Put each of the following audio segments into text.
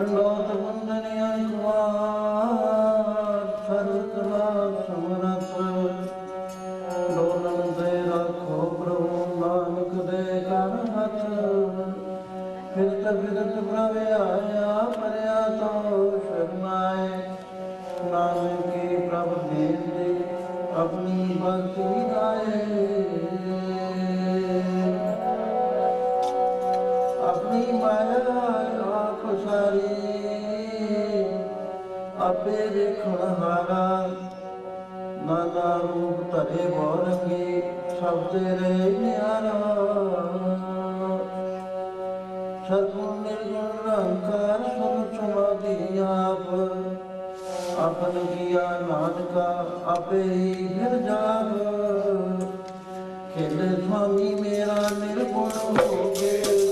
अखंडोत कुंदनी अंकुमार सर्वकला समरथ डोलन दे रखो प्रभु नानक दे कर हथ फिरत फिरत प्रभ आया परया तो शरणाए नानक की प्रभ देन दे अपनी भक्ति गाए अपनी माया आँख सारी आपे देखण हारा नाना रूप धरे बहुरंगी सब तेरे न्यारा सगुण निर्गुण निरंकार सुन समाधि आप अपन किया नानका आपे ही फिर जाप खेले स्वामी मेरा निर्गुण हो गए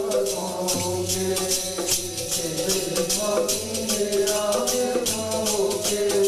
स्वामी मेरा निर्गुण हो गए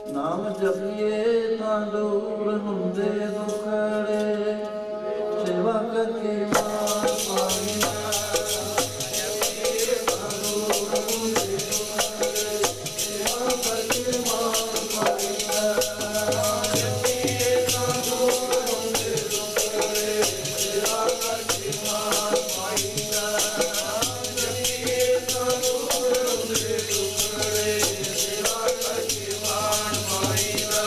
ਨਾਮ ਜਪੀਏ ਤਾਂ ਦੂਰ ਹੁੰਦੇ ਦੁਖੜੇ, ਸੇਵਾ ਕਰਕੇ ਮਾਨ ਪਾਈਦਾ। ਜਪੀਏ ਤਾਂ ਦੂਰ ਹੁੰਦੇ ਦੁਖੜੇ, ਸੇਵਾ ਕਰਕੇ ਮਾਨ ਪਾਈਦਾ। ਜਪੀਏ ਤਾਂ ਦੂਰ ਹੁੰਦੇ ਦੁਖੜੇ, ਸੇਵਾ ਕਰਕੇ ਮਾਨ ਪਾਈਦਾ। ਜਪੀਏ ਤਾਂ ਦੂਰ ਹੁੰਦੇ ਦੁਖੜੇ, ਸੇਵਾ ਕਰਕੇ ਮਾਨ ਪਾਈਦਾ।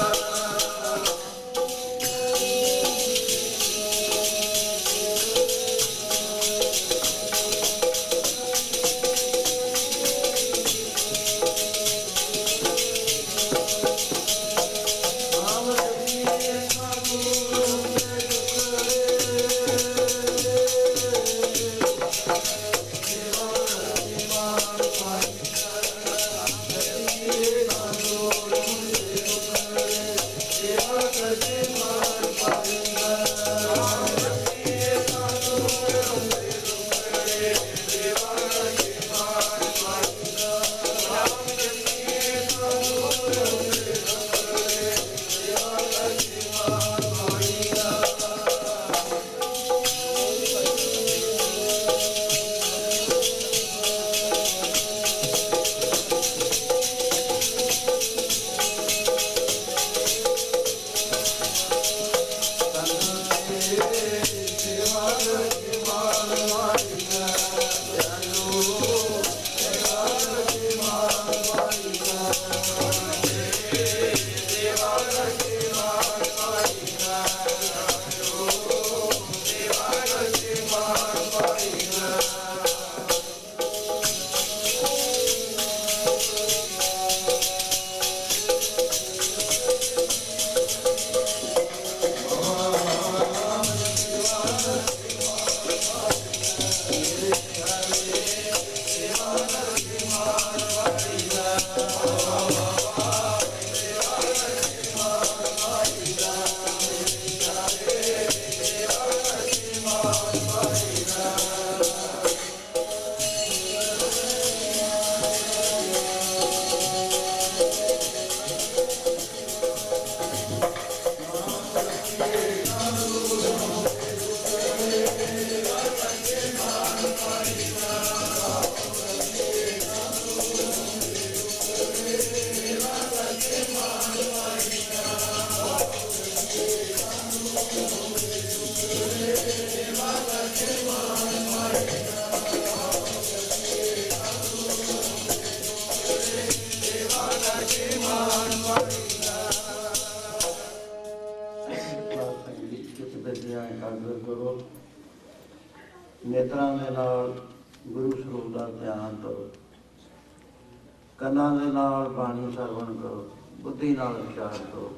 ਕਰੋ। ਨੇਤਰਾਂ ਦੇ ਨਾਲ ਗੁਰੂ ਸਰੂਪ ਦਾ ਧਿਆਨ ਕਰੋ। ਕੰਨਾਂ ਦੇ ਨਾਲ ਬਾਣੀ ਸਰਵਣ ਕਰੋ। ਬੁੱਧੀ ਨਾਲ ਵਿਚਾਰ ਕਰੋ।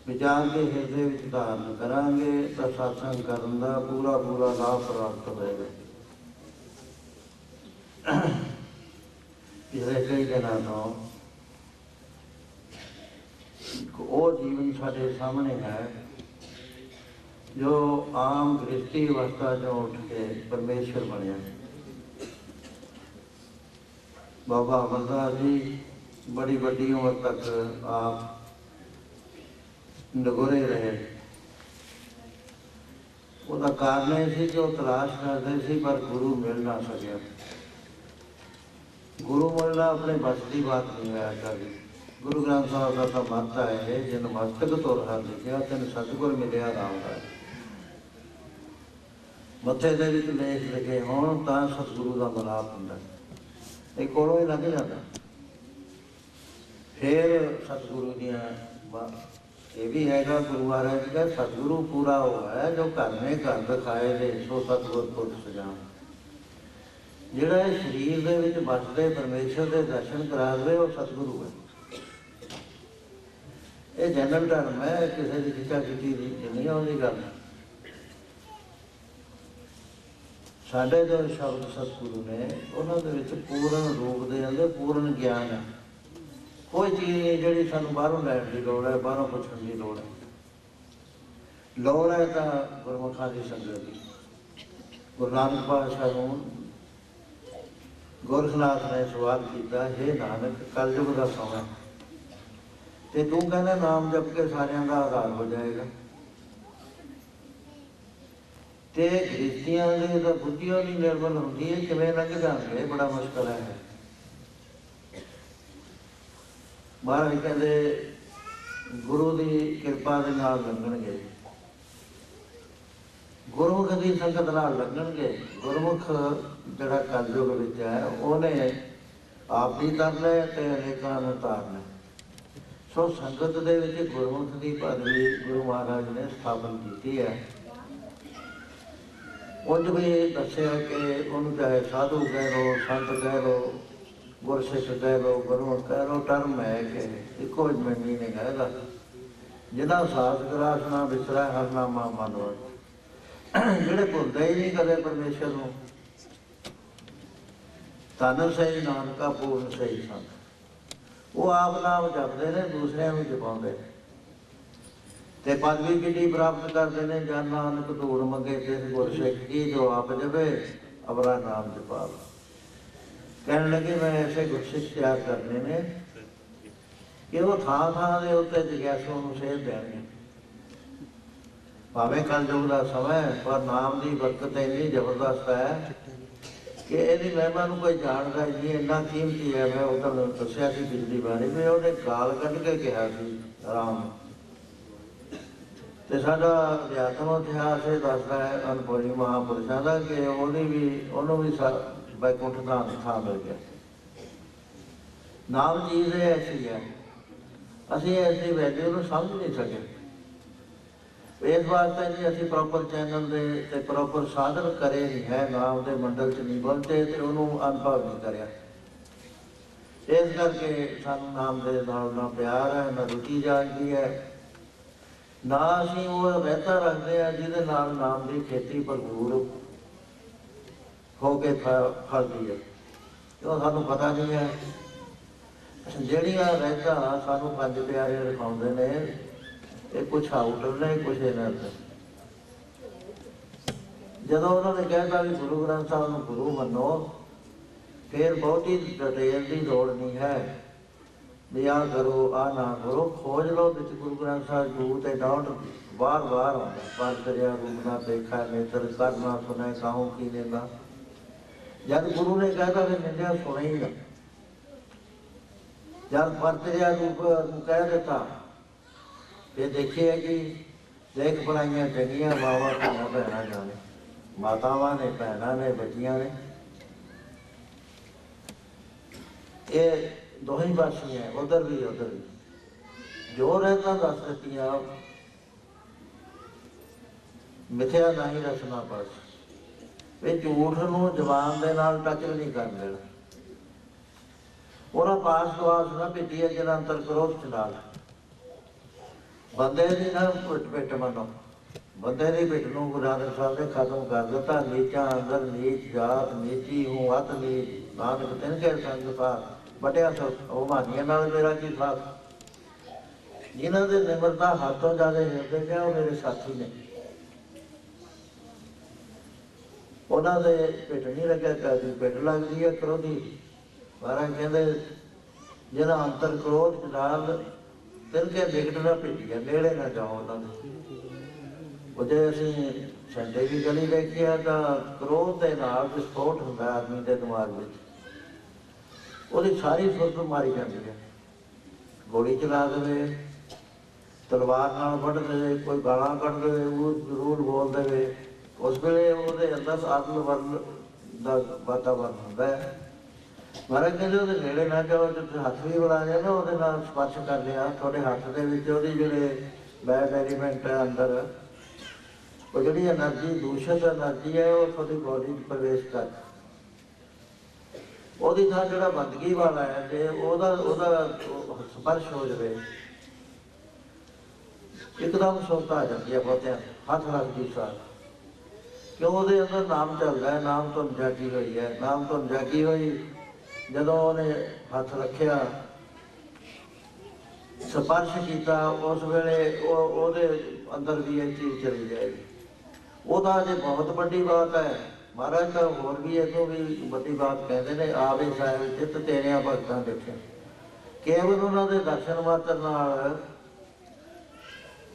ਵਿਚਾਰ ਕੇ ਹਿਰਦੇ ਵਿੱਚ ਧਾਰਨ ਕਰਾਂਗੇ ਤਾਂ ਸਤਸੰਗ ਕਰਨ ਦਾ ਪੂਰਾ ਪੂਰਾ ਲਾਭ ਪ੍ਰਾਪਤ ਹੋਏਗਾ। ਪਿਛਲੇ ਕਈ ਦਿਨਾਂ ਤੋਂ ਉਹ ਜੀਵਨ ਸਾਡੇ ਸਾਹਮਣੇ ਹੈ ਜੋ ਆਮ ਗ੍ਰਸਤੀ ਅਵਸਥਾ ਚੋਂ ਉੱਠ ਕੇ ਪਰਮੇਸ਼ਰ ਬਣਿਆ। ਬਾਬਾ ਅਮਰਦਾਸ ਜੀ ਬੜੀ ਵੱਡੀ ਉਮਰ ਤੱਕ ਆਪ ਨਗੋਰੇ ਰਹੇ। ਉਹਦਾ ਕਾਰਨ ਇਹ ਸੀ ਕਿ ਉਹ ਤਲਾਸ਼ ਕਰਦੇ ਸੀ ਪਰ ਗੁਰੂ ਮਿਲ ਨਾ ਸਕਿਆ। ਗੁਰੂ ਮਿਲਣਾ ਆਪਣੇ ਬਸ ਦੀ ਬਾਤ ਨਹੀਂ ਹੋਇਆ ਕਦੇ। ਗੁਰੂ ਗ੍ਰੰਥ ਸਾਹਿਬ ਦਾ ਤਾਂ ਮੱਤ ਹੈ, ਜਿਨ ਮਸਤਕ ਤੁਰ ਹਰ ਲਿਖਿਆ ਤੈਨੂੰ ਸਤਿਗੁਰ ਮਿਲਿਆ ਰਾਮਦਾਸ। ਮੱਥੇ ਦੇ ਵਿੱਚ ਲੇਖ ਲਿਖੇ ਹੋਣ ਤਾਂ ਸਤਿਗੁਰੂ ਦਾ ਮਿਲਾਪ ਹੁੰਦਾ। ਇਹ ਕੋਲੋਂ ਹੀ ਲੰਘ ਜਾਂਦਾ। ਫਿਰ ਸਤਿਗੁਰੂ ਦੀਆਂ ਇਹ ਵੀ ਹੈਗਾ ਗੁਰੂ ਮਹਾਰਾਜ ਜੀ ਦਾ ਸਤਿਗੁਰੂ ਪੂਰਾ ਉਹ ਹੈ ਜੋ ਘਰ ਨੇ ਘਰ ਦਿਖਾਏ ਦੇ ਸੋ ਸਤਿਗੁਰ ਪੁਰਖ ਸਜਾਣ। ਜਿਹੜਾ ਇਹ ਸਰੀਰ ਦੇ ਵਿੱਚ ਵਸਦੇ ਪਰਮੇਸ਼ਰ ਦੇ ਦਰਸ਼ਨ ਕਰਾ ਦੇਵੇ ਉਹ ਸਤਿਗੁਰੂ ਹੈ। ਇਹ ਜਨਰਲ ਧਰਮ ਹੈ, ਕਿਸੇ ਦੀ ਖਿੱਚਾ ਖਿੱਚੀ ਦੀ ਨਹੀਂ ਆਉਂਦੀ ਗੱਲ। ਸਾਡੇ ਜੋ ਸ਼ਬਦ ਸਤਿਗੁਰੂ ਨੇ ਉਹਨਾਂ ਦੇ ਵਿੱਚ ਪੂਰਨ ਰੂਪ ਦੇ ਅੰਦਰ ਪੂਰਨ ਗਿਆਨ ਹੈ। ਕੋਈ ਚੀਜ਼ ਨਹੀਂ ਜਿਹੜੀ ਸਾਨੂੰ ਬਾਹਰੋਂ ਲੈਣ ਦੀ ਲੋੜ ਹੈ, ਬਾਹਰੋਂ ਪੁੱਛਣ ਦੀ ਲੋੜ ਹੈ। ਲੋੜ ਹੈ ਤਾਂ ਗੁਰਮੁਖਾਂ ਦੀ ਸੰਗਤ ਦੀ। ਗੁਰੂ ਨਾਨਕ ਪਾਤਸ਼ਾਹ ਨੂੰ ਗੋਰਖਨਾਥ ਨੇ ਸਵਾਲ ਕੀਤਾ, ਹੇ ਨਾਨਕ ਕਲਯੁਗ ਦਾ ਸਮਾਂ ਤੇ ਤੂੰ ਕਹਿੰਦਾ ਨਾਮ ਜਪ ਕੇ ਸਾਰਿਆਂ ਦਾ ਆਧਾਰ ਹੋ ਜਾਏਗਾ ਤੇ ਗ੍ਰਸਤੀਆਂ ਦੇ ਤਾਂ ਬੁੱਧੀਆਂ ਨਹੀਂ ਨਿਰਮਲ ਹੁੰਦੀ ਹੈ, ਕਿਵੇਂ ਲੰਘ ਜਾਣਗੇ? ਬੜਾ ਮੁਸ਼ਕਲ ਹੈ। ਮਹਾਰਾਜ ਕਹਿੰਦੇ ਗੁਰੂ ਦੀ ਕਿਰਪਾ ਦੇ ਨਾਲ ਲੰਘਣਗੇ, ਗੁਰਮੁਖ ਦੀ ਸੰਗਤ ਨਾਲ ਲੰਘਣਗੇ। ਗੁਰਮੁਖ ਜਿਹੜਾ ਕਲਯੁਗ ਵਿੱਚ ਹੈ ਉਹਨੇ ਆਪ ਵੀ ਤਰਨਾ ਤੇ ਅਨੇਕਾਂ ਨੂੰ ਤਾਰਨਾ। ਸੋ ਸੰਗਤ ਦੇ ਵਿੱਚ ਗੁਰਮੁਖ ਦੀ ਪਦਵੀ ਗੁਰੂ ਮਹਾਰਾਜ ਨੇ ਸਥਾਪਨ ਕੀਤੀ ਹੈ। ਉਂਝ ਵੀ ਦੱਸਿਆ ਕਿ ਉਹਨੂੰ ਚਾਹੇ ਸਾਧੂ ਕਹਿ ਲਓ, ਸੰਤ ਕਹਿ ਲਓ, ਗੁਰਸਿੱਖ ਕਹਿ ਲਓ, ਗੁਰਮੁਖ ਕਹਿ ਲਓ, ਧਰਮ ਹੈ ਕਿ ਇੱਕੋ ਜਮੀਨੀ ਨੇ ਕਹੇਗਾ। ਜਿਹਨਾਂ ਸਾਸ ਗਰਾਸ ਨਾ ਵਿਸਰਾ ਹਰਨਾਮਾ ਮੰਨੋ, ਜਿਹੜੇ ਭੁੱਲਦੇ ਹੀ ਨਹੀਂ ਕਦੇ ਪਰਮੇਸ਼ਰ ਨੂੰ। ਤਨ ਸਹੀ ਨਾਨਕਾ ਪੂਰਨ ਸਹੀ ਸੰਤ। ਉਹ ਆਪ ਨਾਮ ਜਪਦੇ ਨੇ, ਦੂਸਰਿਆਂ ਨੂੰ ਜਪਾਉਂਦੇ ਤੇ ਪਦਵੀ ਕਿੱਡੀ ਪ੍ਰਾਪਤ ਕਰਦੇ ਨੇ। ਜਨ ਨਾਨਕ ਧੂੜ ਮੰਗੇ ਤਿਸ ਗੁਰਸਿੱਖ ਕੀ, ਜੋ ਆਪ ਜਪੇ ਅਵਰਾ ਨਾਮ ਜਪਾਵੇ। ਕਹਿਣ ਲੱਗੇ ਮੈਂ ਐਸੇ ਗੁਰਸਿੱਖ ਤਿਆਰ ਕਰਨੇ ਨੇ ਕਿ ਉਹ ਥਾਂ ਥਾਂ ਦੇ ਉੱਤੇ ਜਗਿਆਸੂ ਨੂੰ ਸੇਧ ਦੇਣਗੇ। ਭਾਵੇਂ ਕਲਯੁਗ ਦਾ ਸਮਾਂ ਹੈ ਪਰ ਨਾਮ ਦੀ ਬਰਕਤ ਇੰਨੀ ਜ਼ਬਰਦਸਤ ਹੈ ਕਿ ਇਹਦੀ ਮਹਿਮਾ ਨੂੰ ਕੋਈ ਜਾਣਦਾ ਨਹੀਂ। ਇੰਨਾ ਕੀਮਤੀ ਹੈ। ਮੈਂ ਉਦੋਂ ਦੱਸਿਆ ਸੀ ਪਿਛਲੀ ਵਾਰੀ ਵੀ ਉਹਨੇ ਗਾਲ ਕੱਢ ਕੇ ਕਿਹਾ ਸੀ ਰਾਮ। ਤੇ ਸਾਡਾ ਅਧਿਆਤਮ ਇਤਿਹਾਸ ਇਹ ਦੱਸਦਾ ਹੈ ਅਨੁਭਵੀ ਮਹਾਂਪੁਰਸ਼ਾਂ ਦਾ ਕਿ ਉਹਨੂੰ ਵੀ ਬੈਕੁੰਠ ਦਾ ਥਾਂ ਮਿਲ ਗਿਆ। ਨਾਮ ਚੀਜ਼ ਇਹ ਐਸੀ ਹੈ, ਅਸੀਂ ਐਸੀ ਵੈਲਿਊ ਨੂੰ ਸਮਝ ਨਹੀਂ ਸਕੇ। ਇਸ ਵਾਸਤੇ ਜੀ ਅਸੀਂ ਪ੍ਰੋਪਰ ਚੈਨਲ ਦੇ ਤੇ ਪ੍ਰੋਪਰ ਸਾਧਨ ਕਰੇ ਨਹੀਂ ਹੈ, ਨਾਮ ਦੇ ਮੰਡਲ 'ਚ ਨਹੀਂ ਪਹੁੰਚੇ ਤੇ ਉਹਨੂੰ ਅਨੁਭਵ ਨਹੀਂ ਕਰਿਆ। ਇਸ ਕਰਕੇ ਸਾਨੂੰ ਨਾਮ ਦੇ ਨਾਲ ਨਾ ਪਿਆਰ ਹੈ, ਨਾ ਰੁਚੀ ਜਾਗਦੀ ਹੈ, ਨਾ ਅਸੀਂ ਉਹ ਰਹਿਤਾ ਰੱਖਦੇ ਹਾਂ ਜਿਹਦੇ ਨਾਲ ਨਾਮ ਦੀ ਖੇਤੀ ਭਰਪੂਰ ਹੋ ਕੇ ਫਲਦੀ ਹੈ। ਕਿਉਂ ਸਾਨੂੰ ਪਤਾ ਨਹੀਂ ਹੈ। ਜਿਹੜੀਆਂ ਰਹਿਤਾਂ ਸਾਨੂੰ ਪੰਜ ਪਿਆਰੇ ਦਿਖਾਉਂਦੇ ਨੇ ਇਹ ਕੁਛ ਆਊਟਰ ਨੇ, ਕੁਛ ਇਹਨਾਂ ਤੇ। ਜਦੋਂ ਉਹਨਾਂ ਨੇ ਕਹਿਤਾ ਵੀ ਗੁਰੂ ਗ੍ਰੰਥ ਸਾਹਿਬ ਨੂੰ ਗੁਰੂ ਮੰਨੋ, ਫਿਰ ਬਹੁਤੀ ਡਿਟੇਲ ਦੀ ਲੋੜ ਨਹੀਂ ਹੈ ਵੀ ਆਹ ਕਰੋ ਆਹ ਨਾ ਕਰੋ। ਖੋਜ ਲਓ ਵਿੱਚ ਗੁਰੂ ਗ੍ਰੰਥ ਸਾਹਿਬ ਜੂ ਤੇ ਡਾਊਟ ਬਾਰ ਬਾਰ ਆਉਂਦਾ। ਪਰ ਕਰਿਆ ਰੂਪ ਨਾ ਦੇਖਾ ਨੇਤਰ ਕਰ ਨਾ ਸੁਣਿਆ ਕਾਹੂ ਕੀ ਲੈਂਦਾ। ਜਦ ਗੁਰੂ ਨੇ ਕਹਿਤਾ ਵੀ ਨਿੰਦਿਆ ਸੁਣਾ ਹੀ ਨਾ। ਜਦ ਪਰਤਰਿਆ ਰੂਪ ਨੂੰ ਕਹਿ ਦਿੱਤਾ ਇਹ ਦੇਖਿਆ ਕਿ ਦੇਖ ਬਣਾਈਆਂ ਚੰਗੀਆਂ ਮਾਵਾਂ ਧੀਆਂ ਭੈਣਾਂ ਜਾਣੇ, ਮਾਤਾਵਾਂ ਨੇ, ਭੈਣਾਂ ਨੇ, ਬੱਚੀਆਂ ਨੇ, ਇਹ ਦੋਹੀ ਬਾਸੀਆਂ ਉਧਰ ਵੀ ਉਧਰ ਵੀ। ਜੋ ਰਹਿਤਾ ਦੱਸ ਦਿੱਤੀਆਂ ਮਿਥਿਆ ਨਹੀਂ ਰਸਨਾ ਬਸ। ਇਹ ਝੂਠ ਨੂੰ ਜ਼ਬਾਨ ਦੇ ਨਾਲ ਟੱਚ ਵੀ ਨਹੀਂ ਕਰਨ ਦੇਣਾ। ਉਹਦਾ ਪਾਸ ਦਵਾਸ ਨਾ ਭਿੱਟੀ ਹੈ ਜਿਹੜਾ ਅੰਤਰ ਕ੍ਰੋਧ ਚ ਨਾਲ। ਬੰਦੇ ਦੀ ਨਾ ਪਿੱਟ ਮੰਨੋ, ਬੰਦੇ ਦੀ ਪਿੱਟ ਨੂੰ ਗੁਰੂ ਨਾਨਕ ਸਾਹਿਬ ਨੇ ਖਤਮ ਕਰ ਦਿੱਤਾ। ਨੀਚਾ ਅੰਦਰ ਨੀਚ ਜਾਤ, ਨੀਚੀ ਹੂੰ ਅਤ ਨੀਚ, ਨਾਨਕ ਤਿਨ ਕੇ ਸੰਗ ਸਾਥ, ਬਟਿਆ ਉਹ ਮਾਨੀਆਂ ਨਾਲ ਮੇਰਾ ਕੀ ਸਾਥ। ਜਿਨ੍ਹਾਂ ਦੇ ਨਿਮਰਤਾ ਹੱਥ ਤੋਂ ਜ਼ਿਆਦਾ ਹਿਰਦੇ ਪਿਆ ਉਹ ਮੇਰੇ ਸਾਥੀ ਨੇ। ਉਹਨਾਂ ਦੇ ਪਿੱਟ ਨਹੀਂ ਲੱਗਿਆ ਕਰਦੀ, ਪਿੱਟ ਲੱਗਦੀ ਹੈ ਕ੍ਰੋਧੀ। ਮਹਾਰਾਜ ਕਹਿੰਦੇ ਜਿਹੜਾ ਅੰਤਰ ਕ੍ਰੋਧ ਚ ਨਾਲ ਤਿਨ ਕੇ ਨਿਕਟ ਨਾ ਭਿੱਟੀਏ, ਨੇੜੇ ਨਾ ਜਾਓ ਉਹਨਾਂ ਦੇ। ਉਹ ਜੇ ਅਸੀਂ ਸੰਡੇ ਦੀ ਗਲੀ ਦੇਖੀਏ ਤਾਂ ਕ੍ਰੋਧ ਦੇ ਨਾਲ ਵਿਸਫੋਟ ਹੁੰਦਾ ਆਦਮੀ ਦੇ ਦਿਮਾਗ ਵਿੱਚ, ਉਹਦੀ ਸਾਰੀ ਸੁਰਤ ਮਾਰੀ ਜਾਂਦੀ ਹੈ। ਗੋਲੀ ਚਲਾ ਦੇਵੇ, ਤਲਵਾਰ ਨਾਲ ਵੱਢ ਦੇਵੇ, ਕੋਈ ਗਾਲਾਂ ਕੱਢ ਦੇਵੇ, ਉਹ ਜ਼ਰੂਰ ਬੋਲ ਦੇਵੇ, ਉਸ ਵੇਲੇ ਉਹਦੇ ਅੰਦਰ ਆਤਮ ਵਰਨ ਦਾ ਵਾਤਾਵਰਨ ਹੁੰਦਾ ਹੈ। ਮਹਾਰਾਜ ਕਹਿੰਦੇ ਉਹਦੇ ਨੇੜੇ ਨਾ ਜਾਓ। ਜਿੱਥੇ ਹੱਥ ਵੀ ਬੁਲਾ ਜਾਏ ਨਾ ਉਹਦੇ ਨਾਲ ਸਪਰਸ਼ ਕਰ ਲਿਆ, ਤੁਹਾਡੇ ਹੱਥ ਦੇ ਵਿੱਚ ਉਹਦੀ ਜਿਹੜੇ ਬੈਡ ਐਲੀਮੈਂਟ ਹੈ ਅੰਦਰ, ਉਹ ਜਿਹੜੀ ਐਨਰਜੀ ਦੂਸ਼ਿਤ ਐਨਰਜੀ ਹੈ ਉਹ ਤੁਹਾਡੀ ਬੋਡੀ 'ਚ ਪ੍ਰਵੇਸ਼ ਕਰ, ਉਹਦੀ ਥਾਂ ਜਿਹੜਾ ਬੰਦਗੀ ਵਾਲਾ ਹੈ ਜੇ ਉਹਦਾ ਸਪਰਸ਼ ਹੋ ਜਾਵੇ, ਇੱਕਦਮ ਸੁਰਤਾ ਆ ਜਾਂਦੀ ਹੈ ਬਹੁਤਿਆਂ ਹੱਥ ਰੱਖਦੀ ਸਾਰ। ਕਿਉਂ? ਉਹਦੇ ਅੰਦਰ ਨਾਮ ਚੱਲਦਾ ਹੈ, ਨਾਮ ਤੋਂ ਜਾਗੀ ਹੋਈ ਹੈ। ਨਾਮ ਤੋਂ ਜਾਗੀ ਹੋਈ ਜਦੋਂ ਉਹਨੇ ਹੱਥ ਰੱਖਿਆ, ਸਪਰਸ਼ ਕੀਤਾ, ਉਸ ਵੇਲੇ ਉਹਦੇ ਅੰਦਰ ਵੀ ਇਹ ਚੀਜ਼ ਚਲੀ ਜਾਏਗੀ। ਉਹਦਾ ਜੇ ਬਹੁਤ ਵੱਡੀ ਬਾਤ ਹੈ। ਮਹਾਰਾਜ ਤਾਂ ਹੋਰ ਵੀ ਇਹ ਤੋਂ ਵੀ ਵੱਡੀ ਬਾਤ ਕਹਿੰਦੇ ਨੇ, ਆਵੇ ਸਾਹਿਬ ਚਿੱਤ ਤੇਰਿਆਂ ਭਗਤਾਂ ਦੇਖੇ। ਕੇਵਲ ਉਹਨਾਂ ਦੇ ਦਰਸ਼ਨ ਮਾਤਰ ਨਾਲ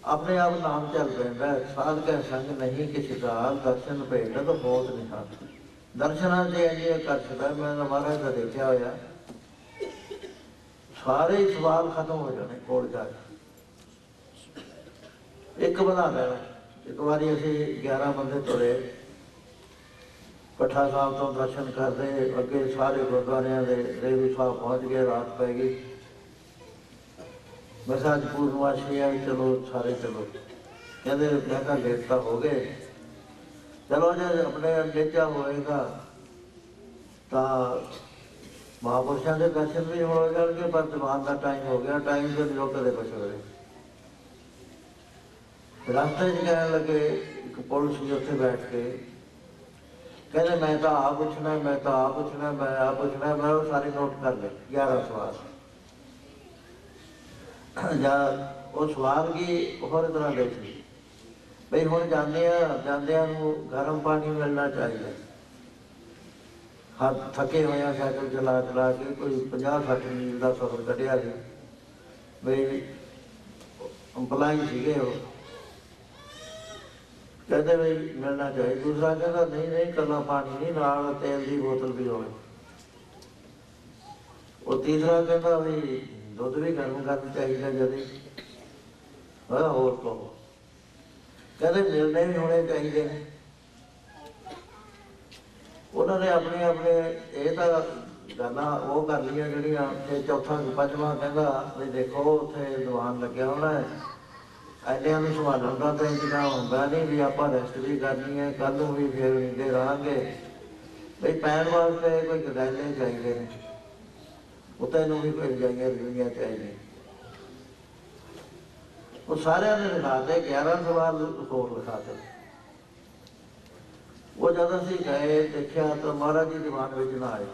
ਆਪਣੇ ਆਪ ਨਾਮ ਚੱਲ ਪੈਂਦਾ। ਸਾਧ ਕੈ ਸੰਗ ਨਹੀਂ ਕਿਸੇ ਦਾ, ਦਰਸ਼ਨ ਭੇਟ ਤਾਂ ਬਹੁਤ ਨਿਹਾਲ। ਦਰਸ਼ਨਾਂ ਦੇ ਅਜੇ ਕਰ ਸਕਦਾ। ਮੈਂ ਮਹਾਰਾਜ ਦਾ ਦੇਖਿਆ ਹੋਇਆ, ਸਾਰੇ ਹੀ ਸਵਾਲ ਖਤਮ ਹੋ ਜਾਣੇ ਕੋਲ ਜਾ ਕੇ। ਇੱਕ ਬਣਾ ਲੈਣਾ। ਇੱਕ ਵਾਰੀ ਅਸੀਂ 11 ਬੰਦੇ ਤੁਰੇ, ਭੱਠਾ ਸਾਹਿਬ ਤੋਂ ਦਰਸ਼ਨ ਕਰਦੇ, ਅੱਗੇ ਸਾਰੇ ਗੁਰਦੁਆਰਿਆਂ ਦੇ ਰੇਰੂ ਸਾਹਿਬ ਪਹੁੰਚ ਗਏ। ਰਾਤ ਪੈ ਗਈ। ਬਸ ਅੱਜ ਪੂਰਨਮਾਸ਼ੀ ਹੈ, ਚਲੋ ਸਾਰੇ ਚਲੋ। ਕਹਿੰਦੇ ਮੈਂ ਕਿਹਾ ਲੇਟ ਤਾਂ ਹੋ ਗਏ, ਚਲੋ ਜੇ ਆਪਣੇ ਅੰਦੇਜਾ ਹੋਏਗਾ ਤਾਂ ਮਹਾਂਪੁਰਸ਼ਾਂ ਦੇ ਦਰਸ਼ਨ ਵੀ ਹੋ ਜਾਣਗੇ, ਪਰ ਦੀਵਾਨ ਦਾ ਟਾਈਮ ਹੋ ਗਿਆ, ਟਾਈਮ ਤੇ ਲੋਕ ਕਦੇ ਕੁਛ ਹੋਏ। ਰਸਤੇ 'ਚ ਕਹਿਣ ਲੱਗੇ, ਇੱਕ ਪੁਲਿਸ ਸੀ ਉੱਥੇ ਬੈਠ ਕੇ, ਕਹਿੰਦੇ ਮੈਂ ਤਾਂ ਆਹ ਪੁੱਛਣਾ, ਮੈਂ ਤਾਂ ਆਹ ਪੁੱਛਣਾ, ਮੈਂ ਆਹ ਪੁੱਛਣਾ। ਮੈਂ ਉਹ ਸਾਰੇ ਨੋਟ ਕਰ ਲਏ 11 ਸਵਾਲ। ਜਾਂ ਉਹ ਸਵਾਲ ਕੀ ਹੋਰ ਤਰ੍ਹਾਂ ਦੇ ਸੀ ਬਈ ਹੁਣ ਜਾਂਦਿਆਂ ਨੂੰ ਗਰਮ ਪਾਣੀ ਮਿਲਣਾ ਚਾਹੀਦਾ। ਹੱਥ ਥੱਕੇ ਹੋਇਆ ਸਾਈਕਲ ਚਲਾ ਚਲਾ ਕੇ ਕੋਈ 50-60 ਮੀਲ ਦਾ ਸਫ਼ਰ ਕੱਢਿਆ ਸੀ। ਬਈ ਅੰਪਲਾਈ ਸੀਗੇ ਉਹ, ਕਹਿੰਦੇ ਬਈ ਮਿਲਣਾ ਚਾਹੀਦਾ। ਦੂਸਰਾ ਕਹਿੰਦਾ ਨਹੀਂ ਨਹੀਂ, ਇਕੱਲਾ ਪਾਣੀ ਨਹੀਂ, ਨਾਲ ਤੇਲ ਦੀ ਬੋਤਲ ਵੀ ਹੋਵੇ। ਉਹ ਤੀਸਰਾ ਕਹਿੰਦਾ ਬਈ ਦੁੱਧ ਵੀ ਗਰਮ ਕਰਨਾ ਚਾਹੀਦਾ ਜਦੇ। ਹੋਰ ਕਹੋ। ਕਹਿੰਦੇ ਮਿਲਣੇ ਵੀ ਹੋਣੇ ਚਾਹੀਦੇ ਨੇ। ਉਹਨਾਂ ਨੇ ਆਪਣੇ ਇਹ ਤਾਂ ਗੱਲਾਂ ਉਹ ਕਰ ਲਈਆਂ ਜਿਹੜੀਆਂ। ਤੇ ਚੌਥਾ ਪੰਜਵਾਂ ਕਹਿੰਦਾ ਵੀ ਦੇਖੋ ਉੱਥੇ ਦੀਵਾਨ ਲੱਗਿਆ ਹੋਣਾ ਹੈ, ਇੰਨਿਆਂ ਨੂੰ ਸੰਭਾਲਣ ਦਾ ਤਾਂ ਇੰਤਜ਼ਾਮ ਹੁੰਦਾ ਨਹੀਂ, ਵੀ ਆਪਾਂ ਰੈਸਟ ਵੀ ਕਰਨੀ ਹੈ, ਕੱਲ੍ਹ ਨੂੰ ਵੀ ਫਿਰ ਨੀਂਦੇ ਰਹਾਂਗੇ। ਬਈ ਪੈਣ ਵਾਸਤੇ ਕੋਈ ਗਦਾਇਲੇ ਚਾਹੀਦੇ ਨੇ, ਉੱਤੇ ਨੂੰ ਵੀ ਕੋਈ ਰਜਾਈਆਂ ਰਜੂਈਆਂ ਚਾਹੀਦੀਆਂ। ਉਹ ਸਾਰਿਆਂ ਨੇ ਲਿਖਾਤੇ, 11 ਸਵਾਲ ਹੋਰ ਲਿਖਾਤੇ। ਉਹ ਜਦ ਅਸੀਂ ਗਏ ਦੇਖਿਆ ਤਾਂ ਮਹਾਰਾਜ ਜੀ ਦੀਵਾਨ ਵਿੱਚ ਨਾ ਆਏ।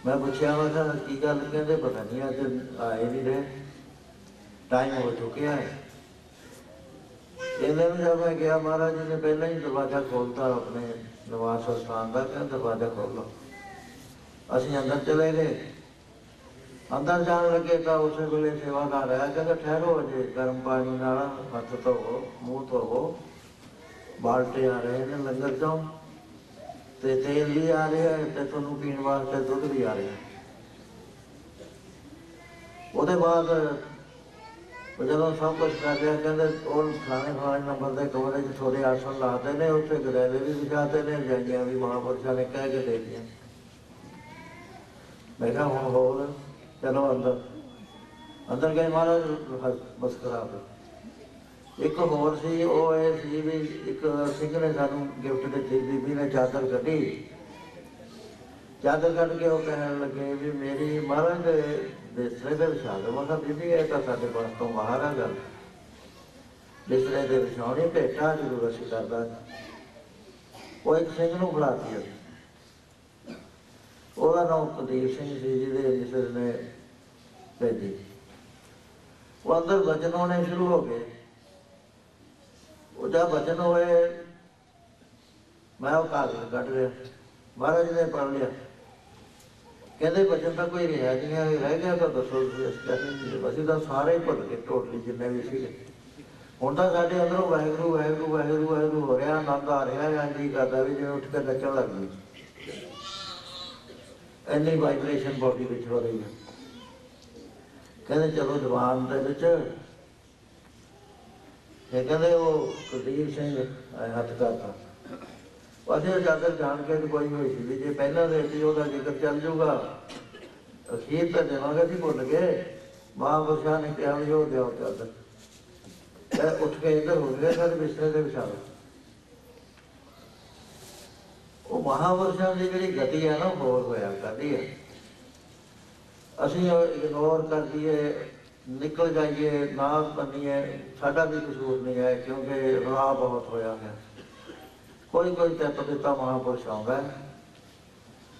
ਮੈਂ ਪੁੱਛਿਆ ਮੈਂ ਕਿਹਾ ਕੀ ਗੱਲ? ਕਹਿੰਦੇ ਪਤਾ ਨਹੀਂ ਅੱਜ ਆਏ ਨਹੀਂ ਰਹੇ, ਟਾਈਮ ਹੋ ਚੁੱਕਿਆ ਹੈ। ਇਹਨੇ ਨੂੰ ਜਦ ਮੈਂ ਗਿਆ, ਮਹਾਰਾਜ ਜੀ ਨੇ ਪਹਿਲਾਂ ਹੀ ਦਰਵਾਜ਼ਾ ਖੋਲ੍ਹਤਾ ਆਪਣੇ ਨਿਵਾਸ ਸਥਾਨ ਦਾ। ਕਹਿੰਦਾ ਦਰਵਾਜ਼ਾ ਖੋਲ੍ਹੋ। ਅਸੀਂ ਅੰਦਰ ਚਲੇ ਗਏ। ਅੰਦਰ ਜਾਣ ਲੱਗੇ ਤਾਂ ਉਸੇ ਵੇਲੇ ਸੇਵਾਦਾਰ ਆਇਆ, ਕਹਿੰਦਾ ਠਹਿਰੋ, ਅਜੇ ਗਰਮ ਪਾਣੀ ਨਾਲ ਹੱਥ ਧੋਵੋ, ਮੂੰਹ ਧੋਵੋ, ਬਾਲਟੇ ਆ ਰਹੇ ਨੇ ਲੰਗਰ ਚੋਂ, ਤੇ ਤੇਲ ਵੀ ਆ ਰਿਹਾ ਤੇ ਤੁਹਾਨੂੰ ਪੀਣ ਵਾਸਤੇ ਦੁੱਧ ਵੀ ਆ ਰਿਹਾ। ਉਹਦੇ ਬਾਅਦ ਜਦੋਂ ਸਭ ਕੁਛ ਕਰ ਲਿਆ, ਕਹਿੰਦੇ ਉਹ ਫਲਾਣੇ ਨੰਬਰ ਦੇ ਕਮਰੇ 'ਚ ਥੋੜ੍ਹੇ ਆਸਣ ਲਾਤੇ ਨੇ, ਉੱਥੇ ਗਦੈਲੇ ਵੀ ਵਿਛਾਤੇ ਨੇ, ਰਜਾਈਆਂ ਵੀ ਮਹਾਂਪੁਰਸ਼ਾਂ ਨੇ ਕਹਿ ਕੇ ਦੇ ਦਿੱਤੀਆਂ। ਮੈਂ ਕਿਹਾ ਹੁਣ ਹੋਰ ਚਲੋ ਅੰਦਰ ਗਏ। ਮਹਾਰਾਜ ਬਸ ਕਰਾ ਦੇ। एक होर सी, वो ये सी भी एक सिंह ने सानू गिफ्ट दी, बीबी ने चादर कढ़ी, चादर कढ़ के वो कहन लगे भी मेरी महाराज दे बिस्तरे ते विछा दो। मैं कहा बीबी ये तो साडे पास तो बाहर आ गल, बिस्तरे ते विछाउणी भेटा जरूर असीं कर दांगे। वो एक सिंह नूं फड़ाती है, ਉਹਦਾ ਨਾਮ ਕੁਲਦੀਪ ਸਿੰਘ ਸੀ, ਜਿਹਦੇ ਮਿਸਰ ਨੇ ਭੇਜੀ। ਉਹ ਅੰਦਰ ਵਚਨ ਹੋਣੇ ਸ਼ੁਰੂ ਹੋ ਗਏ। ਉਹ ਜਦ ਵਚਨ ਹੋਏ, ਮੈਂ ਉਹ ਕਾਗਜ਼ ਕੱਢ ਲਿਆ, ਮਹਾਰਾਜ ਨੇ ਪੜ੍ਹ ਲਿਆ। ਕਹਿੰਦੇ ਵਚਨ ਤਾਂ ਕੋਈ ਰਿਹਾ ਨਹੀਂ, ਰਹਿ ਗਿਆ ਤਾਂ ਦੱਸੋ ਤੁਸੀਂ। ਅਸੀਂ ਤਾਂ ਸਾਰੇ ਹੀ ਭੁੱਲ ਗਏ, ਟੋਟਲੀ ਜਿੰਨੇ ਵੀ ਸੀਗੇ। ਹੁਣ ਤਾਂ ਸਾਡੇ ਅੰਦਰੋਂ ਵਾਹਿਗੁਰੂ ਵਾਹਿਗੁਰੂ ਵਾਹਿਗੁਰੂ ਵਾਹਿਗੁਰੂ ਹੋ ਰਿਹਾ, ਆਨੰਦ ਆ ਰਿਹਾ, ਜਾਂ ਜੀ ਕਰਦਾ ਵੀ ਜਿਵੇਂ ਉੱਠ ਕੇ ਨੱਚਣ ਲੱਗ ਗਈ। ਇੰਨੀ ਵਾਈਬ੍ਰੇਸ਼ਨ ਬੋਡੀ ਵਿੱਚ ਹੋ ਰਹੀ ਹੈ। ਕਹਿੰਦੇ ਚਲੋ ਦੀਵਾਨ ਦੇ ਵਿੱਚ ਇਹ ਕਹਿੰਦੇ ਉਹ ਕੁਲਦੀਪ ਸਿੰਘ ਹੱਥ ਕਰਤਾ। ਅਸੀਂ ਚਾਦਰ ਜਾਣ ਕੇ ਕੋਈ ਹੋਈ ਸੀ ਵੀ ਜੇ ਪਹਿਲਾਂ ਦੇ ਸੀ ਉਹਦਾ ਜ਼ਿਕਰ ਚੱਲ ਜੂਗਾ, ਅਖੀਰ ਤਾਂ ਦੇਵਾਂਗੇ, ਅਸੀਂ ਭੁੱਲ ਗਏ। ਮਹਾਂਪੁਰਸ਼ਾਂ ਨੇ ਕਿਹਾ ਵੀ ਉਹ ਦਿਓ ਚਾਦਰ। ਉੱਠ ਕੇ ਇੱਧਰ ਹੋ ਗਏ, ਸਾਡੇ ਬਿਸਤਰੇ ਦੇ ਵਿਛਾ ਲਓ। ਉਹ ਮਹਾਂਪੁਰਸ਼ਾਂ ਦੀ ਜਿਹੜੀ ਗਤੀ ਹੈ ਨਾ, ਹੋਰ ਹੋਇਆ ਕਰਦੀ ਹੈ। ਅਸੀਂ ਇਗਨੋਰ ਕਰ ਦਈਏ, ਨਿਕਲ ਜਾਈਏ, ਨਾ ਮੰਨੀਏ, ਸਾਡਾ ਵੀ ਕਸੂਰ ਨਹੀਂ ਹੈ, ਕਿਉਂਕਿ ਰਾਹ ਬਹੁਤ ਹੋਇਆ ਹੈ। ਕੋਈ ਕੋਈ ਤਿੱਪ ਦਿੱਤਾ ਮਹਾਂਪੁਰਸ਼ ਆਉਂਦਾ,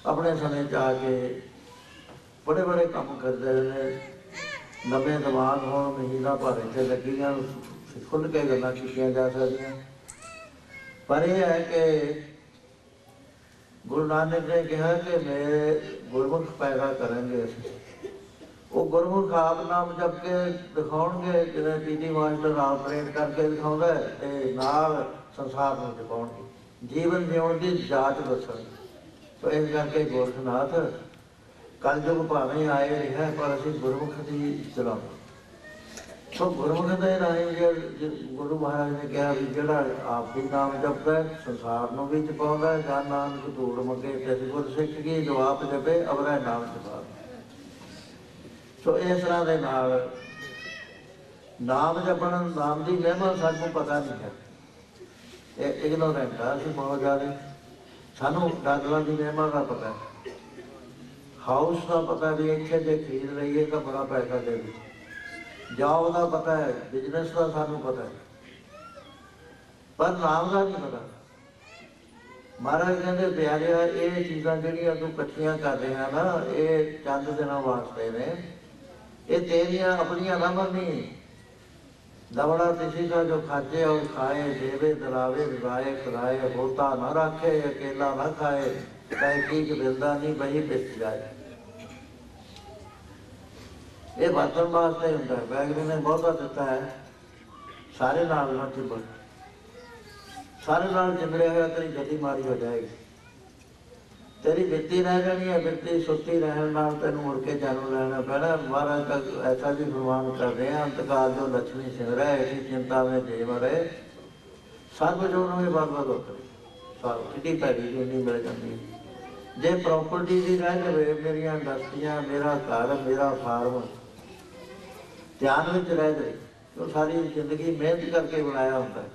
ਆਪਣੇ ਸਮੇਂ 'ਚ ਆ ਕੇ ਬੜੇ ਬੜੇ ਕੰਮ ਕਰਦੇ ਨੇ। ਨਵੇਂ ਦਿਮਾਗ ਹੋਣ, ਮਹੀਨਾ ਭਰ ਇੱਥੇ ਲੱਗੀਆਂ, ਖੁੱਲ੍ਹ ਕੇ ਗੱਲਾਂ ਕੀਤੀਆਂ ਜਾ ਸਕਦੀਆਂ। ਪਰ ਇਹ ਹੈ ਕਿ ਗੁਰੂ ਨਾਨਕ ਨੇ ਕਿਹਾ ਕਿ ਮੇਰੇ ਗੁਰਮੁਖ ਪੈਦਾ ਕਰਾਂਗੇ ਅਸੀਂ। ਉਹ ਗੁਰਮੁਖ ਆਪ ਨਾਮ ਜਪ ਕੇ ਦਿਖਾਉਣਗੇ, ਜਿਵੇਂ ਪੀਟੀ ਮਾਸਟਰ ਆਪਰੇਟ ਕਰਕੇ ਦਿਖਾਉਂਦਾ, ਅਤੇ ਨਾਲ ਸੰਸਾਰ ਨੂੰ ਜਪਾਉਣਗੇ, ਜੀਵਨ ਜਿਉਣ ਦੀ ਜਾਚ ਦੱਸਣਗੇ। ਸੋ ਇਸ ਕਰਕੇ ਗੋਰਖਨਾਥ ਕਲਯੁਗ ਭਾਵੇਂ ਆਏ ਰਿਹਾ, ਪਰ ਅਸੀਂ ਗੁਰਮੁਖ ਦੀ ਚਲਾਉਂਦੇ। ਸੋ ਗੁਰਮੁਖ ਦੇ ਰਾਹੀਂ ਗੁਰੂ ਮਹਾਰਾਜ ਨੇ ਕਿਹਾ ਵੀ ਜਿਹੜਾ ਆਪ ਵੀ ਨਾਮ ਜਪਦਾ, ਸੰਸਾਰ ਨੂੰ ਵੀ ਜਪਾਉਂਦਾ। ਜਾਂ ਨਾਨਕ ਧੂੜ ਮੰਗੇ ਤਿਸ ਗੁਰ ਸਿੱਖ ਕੀ, ਜੋ ਆਪ ਜਪੇ ਅਵਰੈ ਨਾਮ ਜਪਾ। ਸੋ ਇਸ ਤਰ੍ਹਾਂ ਦੇ ਨਾਲ ਨਾਮ ਜਪਣ, ਨਾਮ ਦੀ ਮਹਿਮਾ ਸਾਨੂੰ ਪਤਾ ਨਹੀਂ ਹੈ। ਇਹ ਇਗਨੋਰੈਂਟ ਆ ਅਸੀਂ ਬਹੁਤ ਜ਼ਿਆਦਾ। ਸਾਨੂੰ ਡਾਕਟਰਾਂ ਦੀ ਮਹਿਮਾ ਦਾ ਪਤਾ, ਹਾਊਸ ਦਾ ਪਤਾ ਵੀ ਇੱਥੇ ਜੇ ਖਰੀਦ ਲਈਏ ਤਾਂ ਬੜਾ ਪੈਸਾ ਦੇ ਦੇ, ਜੌਬ ਦਾ ਪਤਾ ਹੈ, ਬਿਜ਼ਨਸ ਦਾ ਸਾਨੂੰ ਪਤਾ ਹੈ, ਪਰ ਨਾਮ ਦਾ ਨਹੀਂ ਪਤਾ। ਮਹਾਰਾਜ ਕਹਿੰਦੇ ਪਿਆਰਿਆ, ਇਹ ਚੀਜ਼ਾਂ ਜਿਹੜੀਆਂ ਤੂੰ ਇਕੱਠੀਆਂ ਕਰ ਰਿਹਾ ਨਾ, ਇਹ ਚੰਦ ਦਿਨਾਂ ਵਾਸਤੇ ਨੇ, ਇਹ ਤੇਰੀਆਂ ਆਪਣੀਆਂ ਨਾ ਮੰਨੀ। दवड़ा किसी का जो खाचे और खाए, देवे दलावे दिवाए खिलाए, होता न रखे अकेला न खाए, तहकीक मिलता नहीं बही पिस जाए। ये वरतन वास्ते होंगे। वैगुरू ने बहुता दिता है, सारे नाल ना चिंबड़, सारे नाल चिंबड़े हुआ तेरी गति मारी हो जाएगी, तेरी बिरती रह जानी है। बिरती सुस्ती रहने नाल तैनूं मुड़ के जन्म लेना पैना। महाराज तक ऐसा भी फरमान कर रहे हैं, अंतकाल जो लक्ष्मी सिमरै, ऐसी चिंता में जे मरे, सर्व जोन में बर्बाद होते। कितनी भैड़ी जूनी मिल जाती है। जे प्रॉपर्टी की रह जाए, मेरिया इंडस्ट्रियाँ, मेरा घर, मेरा फार्म ध्यान में रह जाए, तो सारी जिंदगी मेहनत करके बनाया होता है।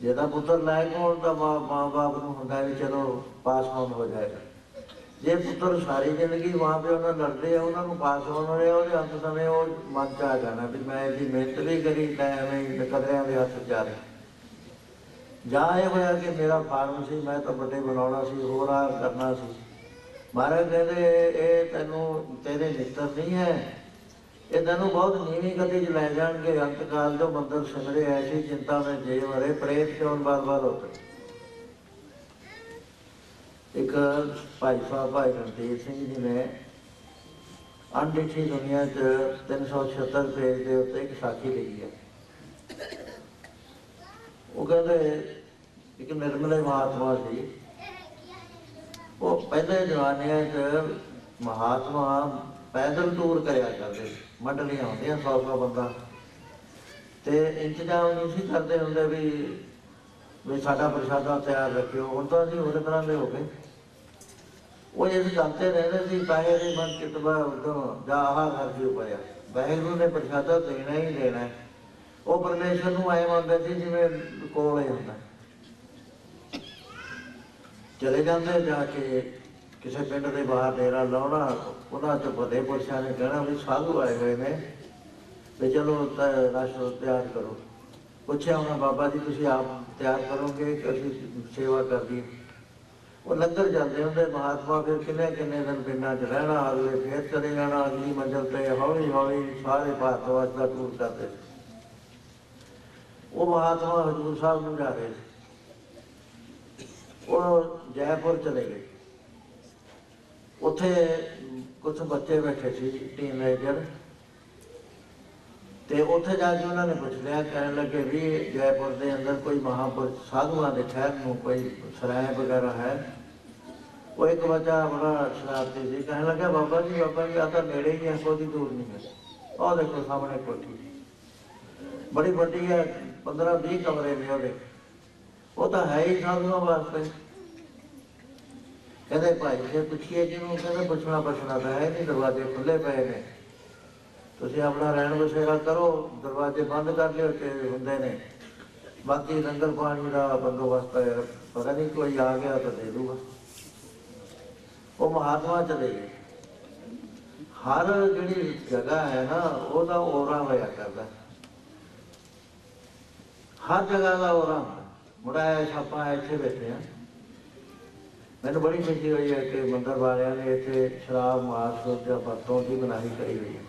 ਜਿਹਦਾ ਪੁੱਤਰ ਲਾਇਕ ਹੋਣ ਤਾਂ ਮਾਂ ਬਾਪ ਨੂੰ ਹੁੰਦਾ ਵੀ ਚਲੋ ਪਾਸ ਆਨ ਹੋ ਜਾਏਗਾ। ਜੇ ਪੁੱਤਰ ਸਾਰੀ ਜ਼ਿੰਦਗੀ ਮਾਂ ਪਿਓ ਨਾਲ ਲੜਦੇ ਆ, ਉਹਨਾਂ ਨੂੰ ਪਾਸ ਆਨ ਹੋ ਰਿਹਾ, ਉਹਦੇ ਅੰਤ ਸਮੇਂ ਉਹ ਮਨ 'ਚ ਆ ਜਾਣਾ ਵੀ ਮੈਂ ਇਹਦੀ ਮਿਹਨਤ ਵੀ ਕਰੀ, ਮੈਂ ਐਵੇਂ ਕਦਰਿਆਂ ਦੇ ਹੱਥ ਜਾ ਰਿਹਾ। ਜਾਂ ਇਹ ਹੋਇਆ ਕਿ ਮੇਰਾ ਫਾਰਮ ਸੀ, ਮੈਂ ਤਾਂ ਵੱਡੇ ਬਣਾਉਣਾ ਸੀ, ਹੋਰ ਆ ਕਰਨਾ ਸੀ। ਮਹਾਰਾਜ ਕਹਿੰਦੇ ਇਹ ਤੈਨੂੰ ਤੇਰੇ ਮਿੱਤਰ ਨਹੀਂ ਹੈ, ਇਹ ਤੈਨੂੰ ਬਹੁਤ ਨੀਵੀਂ ਗਤੀ 'ਚ ਲੈ ਜਾਣਗੇ। ਅੰਤਕਾਲ ਜੋ ਮੰਦਰ ਸਿਮਰੇ, ਐਸੀ ਚਿੰਤਾ में ਜੇ ਮਰੇ, ਪ੍ਰੇਤ ਕਿਉਂ ਬਾਰ-ਬਾਰ ਹੋਤੇ। ਇੱਕ ਭਾਈ ਸਾਹਿਬ ਭਾਈ ਰਣਜੀਤ ਸਿੰਘ ਜੀ ਨੇ ਅਣਡਿੱਠੀ ਦੁਨੀਆ 'ਚ 376 ਪੇਜ ਦੇ ਉੱਤੇ ਇੱਕ ਸਾਖੀ ਲਿਖੀ ਹੈ। ਉਹ ਕਹਿੰਦੇ ਇੱਕ ਨਿਰਮਲੇ ਮਹਾਤਮਾ ਸੀ। ਉਹ ਪਹਿਲੇ ਜ਼ਮਾਨਿਆਂ 'ਚ ਮਹਾਤਮਾ ਪੈਦਲ ਟੂਰ ਕਰਿਆ ਕਰਦੇ, ਮੰਡਲੀਆਂ ਹੁੰਦੀਆਂ 100-100 ਬੰਦਾ, ਅਤੇ ਇੰਤਜ਼ਾਮ ਨਹੀਂ ਸੀ ਕਰਦੇ ਹੁੰਦੇ ਵੀ ਸਾਡਾ ਪ੍ਰਸ਼ਾਦਾ ਤਿਆਰ ਰੱਖਿਓ। ਹੁਣ ਤਾਂ ਅਸੀਂ ਹੋਰ ਤਰ੍ਹਾਂ ਦੇ ਹੋ ਗਏ। ਉਹ ਇਸ ਗੱਲ 'ਤੇ ਰਹਿੰਦੇ ਸੀ, ਪੈਸੇ ਦੀ ਮਨ ਚਿਤਵਾ ਉਦੋਂ ਜਾਂ ਆਹ ਕਰਕੇ ਪਿਆ, ਵਾਹਿਗੁਰੂ ਨੇ ਪ੍ਰਸ਼ਾਦਾ ਦੇਣਾ ਹੀ ਦੇਣਾ। वो परमेश्वर नूं ऐ मंनदे सी जिवें कोल ही हुंदा। चले जाते जाके किसी पिंड के बाहर डेरा लाउणा, उन्हां च बड़े पुरशां ने कहना भी साधु आए हुए ने, भी चलो रश तैयार करो। पुछया होना बाबा जी तुसीं आप तैयार करोगे कि असीं सेवा कर दी? वो लंगर चलते होंगे महात्मा, फिर किन्ने किन्ने दिन पिंडां च रहना, अगले फिर चले जाना अगली मंजिल पर, हौली हौली सारे भारतवर्ष का टूर करते। वो महात्मा हजूर साहब नूं जा रहे थे, वो जयपुर चले गए। उत्थे कुछ बच्चे बैठे सी टीनेजर, तो उत्थे जाके उन्होंने पुछ लिया, कहने लगे भी जयपुर के अंदर कोई महापुरुष साधुआं के ठहर में कोई सराय वगैरह है? वो एक बच्चा बड़ा शरारती सी, कहने लगा बाबा जी आ तो नेड़े ही है, कोई दूर नहीं है। और देखो सामने कोठी बड़ी बड़ी है, 15-20 कमरे ने वो, वो तो है ही साधुआं वास्ते। कहते भाई से पुछिए जिन्होंने, कहते पुछना पुछना तो है नहीं, दरवाजे खुले पे ने, तुसीं अपना रहन बसेरा करो, दरवाजे बंद कर लियो ते हुंदे ने, बाकी लंगर पानी का बंदोबस्त है, पता नहीं कोई आ गया तो दे दूगा। वो महात्मा चले गए। हर जिहड़ी जगह है ना ਉਹਦਾ ਔਰਾ होया करदा, हर जगह का ਔਰਾ ਹੁੰਦਾ। मुड़ा छापा इत्थे बैठे हैं, मैंने बड़ी खुशी हुई है कि मंदिर वालियां ने इत्थे शराब मास या बरतों की मनाही करी हुई है।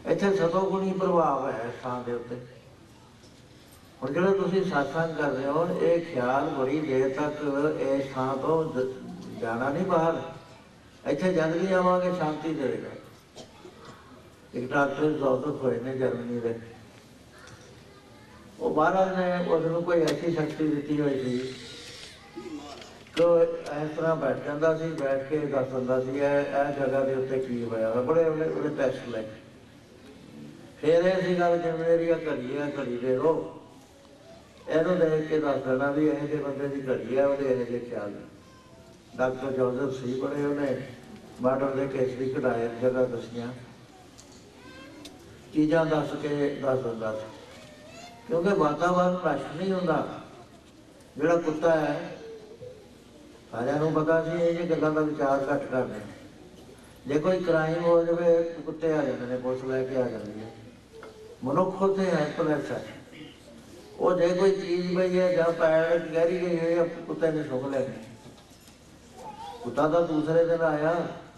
इत्थे सतोगुणी प्रभाव है इस थां दे उत्ते। हुण जिहड़ा तुसीं सत्संग कर रहे हो, ये ख्याल बड़ी देर तक इस थां तो जाना नहीं बाहर, इत्थे जद भी आवांगे शांति देगा। एक डॉक्टर जौसफ होए ने जर्मनी के, वो महाराज ने उसनूं कोई ऐसी शक्ति दी हुई थी कि इस तरह बैठ जाता सी, बैठ के दस दिंदा सी इह जगह के उत्ते की होया। बड़े बड़े टेस्ट ले, फिर यह सीगा जिवें मेरी घड़ी है, घड़ी दे दो, इहनूं देख के दस देना भी इहो जिहे बंदे की घड़ी है, ਉਹਦੇ इहो ਜਿਹੇ ख्याल। डॉक्टर जोसेफ सी बड़े, उन्हें बार्डर के केसरी कढ़ाए जगह दसियां चीज़ां दस के दस दिंदा सी, क्योंकि वातावरण रश नहीं होंदा। जिहड़ा कुत्ता है सारिआं नूं पता सी इह गल्लां दा विचार घट करदे, जे कोई क्राइम हो जाए कुत्ते आ जाते हैं, पुलिस लैके आ जाती है। मनुख उत्थे हेल्पलैस है, वो जे कोई चीज़ पई है जां पैर गहरी गई है, कुत्ते ने सुख लेनी। कुत्ता तो दूसरे दिन आया,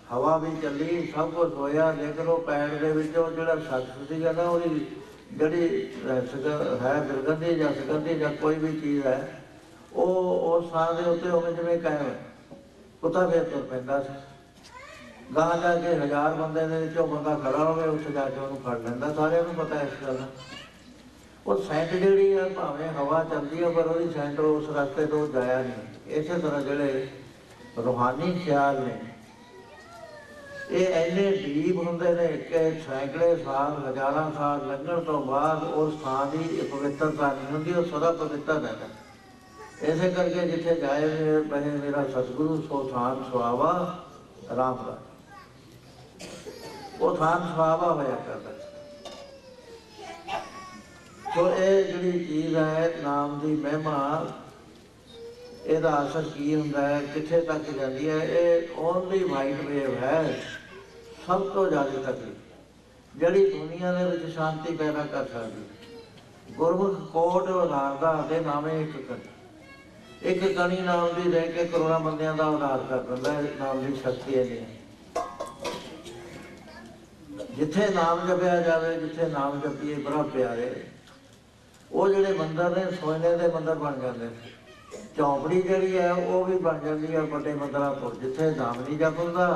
हवा भी चली, सब कुछ होया, लेकिन वो पैर के जो शख्स सीगा ना, वो जी है दुर्गंधी या सुगंधी या कोई भी चीज़ है, वो उस थां के उत्ते उवें जिवें कायम है। कुत्ता फिर तुर पैंदा सी, गाह जाके 1000 बंदे दे विचों बंदा खड़ा होवे, उत्थे जाके उहनूं फड़ लैंदा। सारिआं नूं पता इस गल दा। वो सेंट जिहड़ी है, भावें हवा चलदी है, पर ਉਹਦੀ सेंट उस रस्ते तो जाया नहीं। इस तरह जिहड़े रूहानी ख्याल ने, ये इन्ने डीप होंदे ने कि सैकड़े साल, हज़ारां साल लंघण तो बाद उस थां की पवित्रता नहीं होंदी, वो सदा पवित्र रहता। इसे करके जिथे जाए बने मेरा सतगुरु सो थान सुहावा राम का, वो थान सुहावा होया करता। तो ये जिहड़ी चीज़ है नाम की महिमा, ਇਹਦਾ असर की ਹੁੰਦਾ है, किथे तक जाती है, ये ओनली वाइट वेव है। सब तो ज़्यादा तकलीफ जिहड़ी दुनिया दे विच शांति पैदा कर सकदी, गुरमुख कोट उधारदा ते नामे एक कणी नाम की रह के करोड़ों बंदियां दा उधार कर दिंदा है। नाम की शक्ति है नहीं, जिथे नाम जपिया जाए, जिथे नाम जपीए बड़ा प्यारे, वो जिहड़े मंदिर ने सोने के मंदिर बन जाते हैं। चौंपड़ी जिहड़ी है वो भी बन जाती है बड़े मंदिरों को, जिथे नाम नहीं जपदा।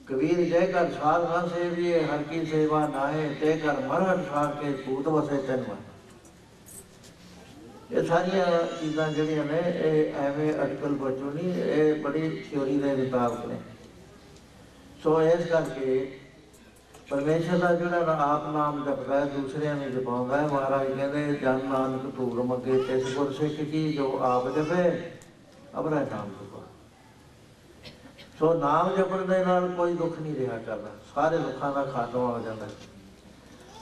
कबीर जय कर साध न सेविए, हर की सेवा नाहे, ते कर मरहट सार के भूत वसे तन मन। ये सारिया चीज़ां जिहड़ियां ने एवें अटकल बचो नहीं, ये बड़ी थ्योरी के मुताबिक ने। सो इस करके परमेश्वर का जोड़ा आप नाम जपता है, दूसरे में जपाਉਂਦਾ है। महाराज कहते जन नानक धूल मगे तिस गुर सिख की, जो आप जपे अपना नाम जपो। सो नाम जपण दे नाल कोई दुख नहीं रहा करता, सारे दुखों का खात्मा हो जाता है।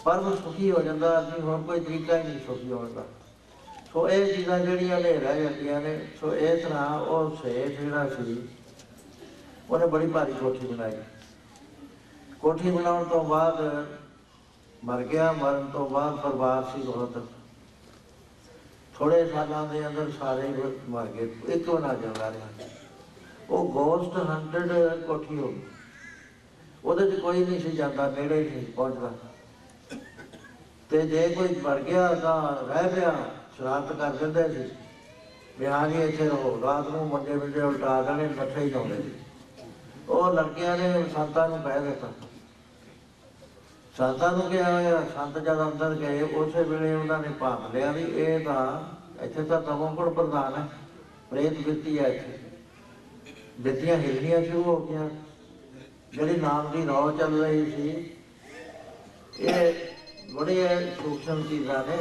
पर वो सुखी हो जाता आदमी, होर कोई तरीका ही नहीं सुखी होने का। सो ये चीज़ां जिहड़ियां ने रह जांदियां ने। सो इस तरह वो सेठ जिहड़ा सी उन्हें बड़ी भारी कोठी बनाई। कोठी बनाने तो बाद मर गया। मरन तो बाद परिवार सी बहुत, थोड़े सालों के अंदर सारे ही मर गए, एक भी ना जिंदा रहा। वो गोस्ट हंटेड कोठी हो गई। ਉਹਦੇ 'ਚ कोई नहीं सी जाता, नेड़े नहीं पहुँचता। तो जे कोई मर गया तो रह गया, शरारत कर देंदे सी भी हाँ जी इत्थे रहो। रात को मंजे मंजे उल्टा देने, मत्थे ही लाउंदे सी। ਉਹ लड़कियां ने संतां नूं कह दिता। संतां नूं क्या होया, संत जद अंदर गए उस वेले उन्होंने भाप लिया भी ये तो इत्थे तां तमोगुण प्रधान है, प्रेत बिरती है। इत्थे बिरतियां हिलनियां शुरू हो गई। जिहड़ी नाम की रौ चल रही थी, ये बड़ी सूक्ष्म चीज़ां ने।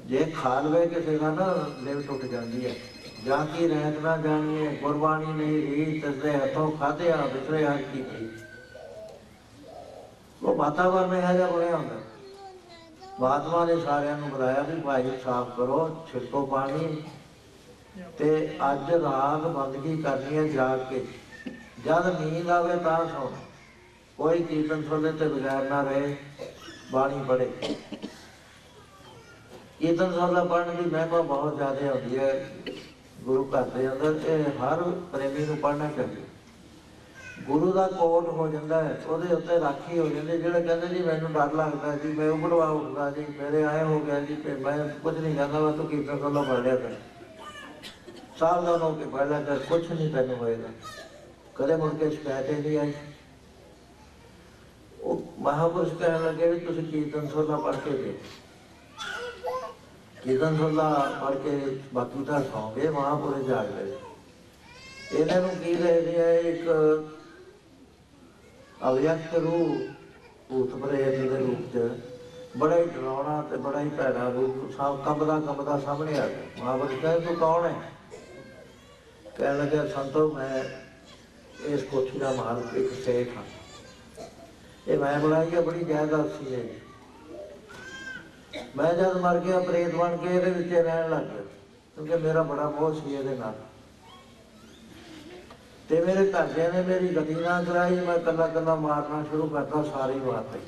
जे खा लवे किसी का ना लिव टुट जाती है। जा की रहत ना जानिए, गुरबाणी नहीं रीत, तिसदे हथों खाधिया विसरे हर की प्रीत। वो वातावरण यह जिहा बनया हुंदा। महात्मा ने सारिਆਂ ਨੂੰ बुलाया भी भाई साफ करो, छिड़को पानी ते अज रात बंदगी करनी है जाग के। जब नींद आवे तां सौ, कोई कीर्तन सुनने ते बगैर ना रहे, बाणी पढ़े। कीर्तन सुनना पढ़ने की महिमा बहुत ज़्यादा होती है गुरु घर के अंदर। हर प्रेमी को पढ़ना चाहिए। गुरु का कोट हो जाता है, वो उत्ते राखी हो जाती। जो कहते जी मैनू डर लगता जी, मैं उबड़वा उठता जी, मेरे आए हो गया जी, मैं कुछ नहीं कहता, मैं तू कीर्तन सुनना पढ़ लिया कर, सावधान होकर पढ़ लिया कर, कुछ नहीं तेन होएगा। कदे मुड़ के शिकायत ही नहीं आई। वो महापुरुष कहने लगे भी तुम कीर्तन सुरला पढ़ के दे। कीर्तन सुरला पढ़ के बाकी तो सौ गए, महापुरुष जाग गए। इन्हों की देखते हैं एक अव्यक्त रूप, भूत प्रेत के रूप च बड़ा ही डरावना तो बड़ा ही भैड़ा रूप कंबदा कंबदा सामने आ गया। महापुरुष कहे तू कौन है? कह लगे संतो मैं इस कोठी का मालक एक सेठ हाँ, ये मैं बनाई है, बड़ी जायदाद सी है। मैं जब मर गया प्रेत बन के ये रहन लग गया, क्योंकि मेरा बड़ा मोह सी ये नाल। ते मेरे घरदियां ने मेरी गति ना कराई, मैं कला कला मारना शुरू करता, सारी मारते।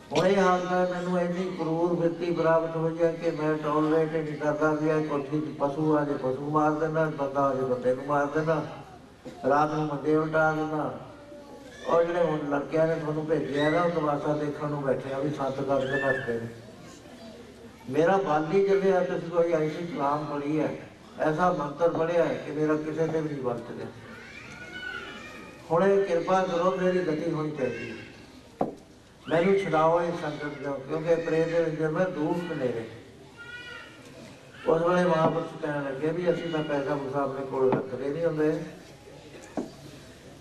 हुण ये हाल है, मैनू इन्नी क्रूर वृत्ति प्राप्त हुई है कि मैं टॉलरेट नहीं करता भी कोठी पशु आ जाए पशु मार देना, बंदा आ जाए बंदे को मार देना, रात को मंजे उल्टा देना। और जो हम लड़कियां ने थोनू भेजे ना तमाशा देखने बैठे भी सत करके नसते हैं। मेरा बाली चलिया, तुम कोई ऐसी कलाम पढ़ी है, ऐसा मंत्र पढ़िया है कि मेरा किसी ने भी नहीं वरत लिया। हुण कृपा करो, मेरी गति होनी चाहिए, मैनू छुड़ाओ इस संकट को, क्योंकि प्रेत अंदर में दुख नेरे। उस वे महापुरुष कहने लगे भी असीं तां पैसा पूसा अपने कोल रखते नहीं होंदे,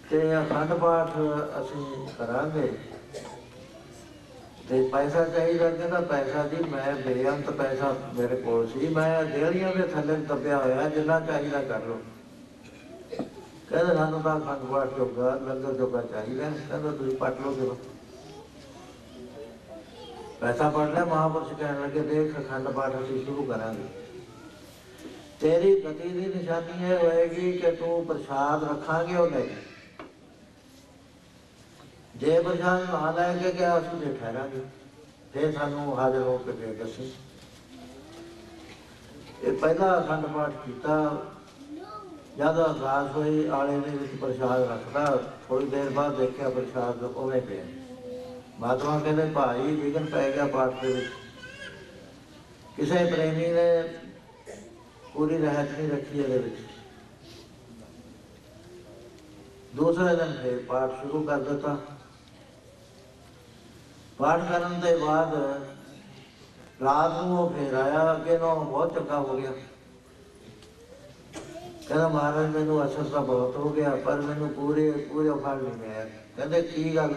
ते अखंड पाठ असीं करांगे ते पैसा चाहिए। कहता पैसा जी मैं बेअंत पैसा मेरे कोल सी, मैं देहलियां के थल्ले दबिया होया, जिन्ना चाहिए कर लो। कहते सानू तां अखंड पाठ जोगा लंगर जोगा चाहिए। कहता तुसीं पट लो चलो, पैसा पढ़ लिया। महापुरुष कहने लगे देख अखंड पाठ असीं शुरू करांगे, तेरी गति की निशानी यह होएगी कि तू प्रसाद रखांगे और नहीं, जे प्रसाद ना लैके गया असं फिर ठहरांगे, फिर सानू हाजिर होकर फिर दसी। ये पहला अखंड पाठ किया, जब अरदास हुई आले ने प्रसाद रखता, थोड़ी देर बाद देखा प्रसाद उवें पिया। महात्मा कहते भाई विघन पै गया पाठ के विच, किसी प्रेमी ने पूरी रहत नहीं रखी ये। दूसरे दिन फिर पाठ शुरू कर दिता। पाठ करने के बाद रात को वो फिर आया, अगे ना बहुत चंगा हो गया। कहना महाराज मैनू असर तो बहुत हो गया, पर मैनू पूरे पूरे फल नहीं मिला। कहते की गल?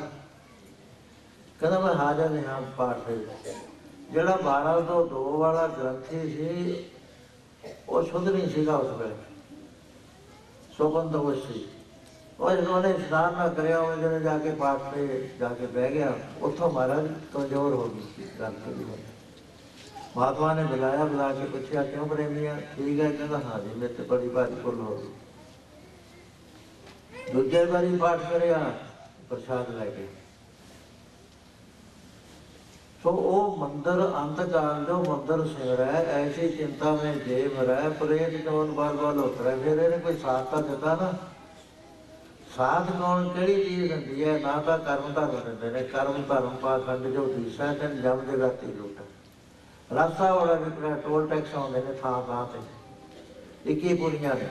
कहना मैं हाजिर नहीं हाँ पाठ से। जोड़ा 12 तो 2 वाला ग्रंथी सी वो शुद्ध नहीं सीगा उस वे, सुगंध सी, और जिन्होंने स्नान ना करे जिन्हें जाके पाठ पे जाके बह गया, उतों महाराज कमजोर हो गई गल थोड़ी। महात्मा ने बुलाया, बुला के पूछा क्यों प्रेमी है, ठीक है, कहता हाँ जी मेरे तो बड़ी भारी भुल हो गई। दूजे बारी पाठ करया, प्रसाद लैके। तो वो मंदिर अंतकाल जो मंदिर सिमरै, ऐसी चिंता में जे मरै, प्रेत कौन बार बार उतरै। फिर इन्हें कोई साथ तो दिता ना। साथ कौन किहड़ी चीज दिंदी है, ना तो कर्म धर्म दिंदे ने। कर्म धर्म पाखंड जो दीसा तेन जम जगाती लुट। रास्ता बड़ा विकरा, टोल टैक्स आउंदे ने थां थां ते, 21 पुलियां ने।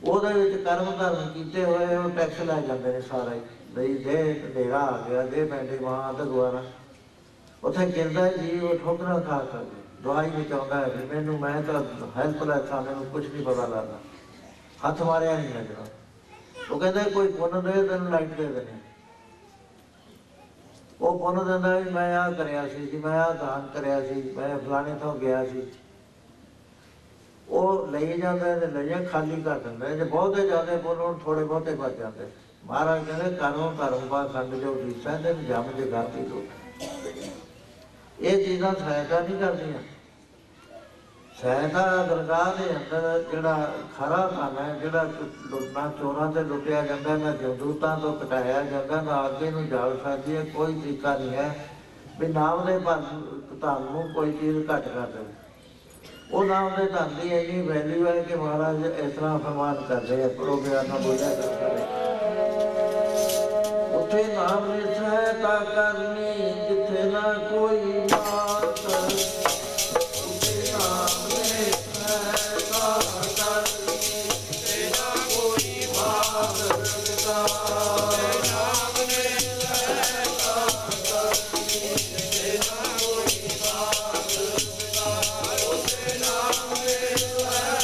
ਉਹਦੇ ਵਿੱਚ ਕਰਮ ਧਰਮ ਕੀਤੇ ਹੋਏ ਉਹ ਟੈਕਸ ਲੈ ਜਾਂਦੇ ਨੇ ਸਾਰਾ ਹੀ। ਬਈ ਦੇ ਹਨੇਰਾ ਆ ਗਿਆ, ਦੇ ਪੈਂਦੇ ਮਾਂ ਤਾਂ ਦੁਆਰਾ ਉੱਥੇ ਗਿਰਦਾ ਜੀ, ਉਹ ਠੋਕਰਾਂ ਖਾ ਕੇ ਦਵਾਈ ਵਿੱਚ ਆਉਂਦਾ ਹੈ ਵੀ ਮੈਨੂੰ, ਮੈਂ ਤਾਂ ਹੈਲਪਲੈਸ ਆ, ਮੈਨੂੰ ਕੁਛ ਨਹੀਂ ਪਤਾ ਲੱਗਦਾ, ਹੱਥ ਮਾਰਿਆ ਨਹੀਂ ਲੱਗਦਾ। ਉਹ ਕਹਿੰਦਾ ਕੋਈ ਪੁੰਨ ਦੇ ਤੈਨੂੰ ਲਾਈਟ ਦੇ ਦੇਣੀ। ਉਹ ਪੁੰਨ ਦਿੰਦਾ ਵੀ ਮੈਂ ਆਹ ਕਰਿਆ ਸੀ ਜੀ, ਮੈਂ ਆਹ ਦਾਨ ਕਰਿਆ ਸੀ, ਮੈਂ ਫਲਾਣੇ ਤੋਂ ਗਿਆ ਸੀ। ਉਹ ਲਈ ਜਾਂਦੇ ਨੇ, ਲਈਆਂ ਖਾਲੀ ਕਰ ਦਿੰਦੇ। ਜੇ ਬਹੁਤੇ ਜ਼ਿਆਦਾ ਬੋਲਣ ਥੋੜੇ ਬਹੁਤੇ ਬਚ ਜਾਂਦੇ। ਮਹਾਰਾਜ ਕਹਿੰਦੇ ਕਰਮ ਧਰਮ ਪਾਖੰਡ ਜੋ ਰੀਸਾਂ ਤੇ ਜਮ ਜਗਾਤੀ ਲੋਕ। ਇਹ ਚੀਜ਼ਾਂ ਸਹਾਇਤਾ ਨਹੀਂ ਕਰਦੀਆਂ। ਸਹਾਇਤਾ ਦਰਗਾਹ ਦੇ ਅੰਦਰ ਜਿਹੜਾ ਖਰਾ ਧਨ ਹੈ, ਜਿਹੜਾ ਨਾ ਚੋਰਾਂ ਤੇ ਲੁੱਟਿਆ ਜਾਂਦਾ, ਨਾ ਜੰਦੂਤਾਂ ਤੋਂ ਕਟਾਇਆ ਜਾਂਦਾ, ਨਾ ਅੱਗੇ ਨੂੰ ਜਾ ਸਕਦੀ ਹੈ। ਕੋਈ ਤਰੀਕਾ ਨਹੀਂ ਹੈ ਵੀ ਨਾਮ ਦੇ ਧਨ ਨੂੰ ਕੋਈ ਚੀਜ਼ ਘੱਟ ਕਰ ਦੇਵੇ। ਉਹ ਨਾਮ ਦੇ ਧਨ ਦੀ ਇੰਨੀ ਵੈਲਿਊ ਹੈ ਕਿ ਮਹਾਰਾਜ ਇਸ ਤਰ੍ਹਾਂ ਫਰਮਾਨ ਕਰਦੇ ਆ, ਪੜੋ ਬਿਆਨਾ ਬੋਲਿਆ ਕਰਦੇ। ਉੱਥੇ ਨਾਮ ਨੇ ਸਹਾਇਤਾ ਕਰਨੀ ਜਿੱਥੇ ਨਾ ਕੋਈ ਬਾਤ, ਉੱਥੇ ਨਾਮ ਨੇ ਸਹਾਇਤਾ ਕਰਨੀ ਜਿੱਥੇ ਨਾ ਕੋਈ ਬਾਤ ਰਖਦਾ। ਨਾਮ ਨੇ ਸਹਾਇਤਾ ਕਰਨੀ ਜਿੱਥੇ ਨਾ ਕੋਈ ਬਾਤ ਰਖਦਾ। ਉੱਥੇ ਨਾਮ ਨੇ ਸਹਾਇਤਾ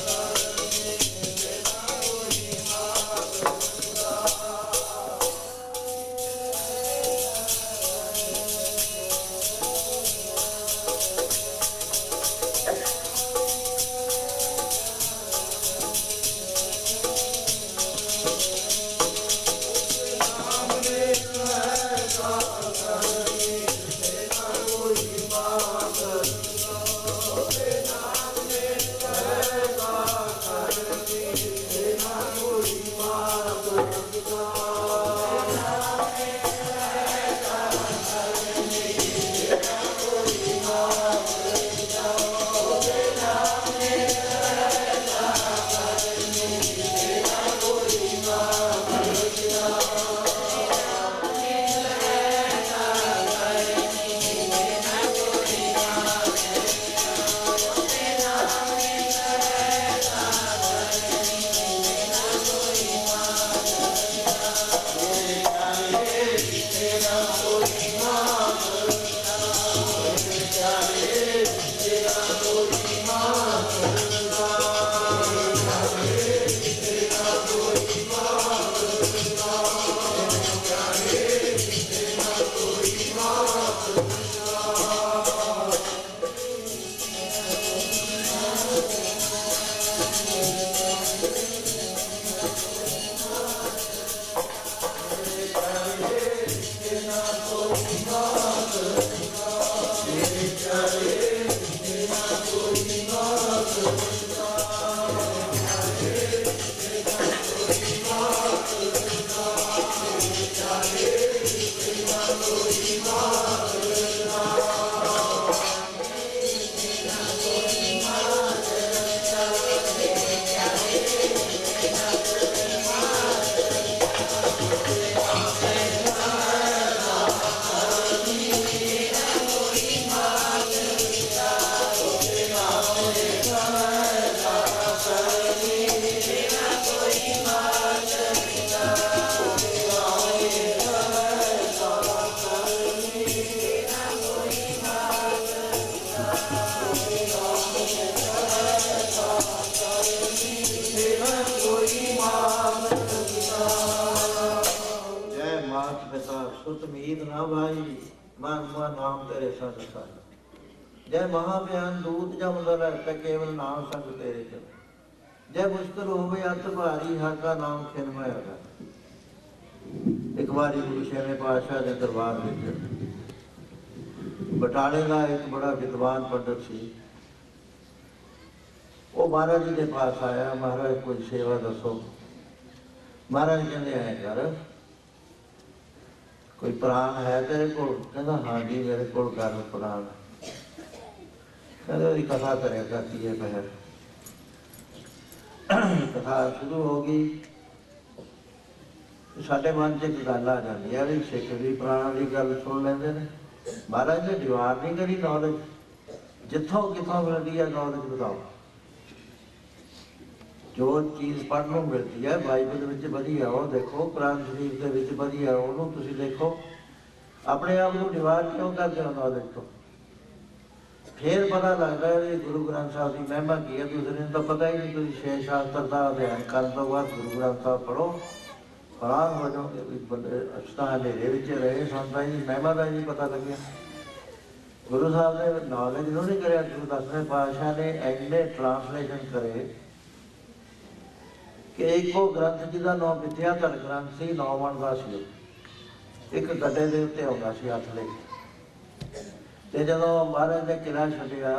ਕਰਨੀ ਜਿੱਥੇ ਨਾ ਕੋਈ ਬਾਤ ਰਖਦਾ। जय महाभ्यान दूत जम दल केवल नाम संग तेरे चल। जय मुश्किल होवे अंत भारी हर का नाम खिनमय होगा। एक बार गुरु छेवें पातशाह के दरबार में बटाले का एक बड़ा विद्वान पंडित सी, वो महाराज जी के पास आया। महाराज कोई सेवा दसो। महाराज कहते आए कर, कोई प्राण है तेरे को? कहता हाँ जी मेरे को कर प्राण। कहते कथा करे करती है पहर। कथा शुरू होगी, साढ़े मन च एक गल आ जाती है भी सिख भी प्राणों की गल सुन लेंगे ने। महाराज ने दीवार नहीं करी नॉलेज, जितों कितों मिलती है नॉलेज बताओ। जो चीज़ पढ़ने को मिलती है बाइबल में वधिया वो देखो, कुरान शरीफ के वधिया उन्होंने तुसीं देखो। अपने आप को दीवार क्यों करते हो नॉलेज तो? फिर पता लगता है कि गुरु ग्रंथ साहब की महिमा की है। दूसरे दिन तो पता ही नहीं। तुम 6 शास्त्र का अध्ययन करने तो बाद गुरु ग्रंथ साहब पढ़ो, हैरान हो जाओगे भी बंदे अछता अंधेरे में रहे संतां की महिमा का नहीं पता लगे। गुरु साहब ने नॉलेज नहीं कराया। गुरु 10वें पातशाह ने इन्ने ट्रांसलेशन करे कि एको ग्रंथ जिहदा नाम विद्याधर ग्रंथ से 9 मन का सी, एक गड्ढे के उत्ते आउंदा सी हथ लेके। तो जो महाराज ने किला छड्डिया,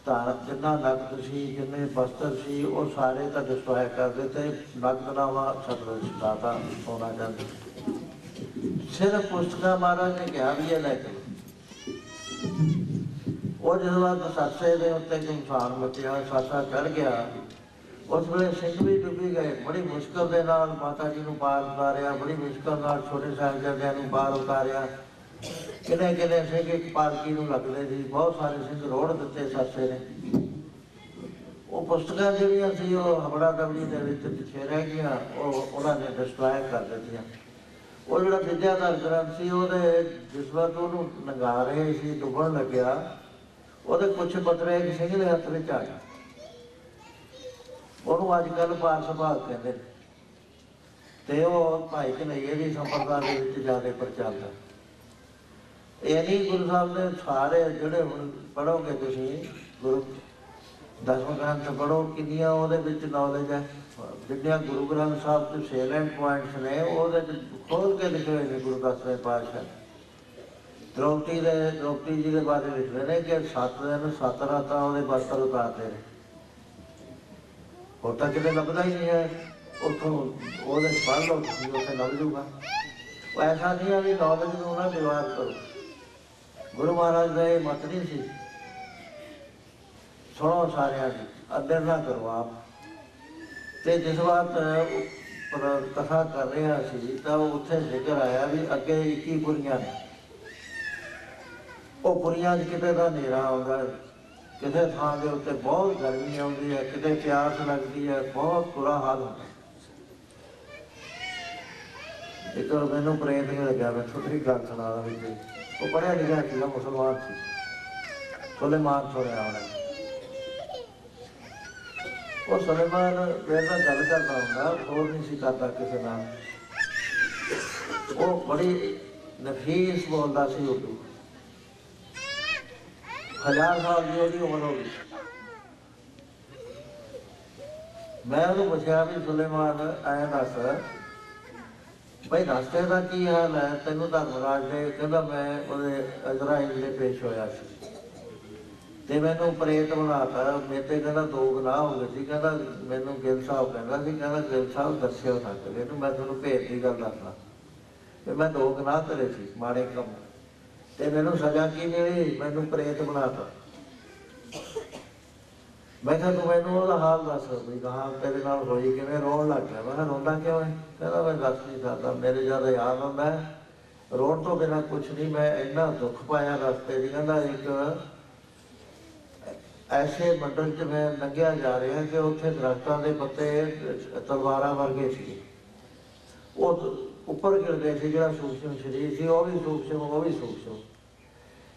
धार जिन्ना नगद सी जिन्ने वस्त्र सी वो सारे तो डिस्ट्रॉय कर दिते। नगदनामा सतलुज दाता सोना चांदी सिर्फ पुस्तक महाराज ने कहा भी है लैके। वो जो सासे के उत्ते घमसान मचिया, सासा चढ़ गया, उस वे सिंह भी डुबी गए। बड़ी मुश्किल के नाल माता जी को पार उतारिया, बड़ी मुश्किल नाल छोटे साहिबजादियां को पार उतारिया। किने किने सिंह एक पालकी नूं लगदे सी, बहुत सारे सिंह रोड़ दिते सासे ने। वो पुस्तकां जिहड़ियां सी वो हबड़ा दबड़ी दे विच पिछे रह गईयां, उन्होंने डिस्ट्रॉय कर दित्तियां। वो जिहड़ा विद्याधर ग्रंथ सी ਉਹਦੇ जिस वक्त ਉਹਨੂੰ नंगा रहे सी, डुबण लग्या, ਉਹਦੇ कुछ पत्रे एक सिंह ਦੇ हत्थ विच आ गए। ਉਹਨੂੰ ਅੱਜ ਕੱਲ੍ਹ ਪਾਰ ਸੁਭਾਗ ਕਹਿੰਦੇ ਨੇ ਤੇ ਉਹ ਭਾਈ ਕਨਈਏ ਦੀ ਸੰਪਰਦਾ ਦੇ ਵਿੱਚ ਜ਼ਿਆਦਾ ਪ੍ਰਚਲਿਤ ਹੈ। ਇਹ ਨਹੀਂ ਗੁਰੂ ਸਾਹਿਬ ਨੇ ਸਾਰੇ ਜਿਹੜੇ ਹੁਣ ਪੜ੍ਹੋਗੇ ਤੁਸੀਂ ਗੁਰੂ 10ਵਾਂ ਗ੍ਰੰਥ ਪੜ੍ਹੋ, ਕਿੰਨੀਆਂ ਉਹਦੇ ਵਿੱਚ ਨੌਲੇਜ ਹੈ। ਜਿੰਨੀਆਂ ਗੁਰੂ ਗ੍ਰੰਥ ਸਾਹਿਬ ਦੇ ਸੇਲੈਂਟ ਪੁਆਇੰਟਸ ਨੇ ਉਹਦੇ 'ਚ ਖੋਲ੍ਹ ਕੇ ਲਿਖੇ ਹੋਏ ਨੇ ਗੁਰੂ 10ਵੇਂ ਪਾਤਸ਼ਾਹ। द्रौपदी जी के बारे लिखते हैं कि 7 दिन 7 रात ਉਹਦੇ ਵਸਤਰ ਉਤਾਰਦੇ ਨੇ। ਹੋਰ ਤਾਂ ਕਿਤੇ ਲੱਭਦਾ ਹੀ ਨਹੀਂ ਹੈ। ਉੱਥੋਂ ਉਹਦੇ ਪੜ੍ਹ ਲਓ ਤੁਸੀਂ, ਉੱਥੇ ਲੱਭ ਜੂਗਾ। ਉਹ ਐਸਾ ਨਹੀਂ ਹੈ ਵੀ ਨੌਲੇਜ ਨੂੰ ਨਾ ਵਿਵਾਦ ਕਰੋ। ਗੁਰੂ ਮਹਾਰਾਜ ਦਾ ਇਹ ਮਤ ਨਹੀਂ ਸੀ। ਸੁਣੋ ਸਾਰਿਆਂ ਦੀ, ਅੱਦਰ ਨਾ ਕਰੋ ਆਪ। ਤੇ ਜਿਸ ਵਕਤ ਕਥਾ ਕਰ ਰਿਹਾ ਸੀ ਤਾਂ ਉੱਥੇ ਜ਼ਿਕਰ ਆਇਆ ਵੀ ਅੱਗੇ 21 ਪੁਰੀਆਂ ਨੇ। ਉਹ ਪੁਰੀਆਂ 'ਚ ਕਿਤੇ ਦਾ ਹਨੇਰਾ ਆਉਂਦਾ, किसी थान के उत्ते बहुत गर्मी आती है, किते प्यास लगती है, बहुत बुरा हाल होता है। एक मैनू प्रेत नहीं लग्या, मैं छोटी गल सुना भी, वो पढ़िया लिखा सीगा, मुसलमान सी, सुलेमान सुनिया उन्हें। वो सुलेमान मेरे नाल गल करता होंदा, होर नहीं सी करता किसी नाल। वो बड़ी नफीस बोलता सी उर्दू। 1000 साल की उसकी उम्र हो गई। मैं उन्होंने पूछा भी सुलेमान ऐ दस भाई रास्ते का की हाल है, तेनों धर्मराज ने कहता मैं इजराइल से पेश होया ते मैनू प्रेत बनाता। मेरे ते कहता 2 गुनाह हो गए सी। कहता मैनू गिल साहब कहता सी, कहता गिल साहब दस्यो ना करे, मैं तुहानू भेत की गल दसदा कि मैं 2 गुनाह करे सी माड़े काम, ते मैनू सजा की मिली, मैनू प्रेत बनाता। मैं क्या तू मैनू ਉਹਦਾ हाल दस भी कहा तेरे नाल होई किवें? रोण लग गया। मैं रोंदा क्यों है? कहता मैं दस नहीं सकता, मेरे ज़्यादा याद आता है, रोण तो बिना कुछ नहीं। मैं इन्ना दुख पाया रस्ते च। कहता एक ऐसे मंडल च मैं लंघिया जा रहा कि उत्थे दरख्तां दे पत्ते तलवारां वर्गे सी, वो उपर गिरदे सी। जिहड़ा सूक्ष्म शरीर सी वो भी सूक्ष्म, वो भी सूक्ष्म।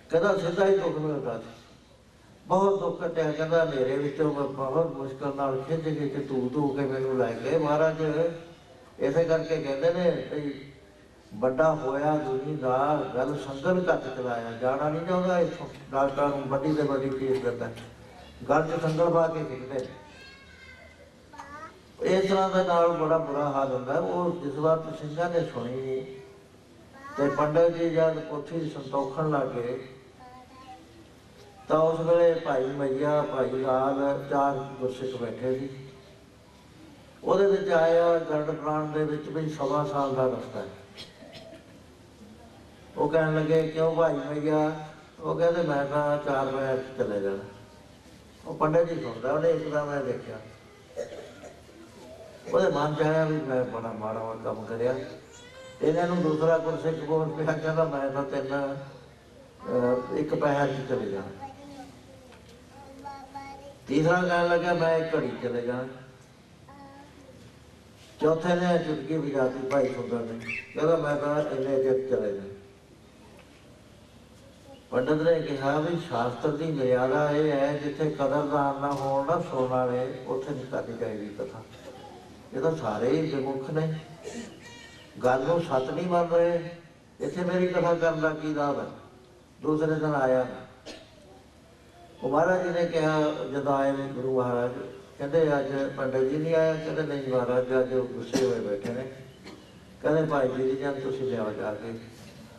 कहता सीधा ही दुख मिलता सी, बहुत दुख कटिया। कहता मेरे विचों बहुत मुश्किल नाल खिंच के धू धू के मैनू लै गए। महाराज इसे करके कहते ने बड़ा होया दुनीदार, गल संगल घट चलाया, जाना नहीं चाहता इत्थों। डॉक्टर बड़ी से बड़ी फीस देता, गल च संगल पा के खिंचते। इस तरह के नाल बड़ा बुरा हाल होंदा। वो जिस बात सिंघां ने सुनी तो पंडित जी जब पोथी संतोखण लग गए तो उस वेले भाई मैया भाई लाल चार गुरसिख बैठे सी। ਉਹਦੇ ਵਿੱਚ आया गरड प्राण ਦੇ ਵਿੱਚ भी 1.25 साल का रस्ता है। वो कह लगे क्यों भाई मैया? वो कहते मैं तो 4 पैर चले जाना। वो पंडित जी सुनता उन्हें एकदम मैं देखा वो मन च आया भी मैं बड़ा माड़ा काम करिया। इन्हों दूसरा गुरसिख बोल पिया कहता मैं तो 1 पैर चले जाना। तीसरा कह लगा मैं 1 घड़ी चले जाना। चौथे ने चुटकी बजाती भाई सुंदर ने कहता मैं तो 3 चले जाना। पंडित ने कहा भी शास्त्र की मर्यादा यह है जिथे कदरदान ना हो ना सुनने वाले उत्थे नहीं करनी चाहिए कथा। ये तो सारे ही बेमुख ने गल को सच नहीं मान रहे। इत्थे मेरी कथा करने का की लाभ है? दूसरे दिन आया वो महाराज जी ने कहा जब आए गुरु महाराज कहते अज पंडित जी नहीं आया? कहते नहीं महाराज अज गुस्से हुए बैठे ने। कहते भाई जी जन तुम लियाओ जाके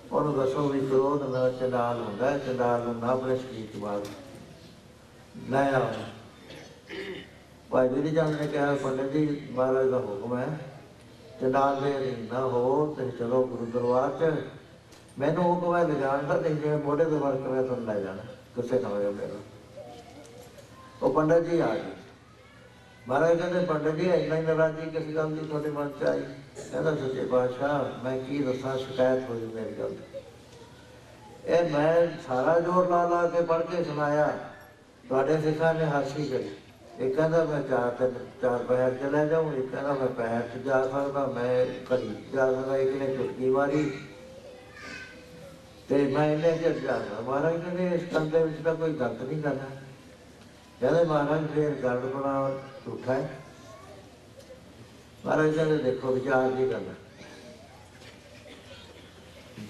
उन्होंने दसो भी क्रोध न चंडाल होंदा है, चंडाल ना अपने शरीर के बाद लै आओ। भाई जी जन ने कहा पंडित जी महाराज का हुक्म है चंडाल के अधीन ना हो तो चलो गुरु दरबार च मैनू हुक्म है ले जान का, नहीं जिवें मोढे तो वर्क मैं तुम लै जाना गुस्से ना हो मेरा। वो पंडित जी आ गए। महाराज कहते पंडित जी इन्ना ही नाराजगी किस गल की थोड़े मन च आई? कहता सच्चे पातशाह मैं की दसा शिकायत हुई मेरी गल। ये मैं सारा जोर ला ला के पढ़ के सुनाया तुहाडे सिखां ने हासी करी। एक कहता मैं 4 पैर चला जाऊँ, एक कहता मैं पैर च जा सकता, मैं घड़ी जा सकता, एक ने चुटकी मारी तो मैं इन्ने चिर जा सकता। महाराज कहते इस गल दे विच तां कोई गलत नहीं करना। कहते महाराज फिर गल बना झूठा है। महाराज कहते देखो विचार की गल है।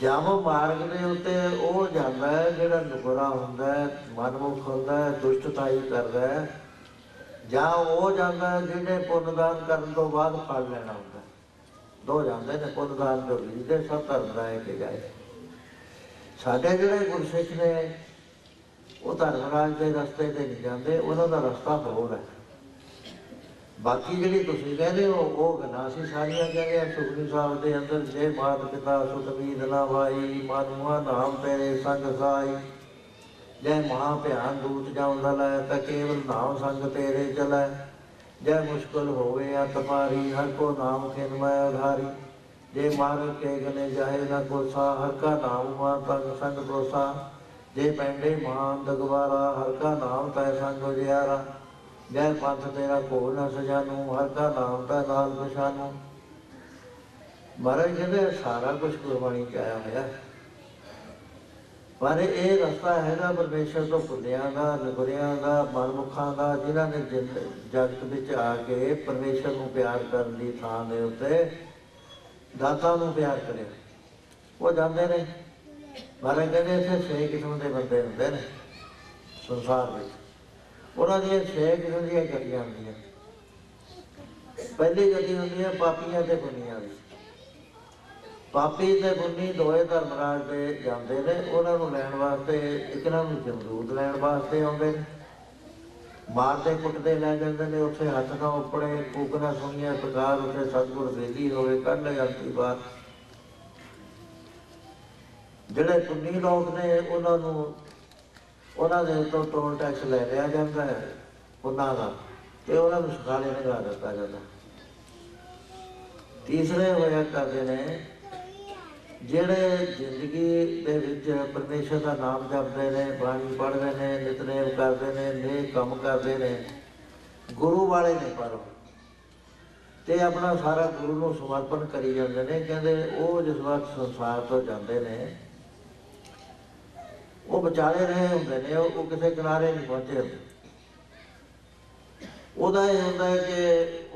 जब मार्ग के उत्ते वो जाता है जिहड़ा नुकरा हुंदा है, मनमुख हुंदा है, दुष्टताई करदा है, जां वो जाता है जिहड़े पुण्यदान करन तो बाद फल लेना हुंदा। 2 जाते हैं पुण्यदान जो लीदे सब धर्म राय के जाए। साडे जिहड़े गुरसिख ने वो धर्मराज के रस्ते ते नहीं जाते, उन्हों का रस्ता होर है। बाकी जी तुम कहते हो वो गल्लां असीं सारियां कहते हैं सुखनी साहब के अंदर जे मात पिता सुख मीद ना वाई मानुआ नाम तेरे संग साई जय महा भयान दूत जाऊंदा लै तां केवल नाम संग तेरे चलै जय मुश्किल होवे अत पारी हर को नाम खिन मैं उधारी जे मार्ग के गले जाए न कोसा हर का नाम मां तंग संग दोसा जे पैंडे महान दगवारा हर का नाम तय संग उजियारा जय पंथ तेरा को न सजानू हर का नाम ता नाल पछानू। महाराज कहते सारा कुछ गुरबाणी च आया होया पर यह रस्ता है ना परमेश्वर तो भुलियां दा नगुरियां दा मनमुखां दा जिन्हां ने जगत विच आके परमेश्वर नूं प्यार करन दी थां दे उत्ते दाता नूं प्यार करे वो जांदे ने। महाराज कहते इत्थे 6 किस्म के बंदे हुंदे ने संसार विच। उन्होंने 6 किस्म दी गड्डियां होंदियां। पहली गड्डी होंदी है पापियां ते पुनियां दी। पापी ते पुनी दोए धर्मराज दे जांदे ने, उन्हां नूं लैण वास्ते एक नां नूं जमरूद लैण वास्ते आउंदे ने, मारते कुटते लै जांदे ने। उत्थे हथ ना उपड़े कूकना सुनिया प्रकार उत्थे सतगुर वेली होवे कढ ले अंती बात। जिहड़े पुनी लोग ने उन्हां नूं उन्होंने तो टोल टैक्स लै लिया जाता है उन्हों का तो उन्होंने सखाले लगा दिता जाता। तीसरे होया करते हैं जिहड़े जिंदगी दे विच परमेश्वर का नाम जपते हैं, बाणी पढ़ते हैं, नितनेम करते हैं, नेक काम करते हैं, गुरु वाले ने पर ते अपना सारा गुरु को समर्पण करी जाते हैं। कहते वो जिस वक्त संसार तो जाते हैं वो विचाले रहे होंगे ने, वो किसी किनारे नहीं पहुँचे होंगे। उहदा यह होंदा है कि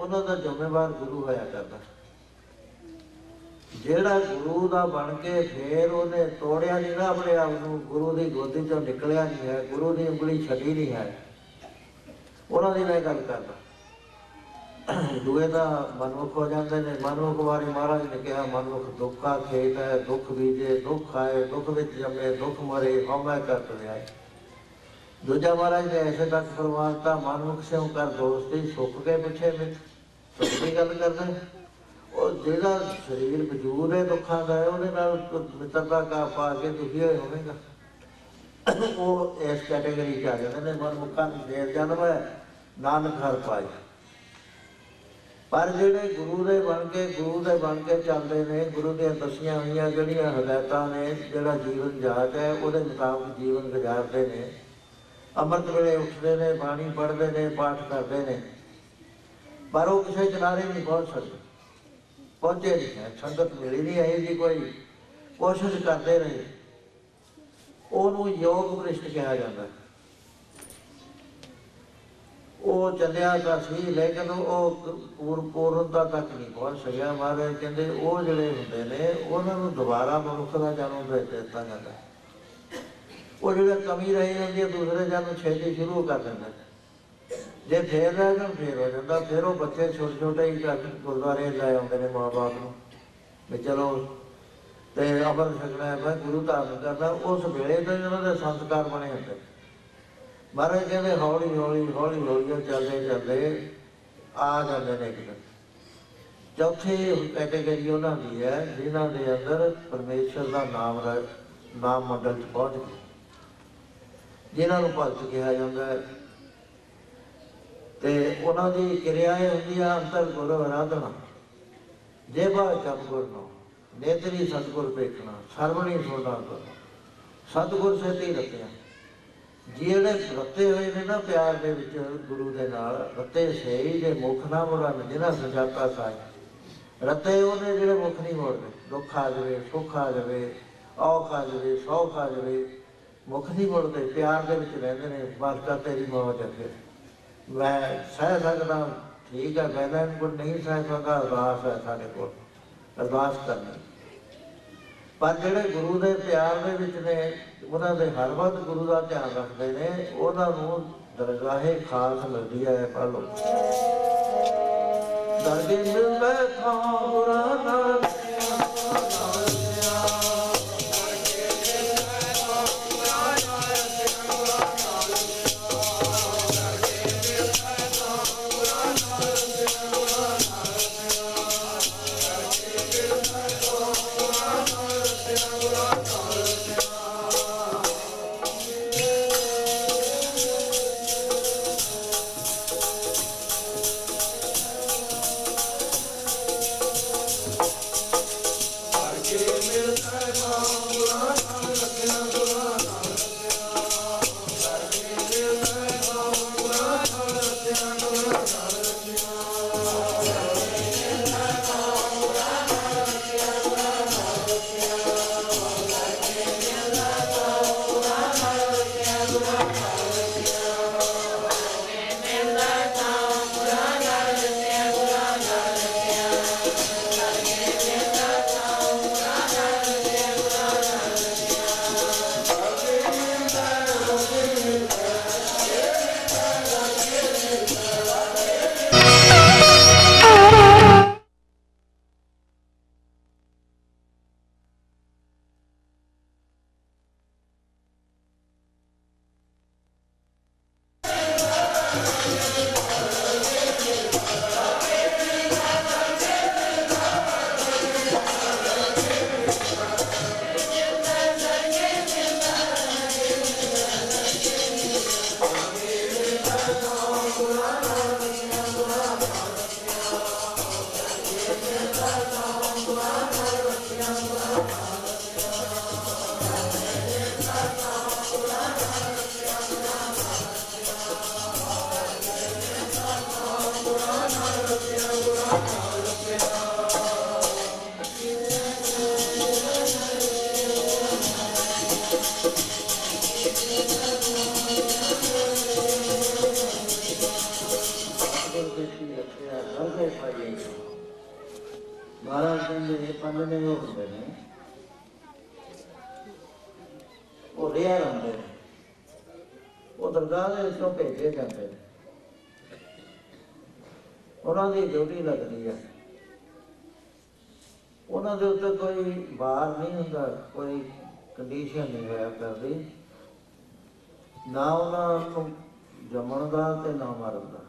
उन्हों का जिम्मेवार गुरु होया करता। जिहड़ा गुरु का बन के फिर उन्हें तोड़िया नहीं ना अपने आप को, गुरु की गोदी चों निकलिया नहीं है, गुरु की उंगली छड़ी नहीं है, उन्होंने मैं गल करदा। ਦੂਏ ਦਾ ਮਨਮੁਖ ਹੋ ਜਾਂਦੇ ਨੇ। ਮਨਮੁਖ ਬਾਰੇ ਮਹਾਰਾਜ ਨੇ ਕਿਹਾ, ਮਨਮੁਖ ਦੁੱਖ ਕਾ ਖੇਤ ਹੈ, ਦੁੱਖ ਬੀਜੇ ਦੁੱਖ ਆਏ, ਦੁੱਖ ਵਿੱਚ ਜੰਮੇ ਦੁੱਖ ਮਰੇ, ਹਉਮੈ ਕਰਤ ਲਿਆਏ। ਦੂਜਾ ਮਹਾਰਾਜ ਨੇ ਐਸੇ ਤੱਕ ਪਰਮਾਤਮਾ ਮਨਮੁਖ ਸਿਉ ਕਰ ਦੋਸਤੀ, ਸੁੱਖ ਕੇ ਪਿੱਛੇ ਮਿੱਤ। ਸੁੱਖ ਦੀ ਗੱਲ ਕਰਦੇ, ਉਹ ਜਿਹੜਾ ਸਰੀਰ ਵਜੂਦ ਹੈ ਦੁੱਖਾਂ ਦਾ, ਉਹਦੇ ਨਾਲ ਮਿੱਤਰਤਾ ਕਾ ਪਾ ਕੇ ਦੁਖੀ ਹੋਏ ਹੋਵੇਗਾ, ਉਹ ਇਸ ਕੈਟੇਗਰੀ 'ਚ ਆ ਜਾਂਦੇ ਨੇ। ਮਨਮੁਖਾਂ ਨੂੰ ਦੇਰ ਜਨਮ ਹੈ, ਨਾਨਕ ਹਰ ਪਾਏ। ਪਰ ਜਿਹੜੇ ਗੁਰੂ ਦੇ ਬਣ ਕੇ ਚੱਲਦੇ ਨੇ, ਗੁਰੂ ਦੀਆਂ ਦੱਸੀਆਂ ਹੋਈਆਂ ਜਿਹੜੀਆਂ ਹਦਾਇਤਾਂ ਨੇ, ਜਿਹੜਾ ਜੀਵਨ ਜਾਚ ਹੈ ਉਹਦੇ ਮੁਤਾਬਕ ਜੀਵਨ ਗੁਜ਼ਾਰਦੇ ਨੇ, ਅੰਮ੍ਰਿਤ ਵੇਲੇ ਉੱਠਦੇ ਨੇ, ਬਾਣੀ ਪੜ੍ਹਦੇ ਨੇ, ਪਾਠ ਕਰਦੇ ਨੇ, ਪਰ ਉਹ ਕਿਸੇ ਕਿਨਾਰੇ ਨਹੀਂ ਪਹੁੰਚ ਸਕਦੇ, ਪਹੁੰਚੇ ਨਹੀਂ ਹੈ। ਸੰਗਤ ਮਿਲੀ ਨਹੀਂ ਹੈ ਜੀ, ਕੋਈ ਕੋਸ਼ਿਸ਼ ਕਰਦੇ ਰਹੇ, ਉਹਨੂੰ ਯੋਗ ਭ੍ਰਿਸ਼ਟ ਕਿਹਾ ਜਾਂਦਾ। ਉਹ ਚੱਲਿਆ ਤਾਂ ਸੀ, ਲੇਕਿਨ ਉਹ ਪੂਰਨਤਾ ਤੱਕ ਨਹੀਂ ਪਹੁੰਚ ਸਕਿਆ। ਮਹਾਰਾਜ ਕਹਿੰਦੇ ਉਹ ਜਿਹੜੇ ਹੁੰਦੇ ਨੇ, ਉਹਨਾਂ ਨੂੰ ਦੁਬਾਰਾ ਮਨੁੱਖ ਦਾ ਜਨਮ ਦੇ ਦਿੱਤਾ ਜਾਂਦਾ। ਉਹ ਜਿਹੜਾ ਕਮੀ ਰਹੀ ਜਾਂਦੀ ਹੈ, ਦੂਸਰੇ ਜਨਮ ਛੇਤੀ ਸ਼ੁਰੂ ਕਰ ਦਿੰਦੇ। ਜੇ ਫੇਰ ਰਹਿ ਜਾਣ ਫੇਰ ਹੋ ਜਾਂਦਾ। ਫਿਰ ਉਹ ਬੱਚੇ ਛੋਟੇ ਛੋਟੇ ਹੀ ਗੁਰਦੁਆਰੇ ਲੈ ਆਉਂਦੇ ਨੇ ਮਾਂ ਬਾਪ ਨੂੰ, ਵੀ ਚਲੋ ਤੇ ਅਮਰ ਛਕਣਾ, ਮੈਂ ਗੁਰੂ ਧਾਰਨ ਕਰਨਾ। ਉਸ ਵੇਲੇ ਤੋਂ ਉਹਨਾਂ ਦੇ ਸੰਸਕਾਰ ਬਣੇ ਹੁੰਦੇ। ਮਹਾਰਾਜ ਕਹਿੰਦੇ ਹੌਲੀ ਹੌਲੀ ਚੱਲਦੇ ਚੱਲਦੇ ਆ ਜਾਂਦੇ ਨੇ ਇੱਕ ਦਿਨ। ਚੌਥੀ ਕੈਟੇਗਰੀ ਉਹਨਾਂ ਦੀ ਹੈ ਜਿਨ੍ਹਾਂ ਦੇ ਅੰਦਰ ਪਰਮੇਸ਼ਰ ਦਾ ਨਾਮ ਮੰਡਲ 'ਚ ਪਹੁੰਚ ਗਏ, ਜਿਨ੍ਹਾਂ ਨੂੰ ਭਗਤ ਕਿਹਾ ਜਾਂਦਾ ਹੈ। ਤੇ ਉਹਨਾਂ ਦੀ ਕਿਰਿਆ ਇਹ ਹੁੰਦੀ ਆ, ਅੰਤਰ ਗੁਰ ਆਰਾਧਨਾ, ਜੇਬਾ ਜਪ ਗੁਰ ਨੋ, ਨੇਤਰੀ ਸਤਿਗੁਰ ਵੇਖਣਾ, ਸਰਵਣੀ ਸੁਣਨਾ ਗੁਰ, ਸਤਿਗੁਰ ਸੇਤੀ ਰਤਿਆ। ਜਿਹੜੇ ਰੱਤੇ ਹੋਏ ਨੇ ਨਾ ਪਿਆਰ ਦੇ ਵਿੱਚ ਗੁਰੂ ਦੇ ਨਾਲ, ਰੱਤੇ ਸਹੀ ਜੇ ਮੁੱਖ ਨਾ ਮੁੜਨ, ਜਿਹਨਾਂ ਸੁਜਾਤਾ ਸਾਹਿਬ ਰੱਤੇ ਉਹਨੇ ਜਿਹੜੇ ਮੁੱਖ ਨਹੀਂ ਮੋੜਦੇ। ਦੁੱਖ ਆ ਜਾਵੇ, ਸੁੱਖ ਆ ਜਾਵੇ, ਔਖ ਆ ਜਾਵੇ, ਸੌਖ ਆ ਜਾਵੇ, ਮੁੱਖ ਨਹੀਂ ਮੁੜਦੇ, ਪਿਆਰ ਦੇ ਵਿੱਚ ਰਹਿੰਦੇ ਨੇ। ਬਸ ਕਰ ਤੇਰੀ ਮੌਜ ਅੱਗੇ, ਮੈਂ ਸਹਿ ਸਕਦਾ, ਠੀਕ ਹੈ, ਮੈਂ ਕੋਲ ਨਹੀਂ ਸਹਿ ਸਕਦਾ, ਅਰਦਾਸ ਹੈ ਸਾਡੇ ਕੋਲ, ਅਰਦਾਸ ਕਰਨੀ। ਪਰ ਜਿਹੜੇ ਗੁਰੂ ਦੇ ਪਿਆਰ ਦੇ ਵਿੱਚ ਨੇ, ਉਹਨਾਂ ਦੇ ਹਰ ਵਕਤ ਗੁਰੂ ਦਾ ਧਿਆਨ ਰੱਖਦੇ ਨੇ, ਉਹਨਾਂ ਨੂੰ ਦਰਗਾਹੇ ਖਾਸ ਮਿਲਦੀ ਹੈ। ਪੜ੍ਹ ਲਓ, ਦਰਗੇ ਮਿਲਦਾ ਥਾਂ ਗੁਰਾਂ ਨਾਲ, ਮਹਾਰਾਜ ਕਹਿੰਦੇ ਇਹ ਪੰਜ ਨੇ ਉਹ ਹੁੰਦੇ ਨੇ, ਉਹ ਰੇਅਰ ਹੁੰਦੇ ਨੇ, ਉਹ ਦਰਗਾਹ ਦੇ ਵਿੱਚੋਂ ਭੇਜੇ ਜਾਂਦੇ ਨੇ। ਉਹਨਾਂ ਦੀ ਡਿਊਟੀ ਲੱਗਦੀ ਹੈ। ਉਹਨਾਂ ਦੇ ਉੱਤੇ ਕੋਈ ਬਾਰ ਨਹੀਂ ਹੁੰਦਾ, ਕੋਈ ਕੰਡੀਸ਼ਨ ਨਹੀਂ ਹੋਇਆ ਕਰਦੀ, ਨਾ ਉਹਨਾਂ ਨੂੰ ਜੰਮਣ ਦਾ ਤੇ ਨਾ ਮਰਨ ਦਾ।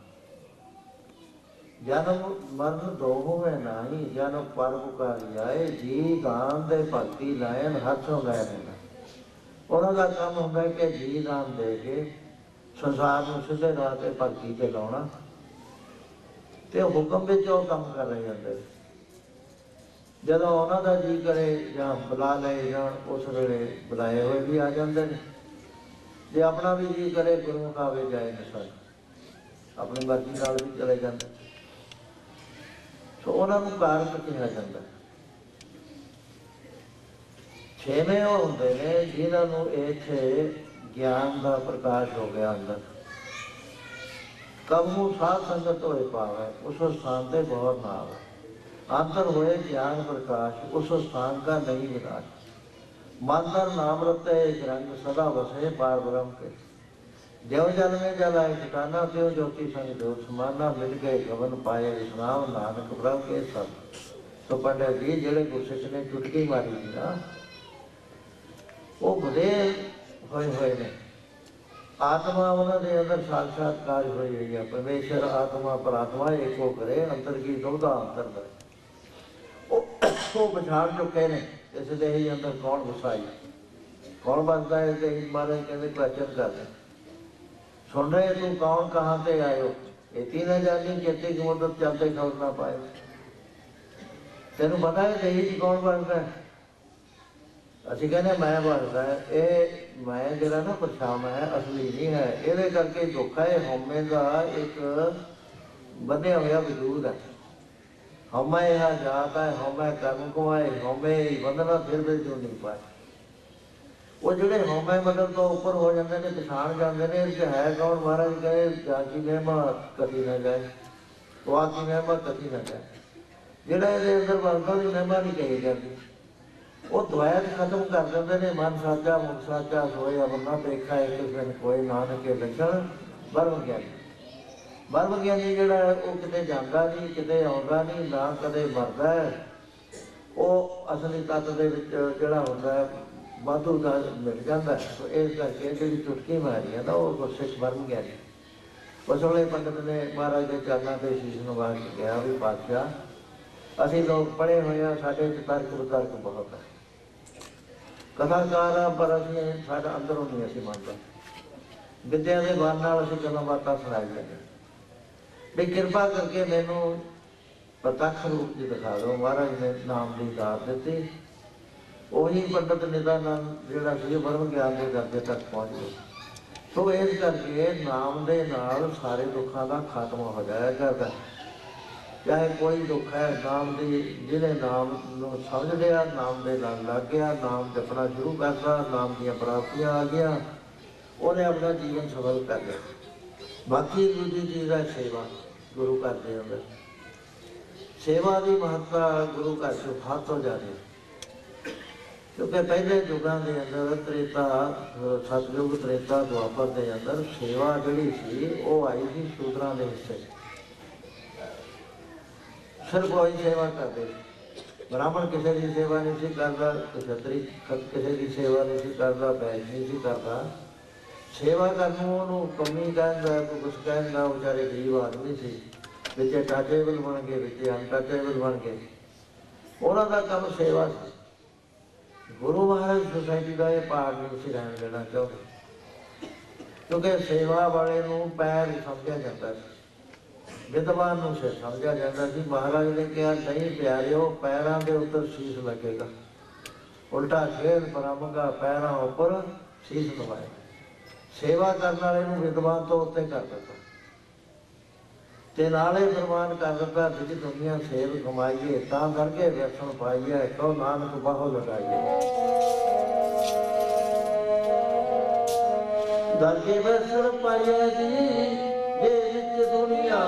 ਜਨਮ ਮਰਨ ਦੋ ਹੋਵੇ ਨਹੀਂ, ਜਨਮ ਪਰ ਪੁਕਾਰੀ ਆਏ, ਜੀ ਦਾਨ ਦੇ ਭਗਤੀ ਲਾਇਨ ਹੱਥੋਂ ਲੈ ਲੈਣਾ। ਉਹਨਾਂ ਦਾ ਕੰਮ ਹੁੰਦਾ ਕਿ ਜੀ ਦਾਨ ਦੇ ਕੇ ਸੰਸਾਰ ਨੂੰ ਸਿੱਧੇ ਰਾਹ ਤੇ ਭਗਤੀ ਤੇ ਲਾਉਣਾ, ਤੇ ਹੁਕਮ ਵਿੱਚ ਉਹ ਕੰਮ ਕਰ ਰਹੇ ਹੁੰਦੇ। ਜਦੋਂ ਉਹਨਾਂ ਦਾ ਜੀ ਕਰੇ ਜਾਂ ਬੁਲਾ ਲਏ ਜਾਣ, ਉਸ ਵੇਲੇ ਬੁਲਾਏ ਹੋਏ ਵੀ ਆ ਜਾਂਦੇ ਨੇ। ਜੇ ਆਪਣਾ ਵੀ ਜੀ ਕਰੇ, ਗੁਰੂ ਆਵੇ ਜਾਏ ਨਿਸਰ, ਆਪਣੀ ਮਰਜ਼ੀ ਨਾਲ ਵੀ ਚਲੇ ਜਾਂਦੇ। ਸੋ ਉਹਨਾਂ ਨੂੰ ਕਾਰਕ ਕਿਹਾ ਜਾਂਦਾ। ਛੇਵੇਂ ਉਹ ਹੁੰਦੇ ਨੇ ਜਿਨ੍ਹਾਂ ਨੂੰ ਇੱਥੇ ਗਿਆਨ ਦਾ ਪ੍ਰਕਾਸ਼ ਹੋ ਗਿਆ ਅੰਦਰ। ਕਬੂ ਸਾਧ ਸੰਗਤ ਹੋਏ ਪਾਵੇ, ਉਸ ਸਥਾਨ ਤੇ ਗੌਰ ਨਾ ਆਵੇ। अंतर होए ज्ञान प्रकाश, उस स्थान का नहीं विनाश। मंदर नाम रते एक रंग, सदा बसे पार ब्रह्म के। ज्यों जल में जल आए ठिकाना, त्यों ज्योति संग ज्योत समाना। मिल गए गवन पाए विश्राम, नानक ब्रह्म के सब। तो पंडित जी जेड़े गुरसिख ने चुटकी मारी थी ना, वो बड़े होए ने। आत्मा उन्होंने अंदर साक्षात्कार हुई है। परमेश्वर आत्मा परात्मा एक हो करे, अंतर की दुविधा अंतर करे। वो पछाण चुके ने इस देही अंदर कौन वसाई, कौन बनता है। देही महाराज कहते क्वेश्चन करते, सुन रहे तू कौन कहाँ से आयो, इतनी न जानी कितनी की मुद्दत चलते खबर ना पाए। तेन पता है देही च कौन बनता है। ਅਸੀਂ ਕਹਿੰਦੇ मैं बनता है, ये मैं ਜਿਹੜਾ ना परछावां है, असली नहीं है। ਇਹਦੇ ਕਰਕੇ ਦੁੱਖ है। हौमे का एक बंधਿਆ ਹੋਇਆ वजूद है। हौमा यह जात है, हौमा कर्म कमाए, हौमे बंधना फिर भी जो नहीं पाए। वो ਜਿਹੜੇ हौमे बंधन तो ऊपर हो जाते हैं, पछाण जाते हैं कि है कौन। महाराज कहे जाकी महिमा कभी ना जाए, वाह की महिमा कभी ना जाए। ਜਿਹੜਾ ਇਹਦੇ ਅੰਦਰ ਬਣਦਾ ਉਹਦੀ महिमा नहीं कही जाती। वो द्वैत खत्म कर देंगे ने। मन साचा मुख साचा सोए अमरना देखा, एक दिन कोई नानक के लक्षण। ब्रह्म ज्ञानी, ब्रह्म ज्ञानी जोड़ा वो किते जाता नहीं, किते आउंदा नहीं, ना कदे मरदा है। वो असली तत्त दे विच जिहड़ा हुंदा है वाधू दा मिल जाता है। तो इस करके जिहड़ी चुटकी मारी है ना, वो गुरसिख ब्रह्म ज्ञानी। उस वेले पंडित ने महाराज के चरणों से शीश नवा के कहा भी पातशाह, असीं लोग पढ़े हुए हैं, साडे च तर्क वितर्क बहुत है, कथाकार आ, पर असीं साडा अंदरों नहीं असीं मंनदे। विद्या के बल नाल असीं गल्लां बातां सुणाई जांदे भी किरपा करके मैनू प्रत्यक्ष रूप च दिखा दो। महाराज ने नाम की दात दी। ਉਹੀ पंडित नित्यानंद ਜਿਹੜਾ ਸੀ ब्रह्म ज्ञान के दर्जे तक पहुँच गए। सो इस करके नाम के नाल सारे दुखों का खात्मा हो जाया करता। चाहे कोई दुख है, नाम की जिन्हें नाम समझ लिया, नाम के नाल लग गया, नाम जपना शुरू करता, नाम दी प्राप्तियां आ गया, उन्हें अपना जीवन सफल कर लिया। बाकी दूसरी चीज़ है सेवा। गुरु घर के अंदर सेवा की महत्ता गुरु घर से हद तो ज़्यादा, क्योंकि पहले युगों के अंदर त्रेता सतयुग त्रेता द्वापर के अंदर सेवा जी सी वो आई थी शूद्रां के हिस्से। सिर्फ वही सेवा करते। ब्राह्मण किसी की सेवा नहीं सी करता, क्षत्री किसी की सेवा नहीं सी करता, बैज नहीं सी करता। सेवा करने उन्होंने कमी कहता, कोई कुछ कहता। बेचारे गरीब आदमी से बिचे टचेबल बन गए, बिचे अनटचेबल बन गए। उन्हों का काम सेवा से। गुरु महाराज सोसाइटी का यह पाठ नहीं सी रहने देना चाहते, क्योंकि सेवा वाले को पैर समझा जाता है, विद्वान को सिर समझा जाता है। महाराज ने कहा नहीं प्यारिओ, पैरों के ऊपर शीश लगेगा, उल्टा खेल ब्रह्म का पैरों ऊपर शीश नवाएगा। सेवा करने वाले विद्वान तो उत्ते कर देता ते नाले फरमान कर देता, जिस दुनिया सेव कमाइए तां करके व्यसन पाइए, कहो नानक बाहो लगाइए। दर के व्यसन पाइए जी, ये विच दुनिया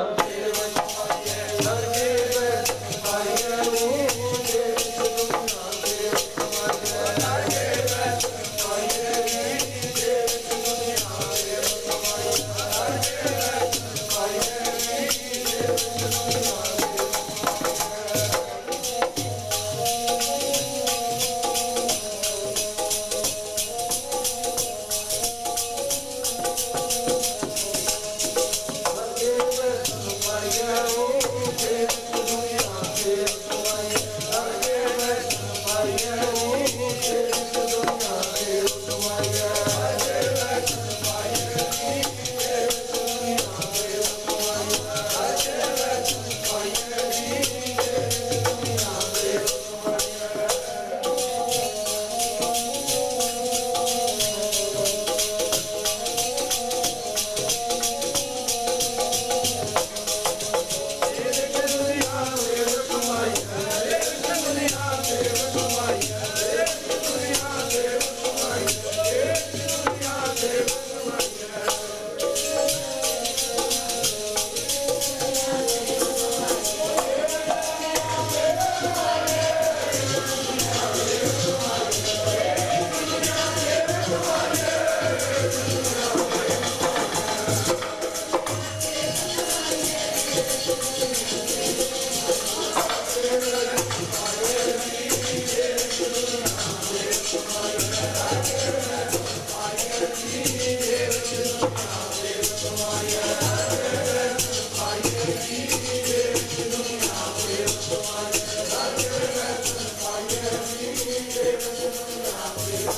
तो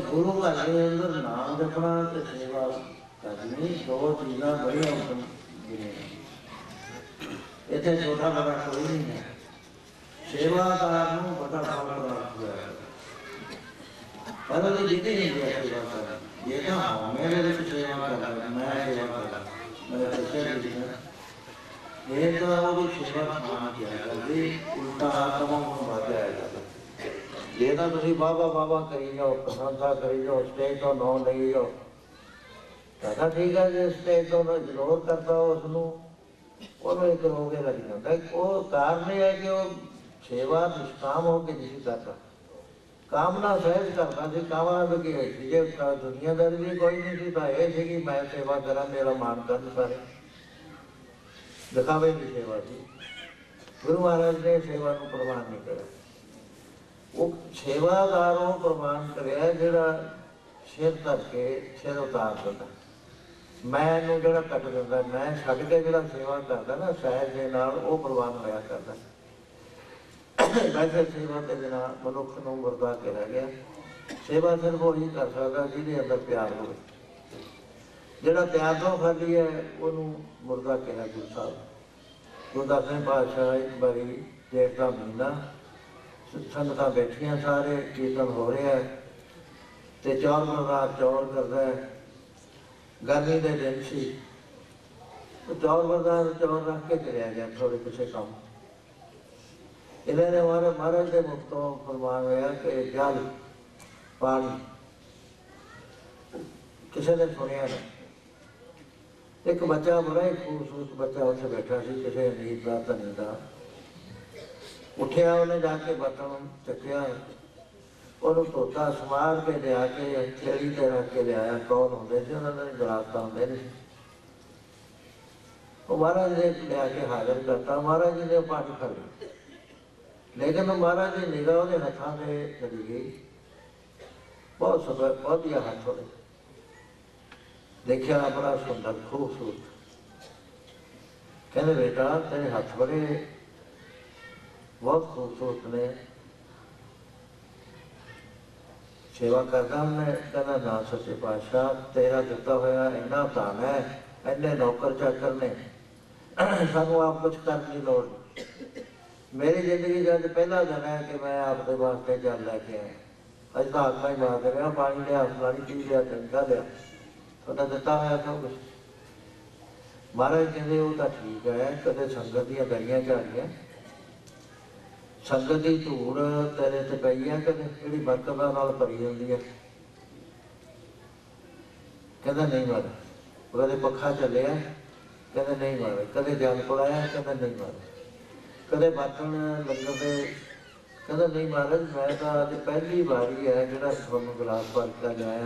गुरु घर के अंदर नाम जपना तो सेवा करनी, दो चीज़ां बड़िया उत्तम गिने। इतने छोटा बड़ा कोई नहीं है। सेवादार नूं बड़ा फल प्राप्त हुआ है, पर वो जितनी नहीं गया सेवा कर ये तो मेरे लिए सेवा कर मैं सेवा कर मेरे बच्चे भी ये तो वो सेवा मान किया करती उल्टा आत्मा को बढ़ जाएगा। ये तो तुम बाबा बाबा करी जाओ, प्रशंसा करी जाओ, स्टेज तो नौ नहीं जाओ, कहता ठीक है जो स्टेज तो इग्नोर करता हो उसनों एक रोगे लग जाता है। वो कारण है कि वो सेवा निष्काम होकर नहीं करता, कामना सहज करता सी। कामना तो की जे दुनियादारी भी कोई नहीं थी, तो यह कि मैं सेवा करा मेरा मान कर सारे दिखावे की सेवा थी। गुरु महाराज ने सेवा को प्रमाण नहीं करा, वो सेवादारों प्रमाण कराया जोड़ा सिर धर के सिर उतार देता, मैं जोड़ा कट देता, मैं छड्ड के जोड़ा सेवा करता ना सहज के नाल वो प्रवान होया करता। वैसे सेवा के बिना मनुख नूं मुर्दा के रह गया। सेवा सिर्फ वही कर सकता जिहदे अंदर प्यार होवे, जिहड़ा प्यार तो खाली है उहनूं मुर्दा कहा गुरु साहब। गुरु 10वें पातशाह एक बारी जेठ का महीना संगतां बैठियां सारे कीर्तन हो रहा है तो चौर महाराज चौर करता है। गर्मी के दिन सी तो चौर महाराज चौर रख के चलिया गया थोड़े किसी काम। इन्होंने महाराज के मुख तो फरमान होया कि जल पानी किसी ने सुनिया नहीं। एक बच्चा बड़ा ही खूबसूरत बच्चा उत्थे बैठा सी, किसी अमीर का धनी का उठिया, उन्हें जाके बर्तन चुकया, उन्होंने धोता समार के लिया के छेड़ी ते रख के लिया। कौन होंगे थे उन्होंने गिलास तो होंगे नहीं। वो महाराज ने लिया के हाजिर करता, महाराज जी ने पानी खा लिया, लेकिन महाराज जी निगाह उन्हें हथां से चली गई। बहुत समय बहुत ही हाथ होने देखा, बड़ा सुंदर खूबसूरत। कहने बेटा तेरे हाथ बड़े बहुत खूबसूरत ने, सेवा करता उन्हें। कहना ना सच्चे पातशाह तेरा दिता होया इन्ना धन है, इन्ने नौकर चाकर ने, सानू आप कुछ करने की लोड़ नहीं। मेरी जिंदगी का पहला दिन है कि मैं आपके वास्ते जल लैके आया। अज तो आत्मा ही मार रहा, पानी लिया फलानी चीज लिया टंका लिया, थोड़ा दिता होया सब कुछ। महाराज कहते वो तो ठीक है, कदे संगत दी गलियां झाड़ियां संगत की धूड़ तेरे ते पई है, कदे जी बरकत नाल भरी होंदी है। कहता नहीं मारा, कदे पखा चलिया, कहते नहीं मारे, कदे जल पलाया, कहते नहीं मारे, कदे बर्तन लंगर दे, कहता नहीं महाराज मैं तो अज पहली बारी है जो थोनों गिलास भर के लिया,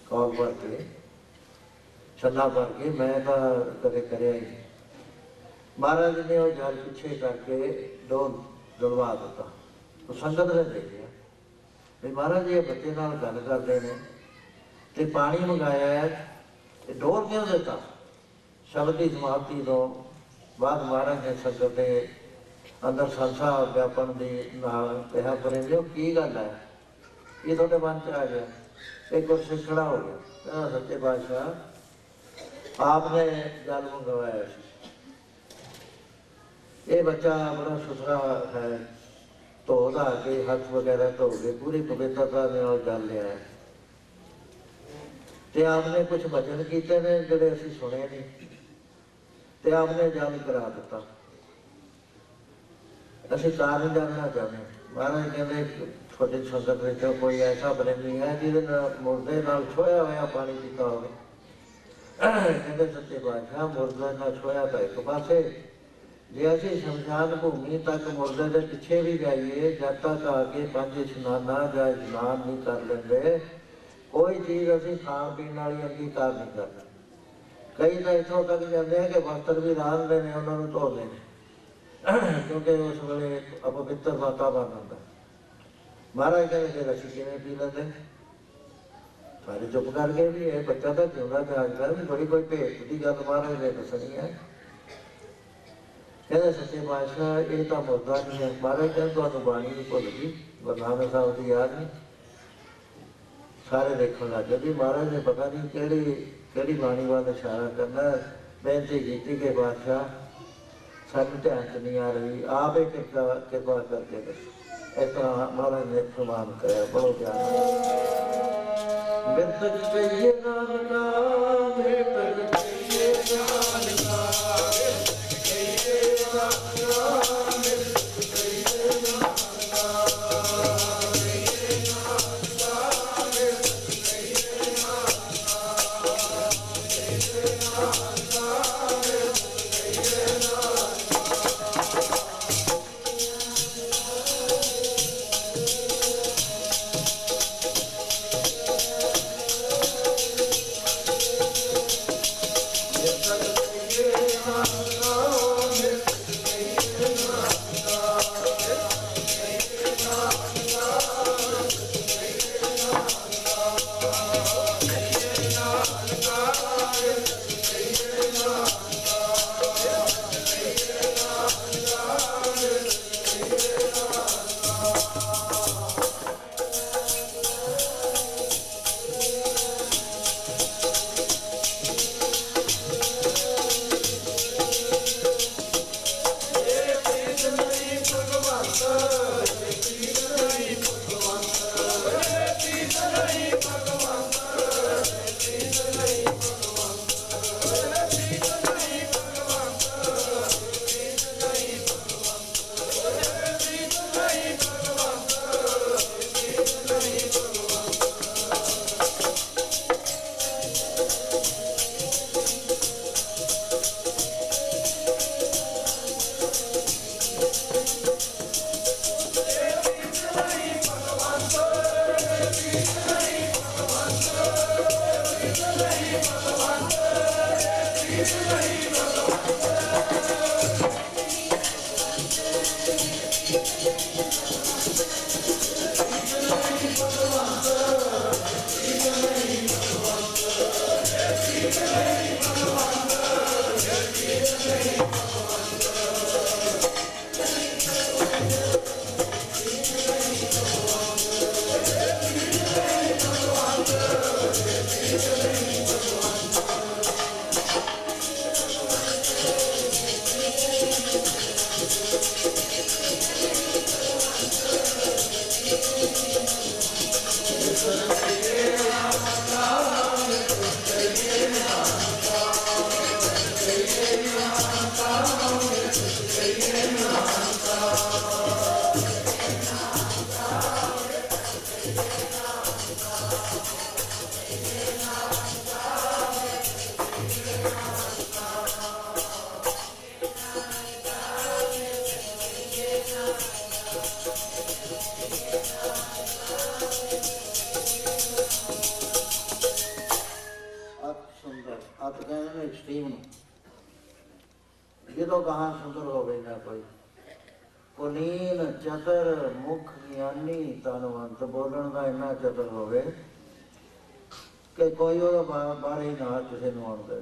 कौल भर के छन्ना भर के, मैं तो कदे करया ही नहीं। महाराज ने वो जल पिछे करके डोल डुलवा दिता। तो संगत ने देखिया भी महाराज ये बच्चे नाल गल करते हैं तो पानी मंगाया है, डोल क्यों देता? शब्द की समाप्ति तो बाद महाराज ने संगत के अंदर संसा व्यापन की नाल कहा करेंगे की गल है, ये थोड़े मन च आ गया। एक कुर्सी खड़ा हो गया, कहना सच्चे पातशाह आपने जल मंगवाया, ये बच्चा बड़ा सुथरा है, धो धा के हाथ वगैरह धो के पूरी पवित्रता ने जल लिया है, तो आपने कुछ वचन किए ने जोड़े असी सुने नहीं, तो आपने जल करा दिता। असी कारण जानना चाहते। महाराज कहते छोटी संगत में कोई ऐसा प्रेमी है जिसे मुर्दे नाल छोया होया पानी पीता हो। कहते सच्चे पातशाह मुर्दे नाल छोया तो एक पासे, जे असी शमशान भूमि तक मुर्दे के पिछे भी जाइए, जब तक आके 5 इशनाना या इशनान नहीं कर लेंगे, कोई चीज़ असी खाण पीण वाली अंगीकार नहीं करना। कई तो इतों तक जाते हैं कि वस्त्र भी लाने ने उन्होंने धोने, क्योंकि उस वे अपवित्र वातावरण होता। महाराज कहते फिर असीं किवें पी लैंदे। सारे चुप कर गए भी ये बच्चा तो जिंदा जागदा भी थोड़ी कोई भेत की गल महाराज ने दसनी है। कहते सच्चे पातशाह ये तो मुर्दा नहीं है। महाराज कहते तुहानूं बाणी भी भुल गई, गुरु नानक साहब की याद नहीं। सारे देखने लग गए भी महाराज ने पता नहीं केड़ी बाणी वाल इशारा करना। बेनती की कि बादशाह सानूं ध्यान च नहीं आ रही, आप ही कृपा करके दसो। इस तरह महाराज ने फरमान कराया। बड़ो ध्यान मृतक कहिए नानका, मृतक कहिए नानका, कहिए नानका, मृतक कहिए नानका, कहिए नानका, मृतक कहिए नानका, कहिए नानका, मृतक कहिए जो कहा सुंदर हो गई ना कोई पुनीन चतर मुख ज्ञानी धनवंत बोलन का इन्ना चतर हो कि कोई बारे ही ना किसी को आन दे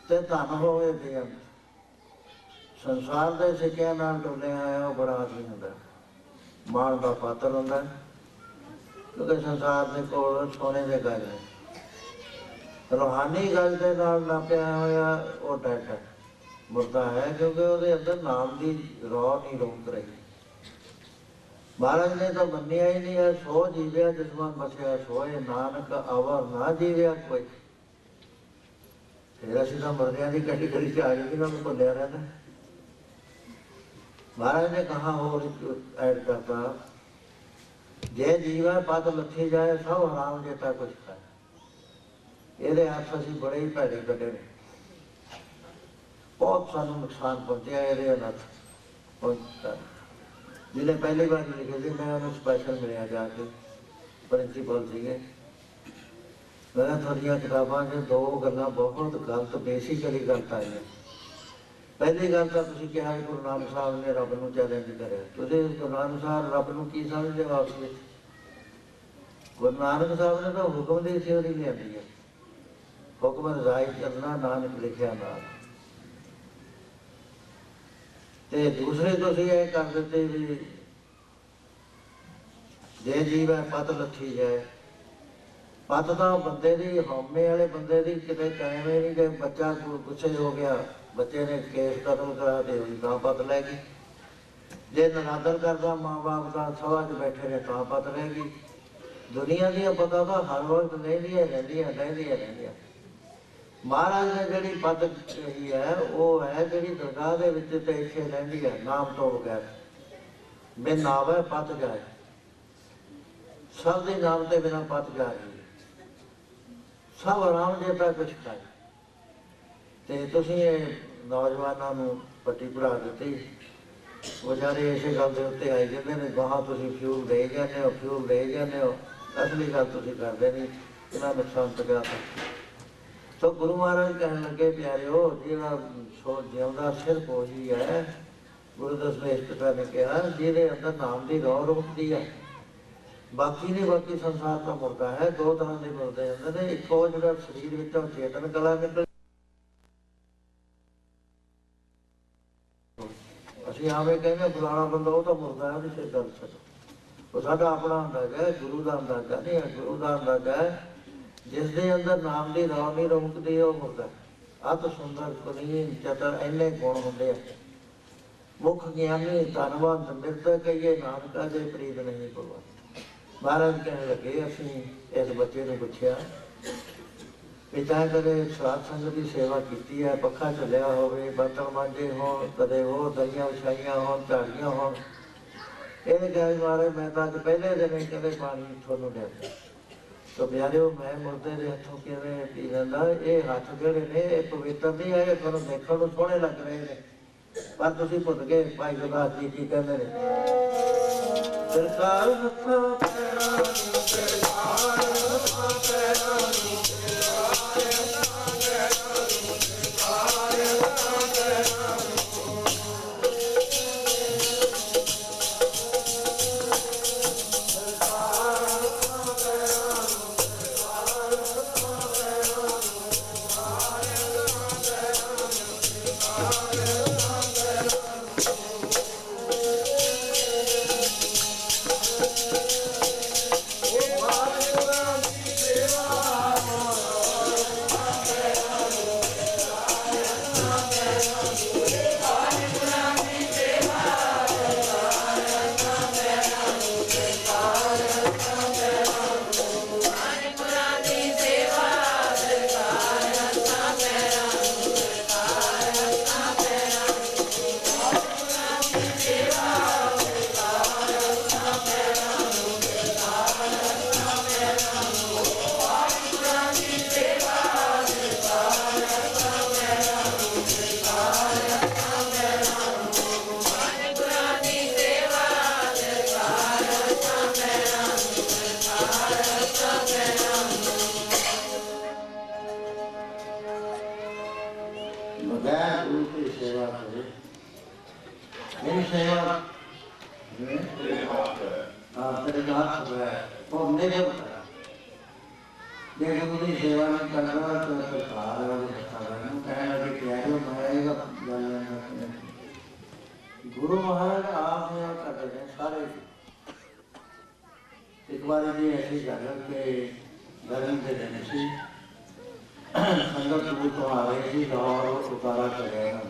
ते धन होवे बेअंत संसार के सिक्कियां नाल टुले आया वो बड़ा आदमी होंदा मान का पात्र होंदा क्योंकि संसार के कोल सोने के गज है रूहानी गज के नाल नापिया होया वो डेड है मुर्दा है क्योंकि उसके अंदर नाम की रौ नहीं रोक रही। महाराज ने तो मनिया ही नहीं है सो जीव्या जिसमें बसिया सोए नानक अवर ना जीव्या कोई फिर असं तो मरदिया की कैटेगरी से आ गई मैं भुलिया रहना। महाराज ने कहा और ऐड करता जे जीवा पद लथी जाए सब हराम जेता कुछ खाए ये हथ असी बड़े ही भैड़े कटे ने बहुत सानू नुकसान पहुंचा ये अनर्थ जिन्हें पहली बार लिखे थे मैं उन्हें स्पैशल मिलया जाके प्रिंसीपल थे मैं थोड़िया किताबों से दो गल्लां बहुत गलत बेसिकली गलत आई पहली गल तो तुसीं कहा कि गुरु नानक साहब ने रब नूं चैलेंज करिया। तुसीं गुरु नानक साहब रब नूं की समझदे हो आपस विच? गुरु नानक साहब ने तो हुक्म दी थ्योरी लिआंदी है, हुक्म रजाई करना नानक लिखिया नाल। ते दूसरे तुसीं ये कर दिते भी जे जीव है पत लथी जाए। पत तो बंदे दी हौमे वाले बंदे दी किते कायम ही नहीं कि बच्चा गुस्से हो गया, बच्चे ने केस कतल करा दे तां पत लै गई। जे नरादर करदा माँ बाप का सभा च बैठे ने तां पत रह गई। दुनिया दी पता तो हर वक्त लहिंदियां रहिंदियां। महाराज ने जिहड़ी पत कही है वो है जिहड़ी दरगाह दे विच ते इत्थे लहिंदी है नाम तो बगैर। बिन नावे पत जाए, सब दे नाम ते बिना पत जा रही है। सब आराम जेता कुछ खाए। तो तुसीं नौजवानों नूं पट्टी पढ़ा दी, बेचारे इस गल के उत्ते आई जाते हैं गाह तुसीं फ्यूल दे जाते हो, फ्यूल दे जाते हो। असली गल तुसीं करदे नहीं, इन्हां नुकसान पहुँचा। तो गुरु महाराज कहन लगे प्यारिओ जिहड़ा सो जिउंदा सिर्फ उही है। गुरु दसवें पिता ने कहा जिहदे अंदर नाम की रौह रुकती है, बाकी नहीं। बाकी संसार तो मुर्दा है, दो तरह के मुर्दे होंदे ने। एक वो जिहड़ा शरीर विचों चेतन कला निकल, असीं आवें कहने फलाना बंदा वो तो मुर्दा है, नहीं गल छड्डो। वो साडा अपना अंदाजा है, गुरु का अंदाजा नहीं है। गुरु का अंदाजा है जिस दे अंदर नाम की रौह नहीं रुकती वो मुर्दा। अत सुंदर कुलीन चतर इन्ने गुण होंदे आ। मुख ज्ञानी धनवंत मृतक कहिए नानका जे प्रीत नहीं भगवान। महाराज कहने लगे असीं इस बच्चे ने पुछया भी तैं कदे साध संगत की सेवा की है, पखा चलिया होवे, बर्तन मांजे हो, कदे वो दरियां विछाइयां हो, झाड़ियां हो। इहने कहा महाराज मैं तो अज पहले दिन ही कहते पानी थोनों लिया। तो प्यारिओ मैं मुर्दे के हथों किवें पी लैंदा? ये हथ जिहड़े ने ये पवित्र नहीं है, तुहानूं देखण नूं सोहणे लग रहे हैं, पर तुसीं भुल गए भाई गुरदास जी की कहंदे ने, सरकार हथों पैरां नूं, सरकार हथों पैरां नूं, गुरु महाराज आप करते हैं सारे। एक बार जी ऐसी गल के गर्मी के दिन से संगत दूर तो आ रही थी, लाहौर उतारा कराया।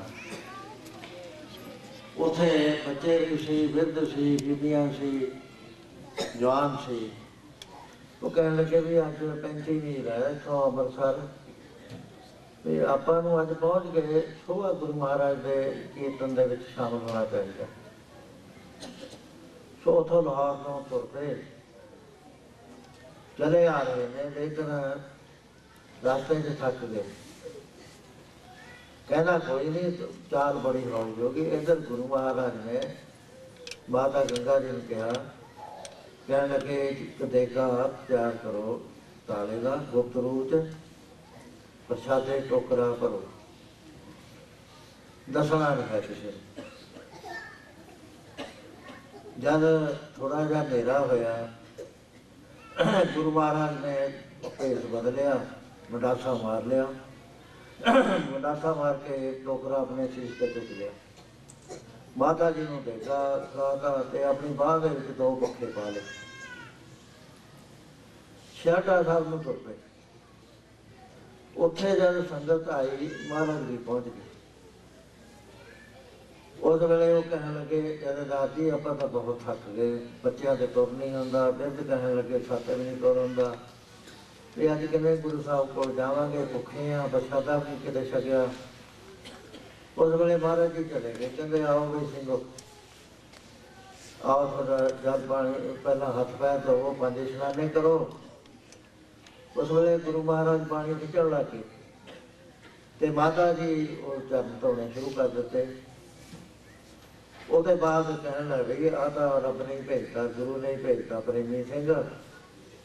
उथे बच्चे भी सी, वृद्ध सी, बीबियां सी, जवान सी। वो कहने लगे भी अज 35 नहीं रहा इतों अमृतसर भी आपां नूं अज पहुँच गए सुबह गुरु महाराज के कीर्तन दे विच शामिल होना चाहिए। सो उथों लाहौर तो तुर पे चले आ रहे हैं, लेकिन रास्ते च थक गए। कहना कोई नहीं, चाल बड़ी हौली होगी। इधर गुरु महाराज ने माता गंगा जी ने कहा, कहने लगे एक देगा तैयार करो ताले का, गुप्त रूप च प्रसादे टोकरा भरो। दसना नहीं है किसी ने। जब थोड़ा जहा नेरा होया गुरु महाराज ने भेस बदलिया, मंडासा मार लिया, मंडासा मार के एक टोकरा अपने शीश पे चुक लिया, माता जी को देखा खाता अपनी बाह के दो पखे पा ले, छाटा साहब में तुर पे। उत्थे जब संगत आई महाराज भी पहुंच गई। उस वेले वो कहने लगे जथेदार जी आप तो बहुत थक गए, बच्चों से तुर नहीं आता, बिरध कहने लगे सत भी नहीं तुर आता, तो अज किमें गुरु साहब को जावांगे, भुखे हाँ, प्रसादा भी किते छकिया। उस वेले महाराज जी चले गए, कहते आओ भी सिंघो, आओ थोड़ा जल पानी पहला हथ पैर धोवो, 5 इशनाने करो। उस वेले गुरु महाराज पानी खिंचण लग गए, तो माता जी वो चरण धोने शुरू कर दिते। उसके बाद कहने लग गई आ तो रब नहीं भेजता, गुरु नहीं भेजता, प्रेमी सिंह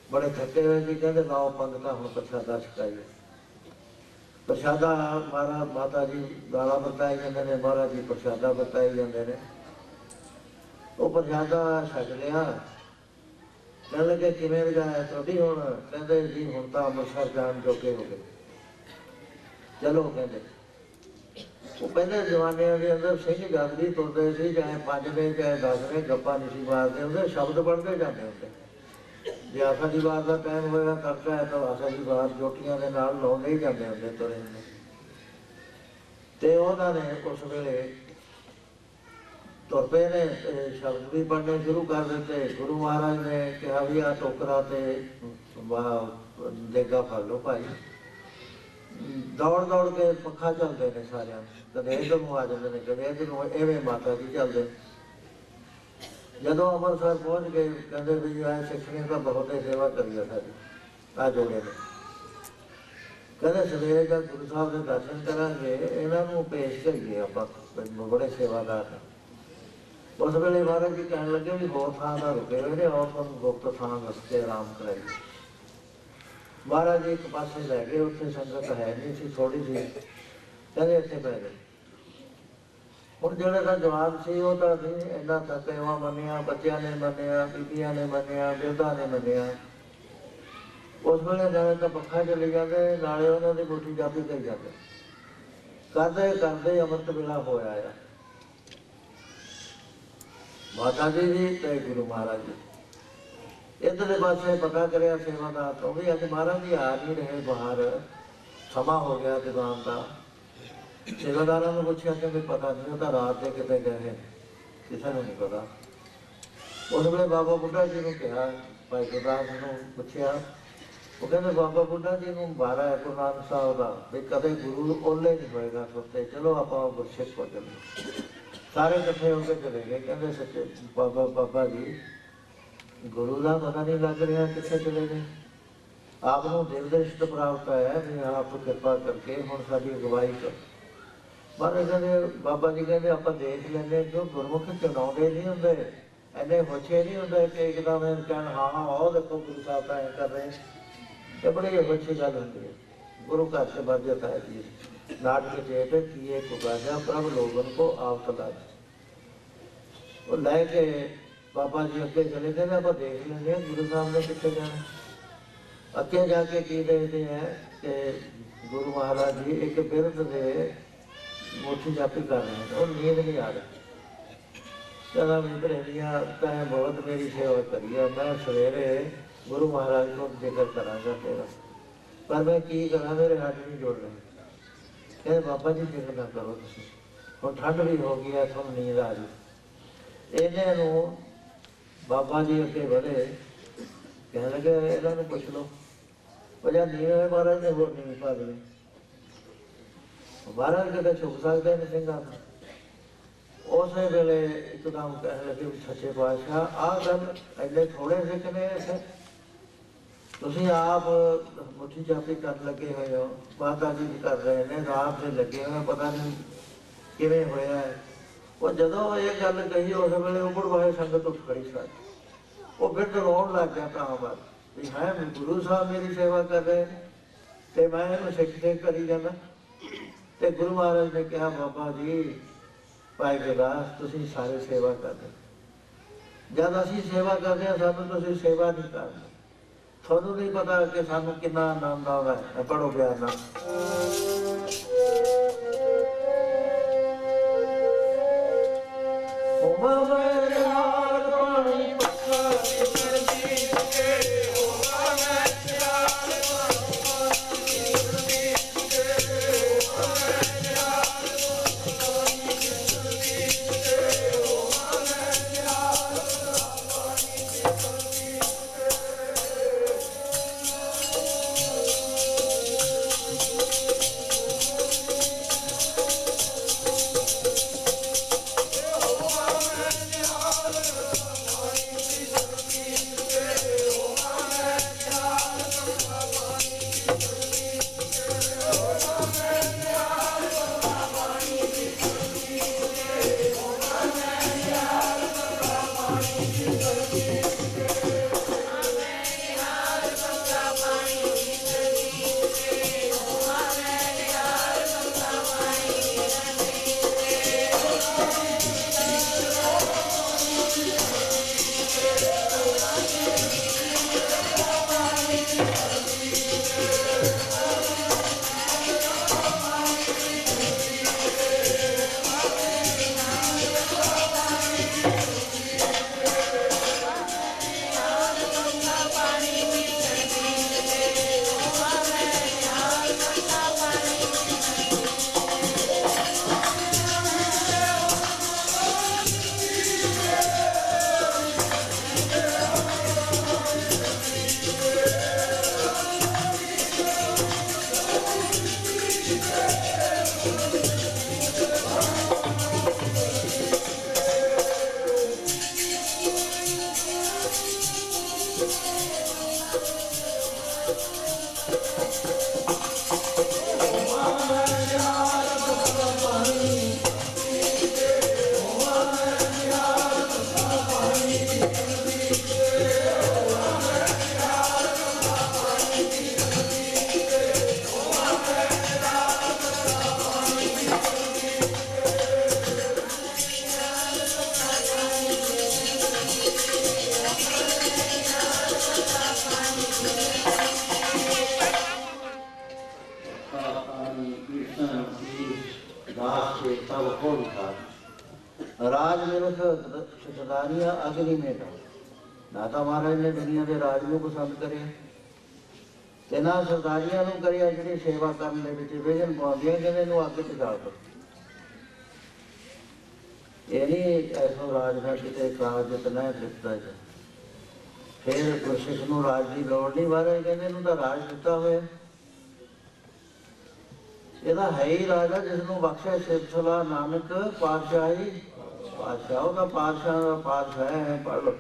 बड़े थके हुए जी, कहते लाओ पंगता हूँ प्रसादा छकाइए। प्रसादा महाराज माता जी गाला बरताई जाते हैं, महाराज जी प्रसादा बरताई जाते हैं। वो प्रसादा छक लिया, कहने लगे किमें रजाया थोड़ी हुण, कहते जी हुण तो अमृतसर जान जोगे हो गए, चलो। कहते वो पहले जमाने के अंदर सिंह जद भी तुरते थे, चाहे 5 ने चाहे 10 ने, गप्पा नहीं मारते होंगे, शब्द पढ़ते जाते होंगे। जे आसा की वार का टाइम होया करता है तो आसा की वार जोटियां के नाल लाउंदे ही जाते होंगे तुरे होंगे। तो उन्होंने उस वेले तुर पे ने शब्द भी पढ़ने शुरू कर दिते। गुरु महाराज ने कहा भी आ टोकरा ते देगा फड़ लो भाई। दौड़ दौड़ के पखा चलते हैं सारे, कदे इधर को आ जाते हैं, कदे इधर को, एवं माता जी चलते। जदों अमृतसर पहुँच गए, कहते भी आए सिक्खने का बहुत ही सेवा करी है सारी आ जोड़े ने। कहते सवेरे जब गुरु साहब के दर्शन करांगे, इन्हों पेश करिए आप, बड़े सेवादार हैं। उस वेले महाराज जी कहने लगे भी बहुत थां ना रुके हुए, और तुम गुप्त थां दस के आराम कराइए। महाराज जी एक पासे लै गए, उत्थे संगत है नहीं सी, थोड़ी सी, कहते इत्थे पै गए। हुण जिहड़े दा जवाब सी वो तो नहीं इन्ना थकेवा मन्निया, बच्चों ने मन्निया, बीबियां ने मन्निया, बिरधा ने मन्निया। उस वेले नाले तो पखा चली जाते, नाले उन्होंने मुट्ठी जापी करी जाते, करते करते अमृत वेला होया आ। माता जी भी ते गुरु महाराज जी इधर पासे पता करिया सेवादार तो भी अज महाराज जी आ नहीं रहे बाहर, समा हो गया दुकान का। सेवादारों ने पूछा कि पता नहीं, वो तो रात के कितने गए, किसी को नहीं पता। उस वे बाबा बुढ़ा जी ने कहा, भाई गुरदास ने पूछा, वो कहते बाबा बुढ़ा जी को 12 है गुरु नानक साहब का भी कदे गुरु ओले नहीं होएगा सुते, चलो आप गुरसिख हो चलो। सारे इकट्ठे होकर चले गए, कहते सच्चे बाबा जी गुरु का पता नहीं लग रहा कितने चले गए, आपको दिल दृष्ट प्राप्त है भी आप कृपा करके हम साड़ी अगवाई कर। महाराज कहते बाबा जी कहते आप देख लेंगे, क्यों गुरमुख चुनावे नहीं होंगे, इन्ने होछे नहीं होंगे कि एकदम कहन हाँ हाँ आओ देखो गुरु साहब का कर रहे हैं। ये बड़ी अच्छी गल होती है, गुरु घर से बाध्यता है चीज। नाटक चेत किए कुगाजा प्रभ लोगन को आप तला, वो लैके बाबा जी अगे चले गए, आप देख लेंगे गुरु साहब ने कितने जाना। अगे जाके की देखते हैं कि गुरु महाराज जी एक बिरध से मुट्ठी जापी कर रहे हैं और नींद नहीं आ रही। कहना भी प्रेमिया तैं बहुत मेरी सेवा करी है, मैं सवेरे गुरु महाराज को जिक्र करांगा तेरा, पर मैं की करा मेरे हाथ नहीं जोड़ रहे। कहते बाबा जी फिक्र ना करो तुम, हम ठंड भी हो गई है, थोड़ा नींद आ रही। इन्हों बाबा जी अगे बढ़े, कहने लगे इन्होंने पूछ लो, वजह नींद है महाराज ने होर नींद पा दी। महाराज कहते छुप सकते नहीं सिंघा। उस वेले एकदम कहने लगे भी सच्चे पातशाह आ गल इन्ने थोड़े सिख ने इत्थे, तुसीं आप मुट्ठी चापी कर लगे हुए हो, माता जी भी कर रहे हैं, रात से लगे हुए, पता नहीं किवें होया है। वो जदों ये गल कही उस वेले उबड़ वाए संगत उठ खड़ी सारी, वो बिरध रोन लग गया कहाँ बात भी है गुरु साहब मेरी सेवा कर रहे हैं तो मैं इन्हूं सिख सिख करी जाना। ਤੇ ਗੁਰੂ ਮਹਾਰਾਜ ਨੇ ਕਿਹਾ ਬਾਬਾ ਜੀ ਭਾਈ ਗੁਰਦਾਸ ਤੁਸੀਂ ਸਾਰੇ ਸੇਵਾ ਕਰਦੇ, ਜਦ ਅਸੀਂ ਸੇਵਾ ਕਰਦੇ ਹਾਂ ਸਾਨੂੰ ਤੁਸੀਂ ਸੇਵਾ ਨਹੀਂ ਕਰਦੇ, ਤੁਹਾਨੂੰ ਨਹੀਂ ਪਤਾ ਕਿ ਸਾਨੂੰ ਕਿੰਨਾ ਆਨੰਦ ਆਉਂਦਾ ਹੈ। ਪੜੋ ਪਿਆਰ ਨਾਲ। राज विरुद्ध सदारिया अग्नि में था। दाता महाराज ने दुनिया के राज को पसंद करे ते ना सरदारियां नूं करिया जिहड़ी सेवा करन दे विच विघन पाउंदियां कि इहनूं अग च डाल दो। ये नहीं ऐसो राज है किते काज इतना दिता जाए फिर गुरसिख नूं राज की लोड़ नहीं। महाराज कहंदे इहनूं तां राज दिता होया, ਇਹਦਾ है ही राजा जिसनों बख्शे सिलसिला नानक पातशाही पातशाह का पातशाह का पातशाह है। पढ़ लो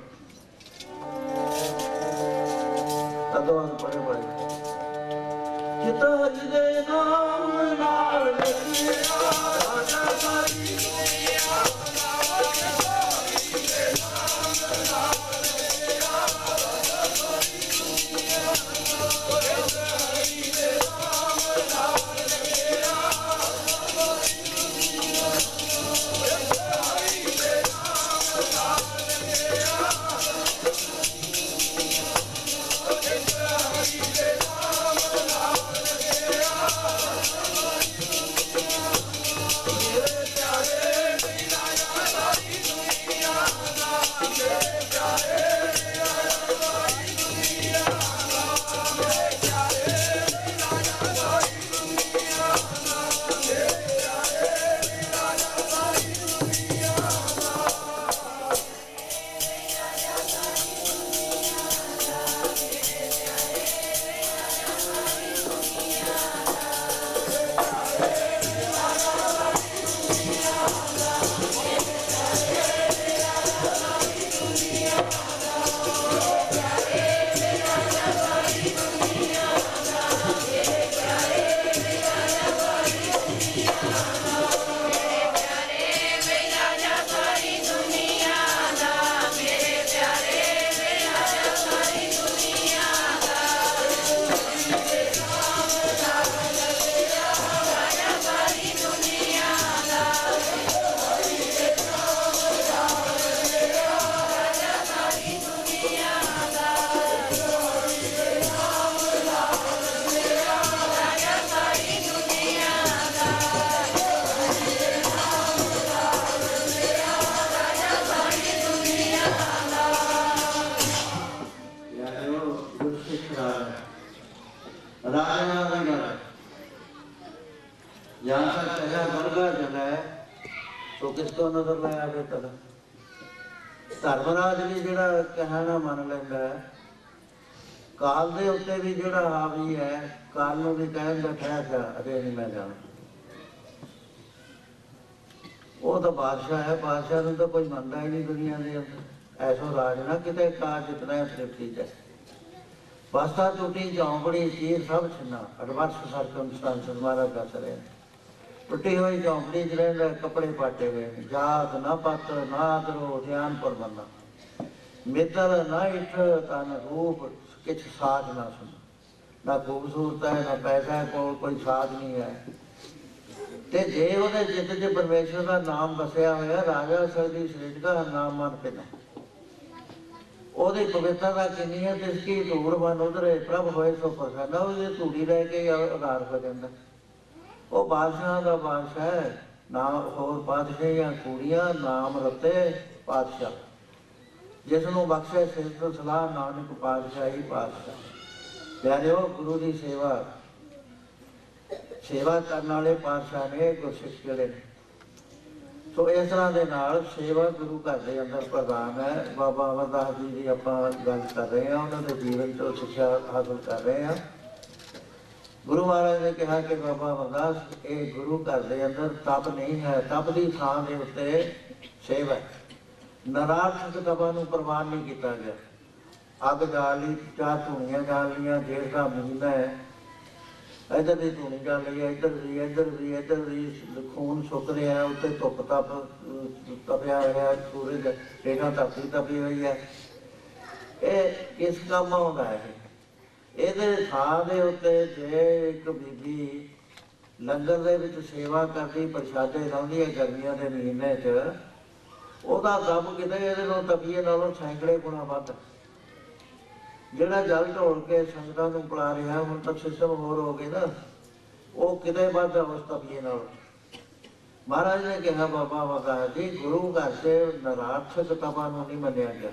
तदों पढ़े पढ़े चित हरि दे नाम नाल लगिया राजा सारी दुनिया बनावे हरि दे नाम नाल लगिया राजा सारी दुनिया बनावे हरि दे नाम नाल Yeah. किसको नजर लाया बेतल। धर्मराज भी जिहड़ा कहना मन लैंदा है, काल दे उत्ते भी जिहड़ा हावी है, काल नूं भी कहंदा ठहर जा, अजे नहीं मैं जाना। वो तो बादशाह है, बादशाह नूं तो कोई मनदा ही नहीं दुनिया के अंदर। ऐसो राज ना किते काज जितना है तृप्ति च। बस्ता टूटी झोंपड़ी चीर सब छिन्ना, अडवर्स सरकमस्टांसिस महाराज दस रहे हैं। टुटी हुई झोंपड़ी च रहिंदा, कपड़े पाटे हुए, जात ना पत ना आदरो ध्यान पर बन्ना, मित्र ना इठ तन रूप किछ साज ना सुन। ना खूबसूरत है, ना पैसा है, कोई साज नहीं है। ते जे उहदे चित्त च परमेश्वर का नाम बसिया होया, राजा सदी सृज का नाम मन पिना। ਉਹਦੀ ਪਵਿੱਤਰਤਾ ਕਿੰਨੀ ਹੈ, ਜਿਸकी ਧੂੜ ਮਨ ਉਧਰੇ ਪ੍ਰਭ ਹੋਏ ਸੋ ਪ੍ਰਸੰਨ। ਉਹਦੀ ਧੂੜੀ ਰਹਿ ਕੇ ਆਧਾਰ ਹੋ ਜਾਂਦਾ। ਉਹ ਬਾਦਸ਼ਾਹ ਦਾ ਬਾਦਸ਼ਾਹ ਹੈ, ਨਾ ਹੋਰ ਪਾਤਸ਼ਾਹੀਆਂ ਕੁੜੀਆਂ, ਨਾਮ ਰਤੇ ਪਾਤਸ਼ਾਹ। ਜਿਸ ਨੂੰ ਬਖਸ਼ੇ ਸਿਫਤ ਸਲਾਹ, ਨਾਨਕ ਪਾਤਸ਼ਾਹੀ ਪਾਤਸ਼ਾਹ। ਪਿਆਰਿਓ, ਗੁਰੂ ਦੀ ਸੇਵਾ ਕਰਨ ਵਾਲੇ ਪਾਤਸ਼ਾਹ ਨੇ, ਗੁਰਸਿੱਖ ਜਿਹੜੇ ਨੇ। सो इस तरह के नाल सेवा गुरु घर के अंदर प्रधान है। बाबा अमरदास जी की आप गल कर रहे हैं, उन्होंने जीवन तो शिक्षा हासिल कर रहे हैं। गुरु महाराज ने कहा कि बाबा अमरदास, ये गुरु घर के अंदर तप नहीं है, तप की थान के उत्ते सेवा है। नरार्थक तपां नूं प्रवान नहीं किया गया। अग जाल ली, 4 धूणियां जाल लियां, जेठ का महीना है, इधर भी धूनी जा रही है, इधर भी खून सुक रहा है, उत्ते धुप तपिया हुआ, सूरज रेखा धरती तपी हुई है। ये किस काम आउंदा है? इहदे थां दे उत्ते जे एक बीबी लंगर दे विच सेवा करदी, प्रशादे लाउंदी है गर्मियां दे महीने च, ਉਹਦਾ ਕੰਮ किते ਇਹਦੇ नालों तपीए नालों सैकड़े गुणा ਵੱਧ। ਜਿਹੜਾ ਜਲ ਢੋਲ ਕੇ ਸੰਗਤਾਂ ਨੂੰ ਪਿਲਾ ਰਿਹਾ, ਹੁਣ ਤਾਂ ਸਿਸਟਮ ਹੋਰ ਹੋ ਗਏ ਨਾ, ਉਹ ਕਿਤੇ ਵੱਧ ਉਸ ਤਪੀਏ ਨਾਲ। ਮਹਾਰਾਜ ਨੇ ਕਿਹਾ, ਬਾਬਾ ਅਮਰਦਾਸ ਜੀ, ਗੁਰੂ ਘਰ 'ਚ ਨਰਾਰਥਕ ਤਪਾਂ ਨੂੰ ਨਹੀਂ ਮੰਨਿਆ ਗਿਆ।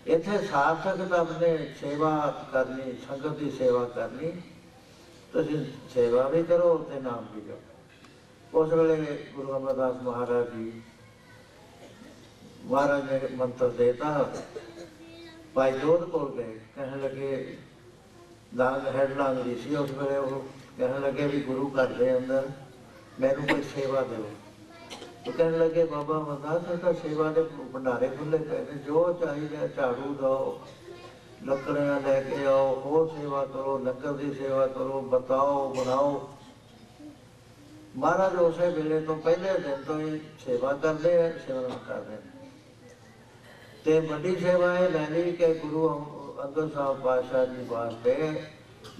ਇੱਥੇ ਸਾਰਥਕ ਤਪ ਨੇ, ਸੇਵਾ ਕਰਨੀ, ਸੰਗਤ ਦੀ ਸੇਵਾ ਕਰਨੀ। ਤੁਸੀਂ ਸੇਵਾ ਵੀ ਕਰੋ ਤੇ ਨਾਮ ਵੀ ਜਪੋ। ਉਸ ਵੇਲੇ ਗੁਰੂ ਅਮਰਦਾਸ ਮਹਾਰਾਜ ਜੀ, ਮਹਾਰਾਜ ਨੇ ਮੰਤਰ ਦੇਤਾ। भाई जोध को गए, कहने लगे, लांग हेड लांग जी सी उस वे, वो कहने लगे भी गुरु घर के अंदर मैनू कोई सेवा दो। तो कहने लगे, बाबा अमरदास तो सेवा के भंडारे खुले पे ने, जो चाहिए झाड़ू दो, लकड़ियां लैके आओ, होर सेवा करो, लंगर की सेवा करो, बताओ बनाओ। महाराज उस वेले तो पहले दिन तो ही सेवा करते हैं, सेवा करते हैं। ते बड़ी सेवा है लै ली कि गुरु अंगद साहब पातशाह जी वास्ते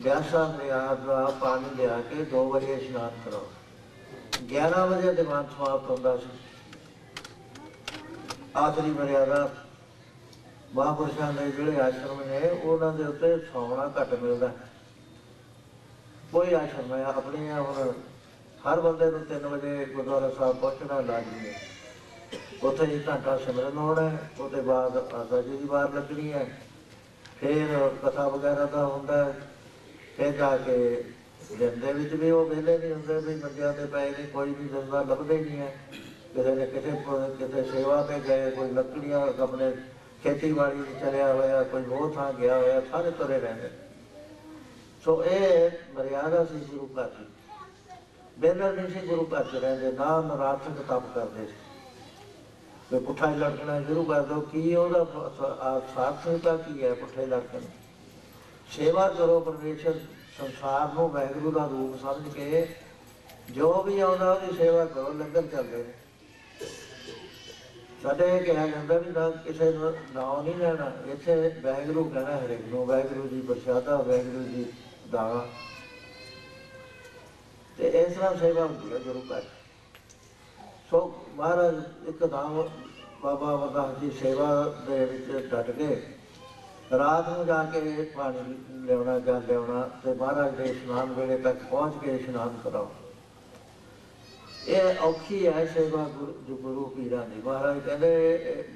ब्यासा दरिया का पानी लिया के 2 बजे स्नान कराओ। 11 बजे दीवान समाप्त होता सी। आखिरी मर्यादा महापुरुषों के जोड़े आश्रम ने, उन्होंने उत्ते सौना घट मिलता। कोई आश्रम है अपने हर बंदे को 3 बजे गुरुद्वारा साहब पहुँचना लाजमी है। उत्थे 1 घंटा सिमरन होना है, उसके बाद आसा जी की वार लगनी है, फिर कथा वगैरह का होंदा है, फिर जाके दिन दे विच भी वो वेले नहीं होंदे, भी मंजियां ते पए नहीं, कोई भी दिंदा लभदे नहीं है। किसी ने किसी सेवा पे गए, कोई लकड़ियां अपने खेतीबाड़ी चलिया होया, कोई होर थां गया होया, सारे तुरे रहंदे। सो ये मर्यादा सी गुरु घर की। बेलर नहीं सी गुरु घर च रहिंदे, ना नरार्थक तप करदे सी। कोई पुट्ठा लड़कना शुरू कर दो, की सार्थकता की है पुट्ठे लड़कन। सेवा करो परमेश्वर संसार में वाहिगुरू का रूप समझ के, जो भी आता उसकी सेवा करो। लंगर चलते हैं साढ़े कहा जाता भी ना किसी नाम नहीं लेना, इतने वाहिगुरू कहना हरेक नूं, वाहिगुरू जी प्रशादा, वाहिगुरू जी दावा। तो इस तरह सेवा होती है गुरु घर। सो महाराज एकदम बाबा अमरदास जी सेवा दे विच डट गए। रात में जाके पानी लिया जल लिया, तो महाराज के स्नान वेले तक पहुँच के स्नान कराओ। ये औखी है सेवा जो गुरु पीरां दी। महाराज कहते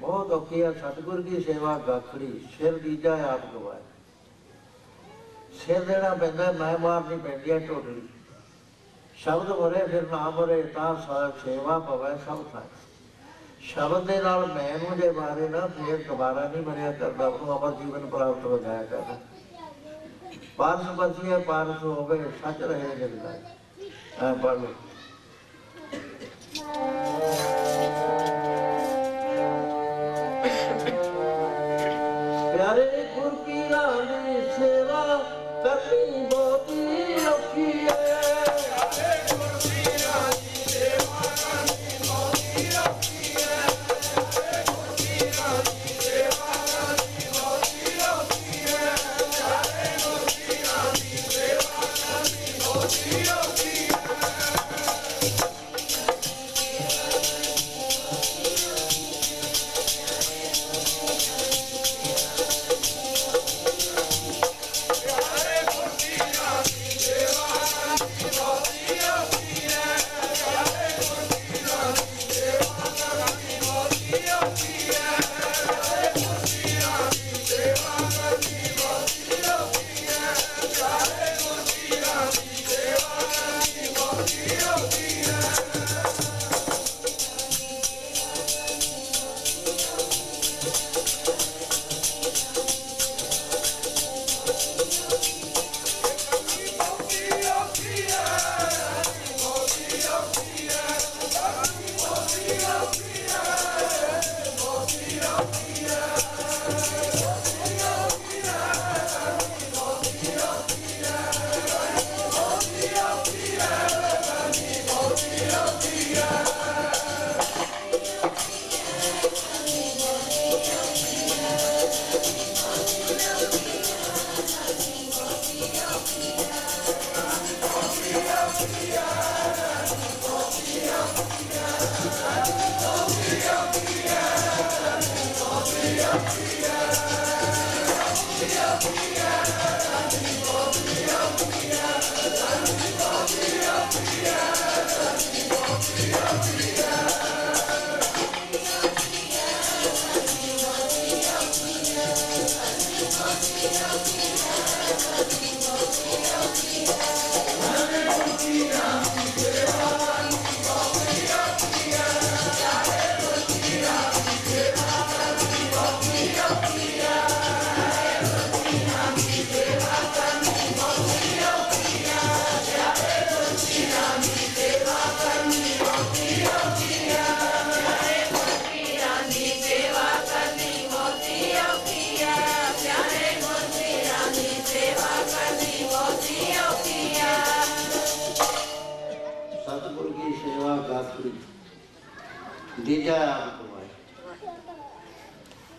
बहुत औखी है, सतगुर की सेवा गाखड़ी, सिर दीजा आप गवाए। सिर देना पैंदा, मैं मारनी पैंदी है टोटली। शब्द मरे फिर ना मरे ता सेवा पवै सब थाए। शब्द के नाल मैनू जे मारे ना फिर दोबारा नहीं मरिया करता, ਉਹਨੂੰ अमर जीवन प्राप्त हो जाया करता। पारस बसिए पारस हो गए सच रहे जगदाई। पढ़ लो प्यारे गुर की रानी सेवा करनी बहुती औखी है।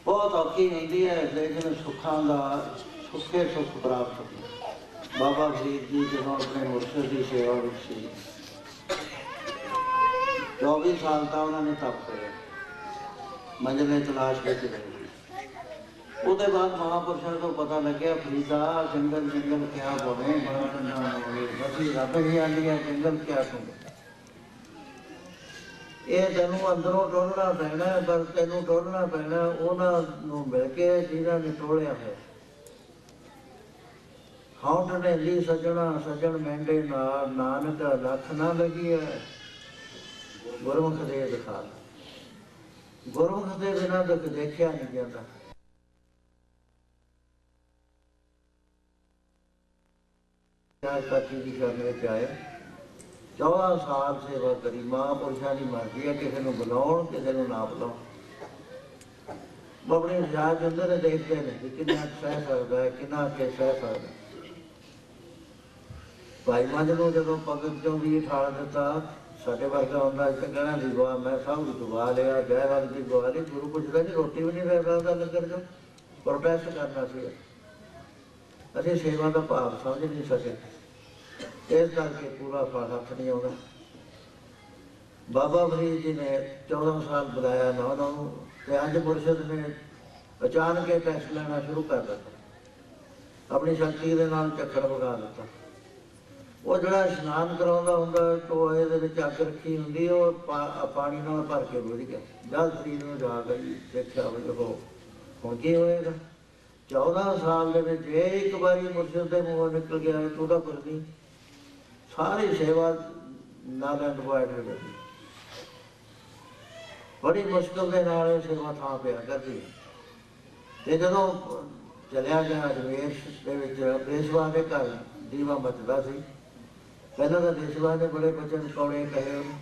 बहुत औखी होंगी है, लेकिन सुखा का सुखे सुख प्राप्त होते। बाबा फरीद जी जो अपने मुर्शद की सेवा में सी 24 साल तक उन्होंने तप करे, मंजिलें तलाश के रहे। उसके बाद महापुरुषों को पता लगे फरीदा जंगल जंगल क्या बोले बसी रब ही आती है जंगल क्या सुने। ये तेन अंदरों टोलना पैना, पर तेन टोलना पैना उन्होंने मिल के जिन्होंने टोलिया है। हाउट ने ली सजना सजन मेंढे नानक लख ना लगी है। गुरमुख दे दिखा, गुरमुख के बिना दुख देखा नहीं जाता। की शामिल च आए 14 साल सेवा करी। महापुरुषों की मर्जी है किसी को बुलाओ किसी को ना बुलाओ। अपनी जात के अंदर देखते हैं कि कितना सह सकता है कितना के सह सकता है। भाई मंझ को जो भगत चों भी उठा दिता साढ़े वर्गा होंगे तो कहना जी वाह मैं सब कुछ गवा लिया जय वर्ग की गवा ली। गुरु पुछता जी रोटी भी नहीं रह सकता लंगर चो प्रोटेस्ट करना चाहिए। अभी सेवा का भाव समझ नहीं सके, इस करके पूरा फल हथ नहीं आता। बाबा फरीद जी ने 14 साल बुलाया ना उन्होंने, अंज मुर्शद ने अचानक टेस्ट लेना शुरू कर दिता, अपनी शक्ति के नाल चक्कर भगा दिता। वो जोड़ा इशनान कराਉਂਦਾ ਹੁੰਦਾ ਟੋਏ ਦੇ ਵਿੱਚ ਅੱਗ ਰੱਖੀ ਹੁੰਦੀ ਉਹ ਪਾਣੀ ਨਾਲ ਭਰ ਕੇ ਰੁੜ ਗਿਆ। ਜਦ ਸਰੀਰ ਨੂੰ ਜਾ ਗਈ ਦੇਖਿਆ ਵੀ ਉਹ ਹੁਣ ਕੀ ਹੋਏਗਾ। 14 ਸਾਲ ਦੇ ਵਿੱਚ ਇਹ ਇੱਕ ਵਾਰੀ ਮੁਰਸ਼ਿਦ ਦੇ ਮੂੰਹੋਂ ਨਿਕਲ ਗਿਆ ਤੂੰ ਤਾਂ ਕੁਝ ਨਹੀਂ। ਸਾਰੀ ਸੇਵਾ नालंद बॉर्डर में बड़ी मुश्किल के नाल सेवा थां पिया करती। ते जदों चलिया गया अजमेर दे विच पेशवा के घर दीवा मचदा सी। पहला तो पेशवा ने बड़े बचन कौड़े कहे उन्हें।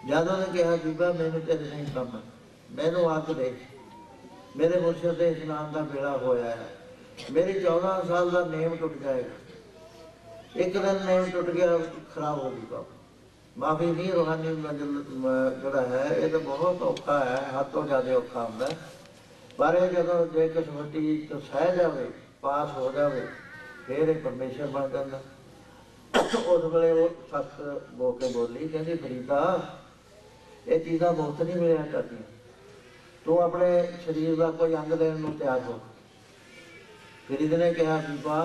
जद उन्हें कहा बीबा मैनू तेरे नहीं कम, मैनू अग दे, मेरे मुर्शद के इस्लाम का बेड़ा होया है, मेरी 14 साल का नेम टुट जाएगा। एक दिन नेम टुट गया, खराब हो गई बाप। माफी नहीं रूहानी जोड़ा है ये तो बहुत औखा है, हद तो ज़्यादा औखा होंगे। पर जो जे कसमटी तो सह जाए, पास हो जाए, फिर परमेश्वर बन जाता। उस वे वो सख्त बो के बोली, कहती फरीदा ये चीज़ा मुफ्त नहीं मिलिया करती, तू अपने शरीर का कोई अंग देने को तैयार हो। फरीद ने कहा बीबा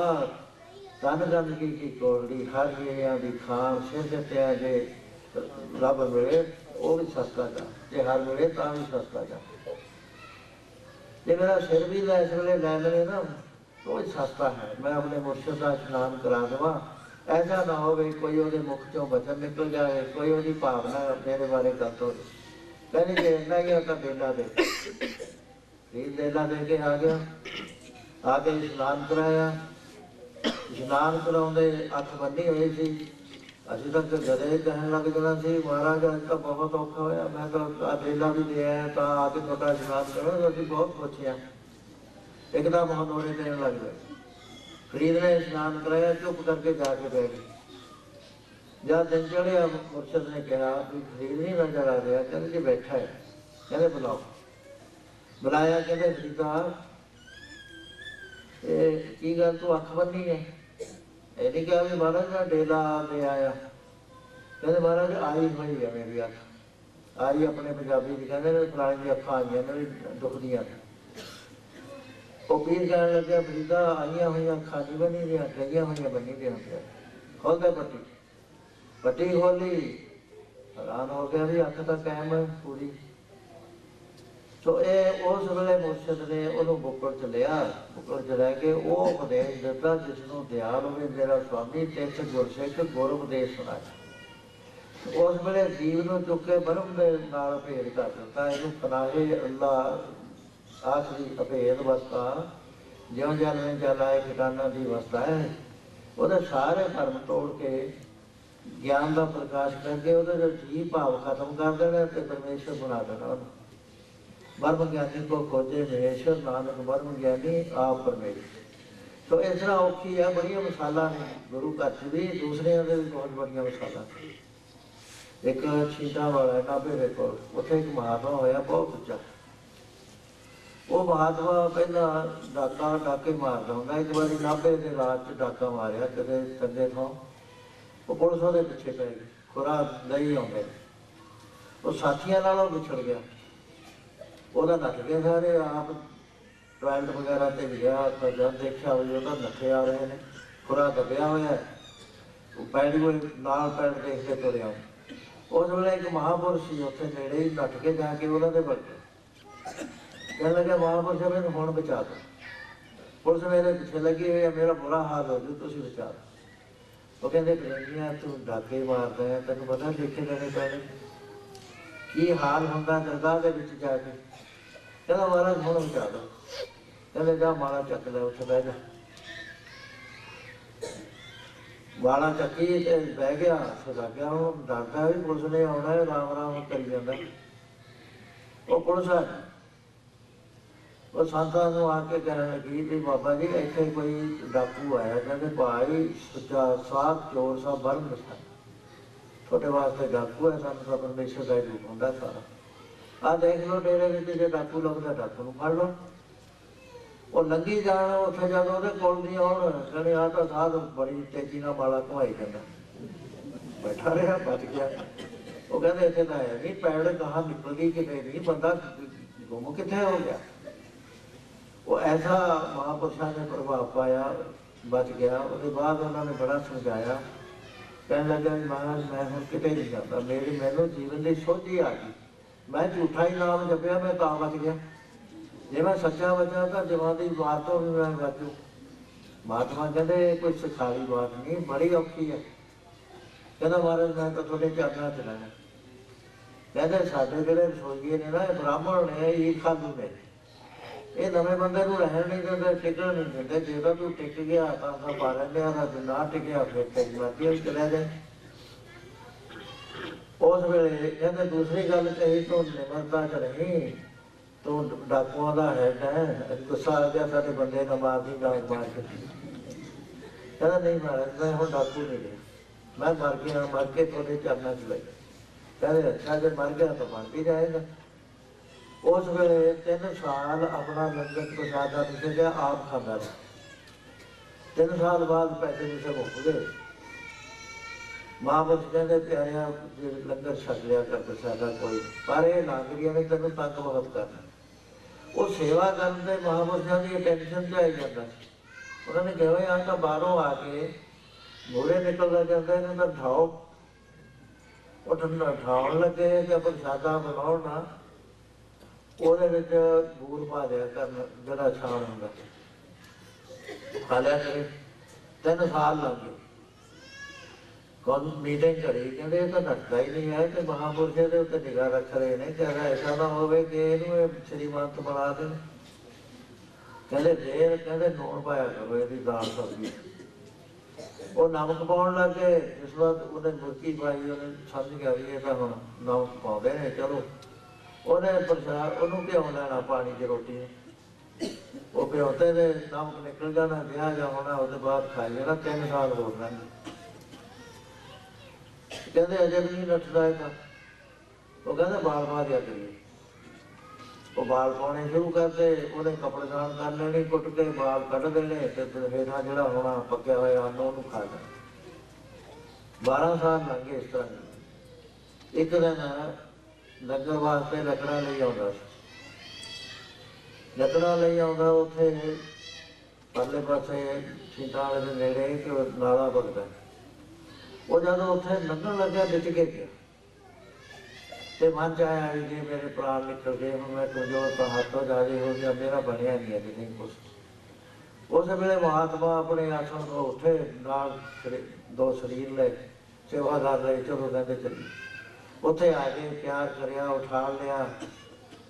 तन गंदगी की कोड़ी, हर हीरिया की खान, सिर जत्या जे रब मिले वो भी सस्ता जा, जे हर मिले तो भी सस्ता जा। जे मेरा सिर भी इस वे लै लवे ना तो भी सस्ता है, मैं अपने मुर्शद का स्नान करा देवा। ऐसा ना हो कोई वो मुख चों वचन निकल जाए, कोई वो भावना मेरे बारे गलत हो। कहनी जे इन्ना ही तो डेला दे, डेला दे के आ गया। आके स्नान कराया। स्नान कराते अख बनी हुई थी, अभी तक जदे कहन लग जाना सी महाराज अज तो बहुत औखा होया, मैं तो डेला भी दे आया तो आके थोड़ा स्नान करो। अभी बहुत पुछया, एकदम हनोरे देने लग गए। फरीद ने स्नान कराया, चुप करके जाके बैठ गए। जब दिन चढ़िया मुर्शद ने कहा भी फरीद नहीं नजर आ रहा, कहते जी बैठा है, कहते बुलाओ। बुलाया, कहते फरीदा की गल तू अख बनी है? ये नहीं कहा भी महाराज मैं डेला दे आया। कहते महाराज आई हुई है मेरी अख, आई अपने पंजाबी की कहते फलाने दी अखा आई ने दुखदियां ने। वो पीर कह लगे फरीदा आईया हुई अखा नहीं बनी दियाँ, गईया हुई बनी दियाँ। खोल दे पट्टी, पट्टी खोली, हैरान हो गया भी अख तो कायम है पूरी। तो ये उस वे मुर्शद ने उन्होंने बुकड़ च लिया, बुकड़ च लैके वो उपदेश दिता जिसनों दयाल हो मेरा स्वामी तिस गुरसिख गुर उपदेश सुनाया। उस वे जीव को चुक के ब्रह्म के नाल भेद कर दिता। इनू फनाहे अल्लाह आखिरी अभेद अवस्था, ज्यों जल में जल आए ठिकाना की अवस्था है। वो सारे धर्म तोड़ के ज्ञान का प्रकाश करके वो जी भाव खत्म कर देना तो परमेश्वर बना देना। ब्रह्म ज्ञानी को खोजे महेश्वर, नानक ब्रह्म ज्ञानी आप परमेश्वर। तो इस तरह औखी है, बड़िया मिसाल ने गुरु घर च भी, दूसरे भी बहुत बड़िया मिसाल। एक छीटा वाला है नाभे के कोल, उत्थे एक महात्मा होया बहुत उच्चा। वो महात्मा पहला डाका डाके मारता होंगे। एक बार नाभे के रात च डाका मारिया किते कंधे थों, वो पुलिस वो पिछे पै गई, खुरा लई आते। वो साथियों नालों बिछड़ गया, वह नठ गए सारे। आप टॉयलेट वगैरह से गया तो जब देखा भी वह नठे आ रहे हैं, खुरा दबिया हुआ, पैड़ कोई नाल पैड़ देख के तुरया। उस वे एक महापुरुष से उत्थे नेड़े ही नठ के जाके उन्होंने बचे, कह लगे महापुरुष मैंने हुण बचा दो, पुलिस मेरे पिछे लगी हुई है, मेरा बुरा हाल हो जू, तुम बचा दो। वो कहते प्रेमिया तू डाके मारता है, तेन पता देखे जाने पैने की हाल होंगे दरगाह के विच जाके। कहना महाराज हुण बचा दो। कहते जा माला चक लिया, उत्थे बह जा। वाला चक्की बह गया, लग गया हूँ डरता भी पुलिस ने आना है, राम राम करी जाता। वो पुलिस है वो संतां नूं आके कहने लगी भी बाबा जी इत्थे कोई डाकू आया, कहते भाई सच्चा साफ चोर सा बर्म दसा, थोड़े वास्ते डाकू है, सानूं तो परमेश्वर का रूप होंदा सारा। आ देख लो डेरे विच जे डाकू लगदा, डाकू नूं फड़ लो। वो लंघी जान, उत्थे जब ਉਹਦੇ ਕੋਲ नहीं आउण, कहने आ तो साध बड़ी तेजी नाल माला घुमाई जांदा, बैठा रहा बच गया। वो कहते इत्थे तो है नहीं, पैड़ कहाँ निकल गई किते नहीं, बंदा गुम कित्थे हो गया। वो ऐसा महापुरुषों ने प्रभाव पाया, बच गया। उसके बाद उन्होंने बड़ा समझाया, कहने लगा महाराज मैं हूँ किते नहीं जाता, मेरी मैनू जीवन की सोझी आ गई, मैं झूठा ही नाम जपया, मैं तां बच गया। जे मैं सच्चा बचा तो जवान की बात तो भी मैं बचू। महात्मा कहते कोई सिखाली बात नहीं, बड़ी औखी है। कहना महाराज मैं तो थोड़े चरना च रहना। कहते साडे जिहड़े रसोईए ने ना ब्राह्मण ने ये खालू ने ये नवे बंदे को रहन नहीं देंगे टिकन नहीं देंगे। जे तो तू टिक गया तो पा लेंगे ना टिकया फिर तेरी मर्जी चले जाए। उस वेले कहते दूसरी गल कही तू निमरता च नहीं तू डाकुआ का हैड है गुस्सा आ गया साडे बंदे ने मार दी डाक मार के। कहना नहीं महाराज मैं हम डाकू नहीं गया मैं मर के थोड़े चरना च लग। कहते अच्छा जो मर गया तो मर भी जाएगा। उस वेले 3 साल अपना लंगर प्रसादा नहीं सकिया आप खाता रहा। 3 साल बाद पैसे नहीं मुक गए। महापुरुष कहते प्यारिया लंगर छक लिया कर प्रसादा कोई पर ये नागरिया ने तेन तंग बहुत करना। वो सेवा करते महापुरुषों की टेंशन च आई जाता। उन्होंने कहा आ तो बाहरों आके मूहरे निकलता जाता इन्हों का ठाओ वो ठाउन लगे तो प्रसादा बनाओ ना वो बूर पा दिया करना जरा छान होंगे खा लिया करे। 3 साल लग गए कौन मीटिंग करी कहते तो नटता ही नहीं है तो महापुरुष के उत्ते निगाह रख रहे हैं कि ऐसा ना हो कि इनू श्रीमंत बना दें। कहते फिर कहते लूण पाया करो यदि दाल सब्जी वो नमक पाउन लग गए। जिस बात उन्हें मुर्गी पाई उन्हें समझ गया भी ये तो हम नमक पाते हैं चलो उन्हें प्रसाद उन्होंने प्यो लेना पानी की रोटी वो प्योते थे नमक निकल जाना ब्याह जा होना उसके बाद खाई जाना 3 साल हो गए। कहते अजय भी नहीं नठता है वो कहते बाल पा दिया करिए। वो बाल पाने शुरू करते उन्हें कपड़े दान कर लेने कुट के बाल कढ़ देने हेठा जो होना पक्या हुआ अन्न उन्होंने खा लेना। 12 साल लंघे इस तरह। एक दिन लंगर वास्ते लकड़ा ले आता लकड़ा ले आता उत्थे परले पासे सीटा वाले के नेड़े एक नाला बगदा वो जब उत्थे लंघन लग्या बिच के गया तो मन च आया भी जी मेरे प्राण निकल गए हूँ मैं तुझो तो हाथों जाजे हो गया मेरा बनया नहीं है नहीं कुछ। उस वेले महात्मा अपने आसन को उठे नाल 2 शरीर ले सेवादार ले चलो कहते चलिए उत्थे आ गए प्यार करिया उठा लिया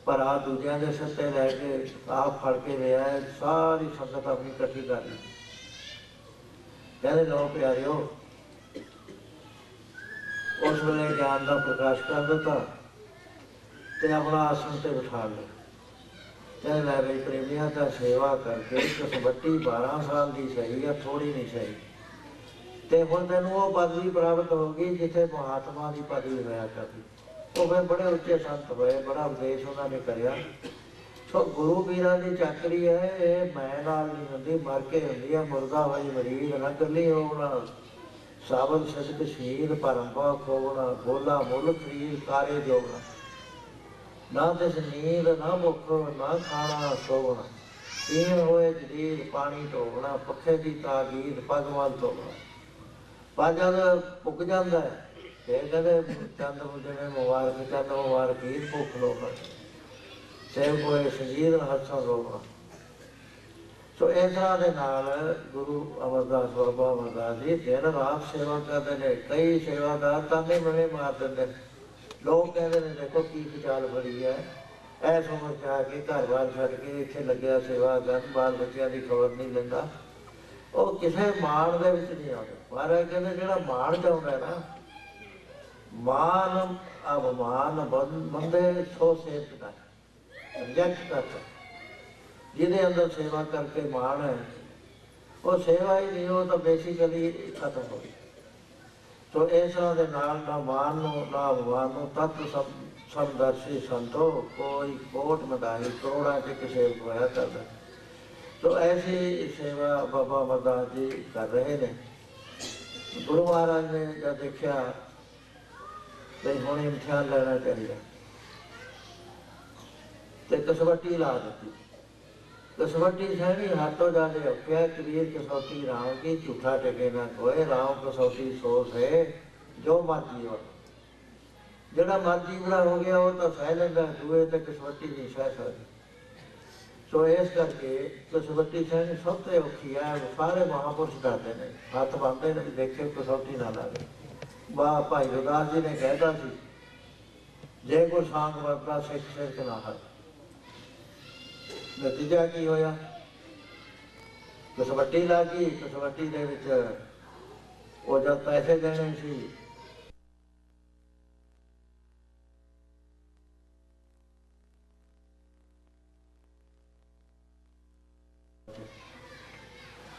भरा दूजिया के सिर से लैके आप फड़ के ले आए सारी संगत अपनी इकट्ठी कर ली। कहते लो प्यारिओ उस वेले ज्ञान का प्रकाश कर दिता तो अपना आसन से बिठा लिया। कहने लै बई प्रेमिया का सेवा करके कसबट्टी 12 साल की सही है थोड़ी नहीं सही तो हम तेन वो पदवी प्राप्त होगी जिथे महात्मा की पदवी होया करती। वो फिर बड़े उच्चे संत हुए बड़ा उपदेश उन्होंने कराया। सो गुरु पीरां की चाकरी है ये मैं नाल नहीं होंदी मर के होंदी है मुर्दा होई मरीज ना कली होना साबल सदक शीर परंपा खोवना बोला मुल खरीद कारे जोगना ना तिस नींद ना भुख ना खाना सोवना पीण होए जदीद पानी ढोवना पखे की ताकीद पग वल धोवना। पग जद पुक जाता है फिर कहते चंद जिमें मुबारक चंद मुबारक ईद भुख लोग सेव होए संगीत हसन रोवना। सो इस तरह के नाल गुरु अमरदास बाबा अमरदास जी दिन रात सेवा करते हैं। कई सेवादार ताने बने मार देंगे लोग कहते हैं देखो की चाल बड़ी है ऐस उम्र च आके घर बार छड़ के इतने लग्या सेवा कर बाल बच्चों की खबर नहीं लेंदा वो किसी मान के नहीं आता। महाराज कहते जो मान चाहता है ना मान अवमान बंदे सो सेवक का रिजेक्ट करता जिदे अंदर सेवा करके मान है वो सेवा ही नहीं हो तो बेसिकली खत्म हो गई। तो इस तरह के नाल ना मान ना अवमान तत्व समदर्शी संतो कोई कोट मदाही करोड़ा च सेवक होया करता। तो ऐसी सेवा बाबा अमरदास जी कर रहे हैं। गुरु महाराज ने जब देखा भाई हम इम्तिहान लेना चाहिए तो कसवटी ला दी। कसवटी सहनी हाथों जाके अख्या कबीर कसौटी राम की झूठा टेके ना कोई राम कसौटी सोच है जो मर्जी हो जोड़ा मर्जी बड़ा हो गया वो तो सह लेंदा दूए तो कसवटी नहीं सह सकती। सो इस करके कसवटी सहनी सब तो औखी है। सारे महापुरुष डरते हैं हथ पाते हैं भी देखे कसौटी ना लागे भाई गुरदास जी ने कहता सी, जे कोई सांग वरता सिख सिर च ना हट। नतीजा की होया, कसवट्टी लग गई। कसवट्टी दे विच वो जब पैसे देने सी,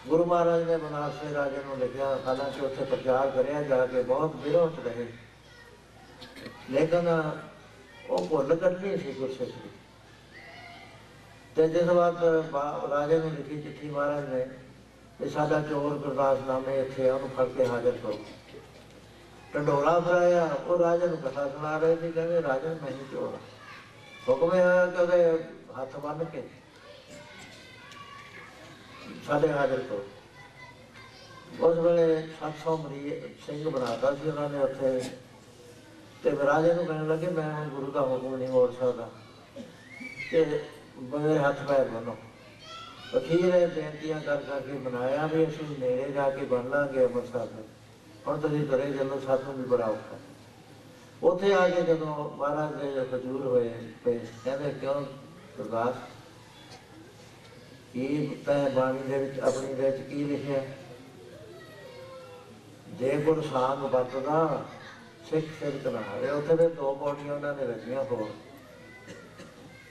गुरु महाराज ने बनारस के राजे को लिखा, हालांकि उत्थे प्रचार कराया जाके बहुत विरोध रहे, लेकिन वो भुल कटनी सी गुरसिख की। तो जिस वक्त राजे ने लिखी चिट्ठी महाराज ने कि साडा चोर गुरदास नामे इत्थे उन्होंने फड़ के हाजिर करो, ढंडोरा फराया। वो राजे को कथा सुना रहे थे, कहते राजा मैं ही चोर, हुक्म आया कि हाथ बन के साढ़े हाजिर करो। उस वेले 700 मरीज सिंह बनाता सी उन्होंने उत्थे। ते राजे को कहने लगे मैं हम गुरु का हुक्म नहीं मोड़ सकता, कि मेरे हाथ पैर बनो। अखीर बेनतियां कर करके बनाया भी असं नेड़े जाके बन लाँगे अमृतसर में, हम तुम तुरे चलो, सानू भी बड़ा औखा। उत्थे आके जो महाराज के हजूर होए पे कहते क्यों गुरदास की तैं बाणी दे विच अपनी दे विच की लिखिआ, जे गुर सांग वरतदा सिख सिर च ना हटे। उत्थे फिर 2 पौड़ियां उन्होंने रखियां होर,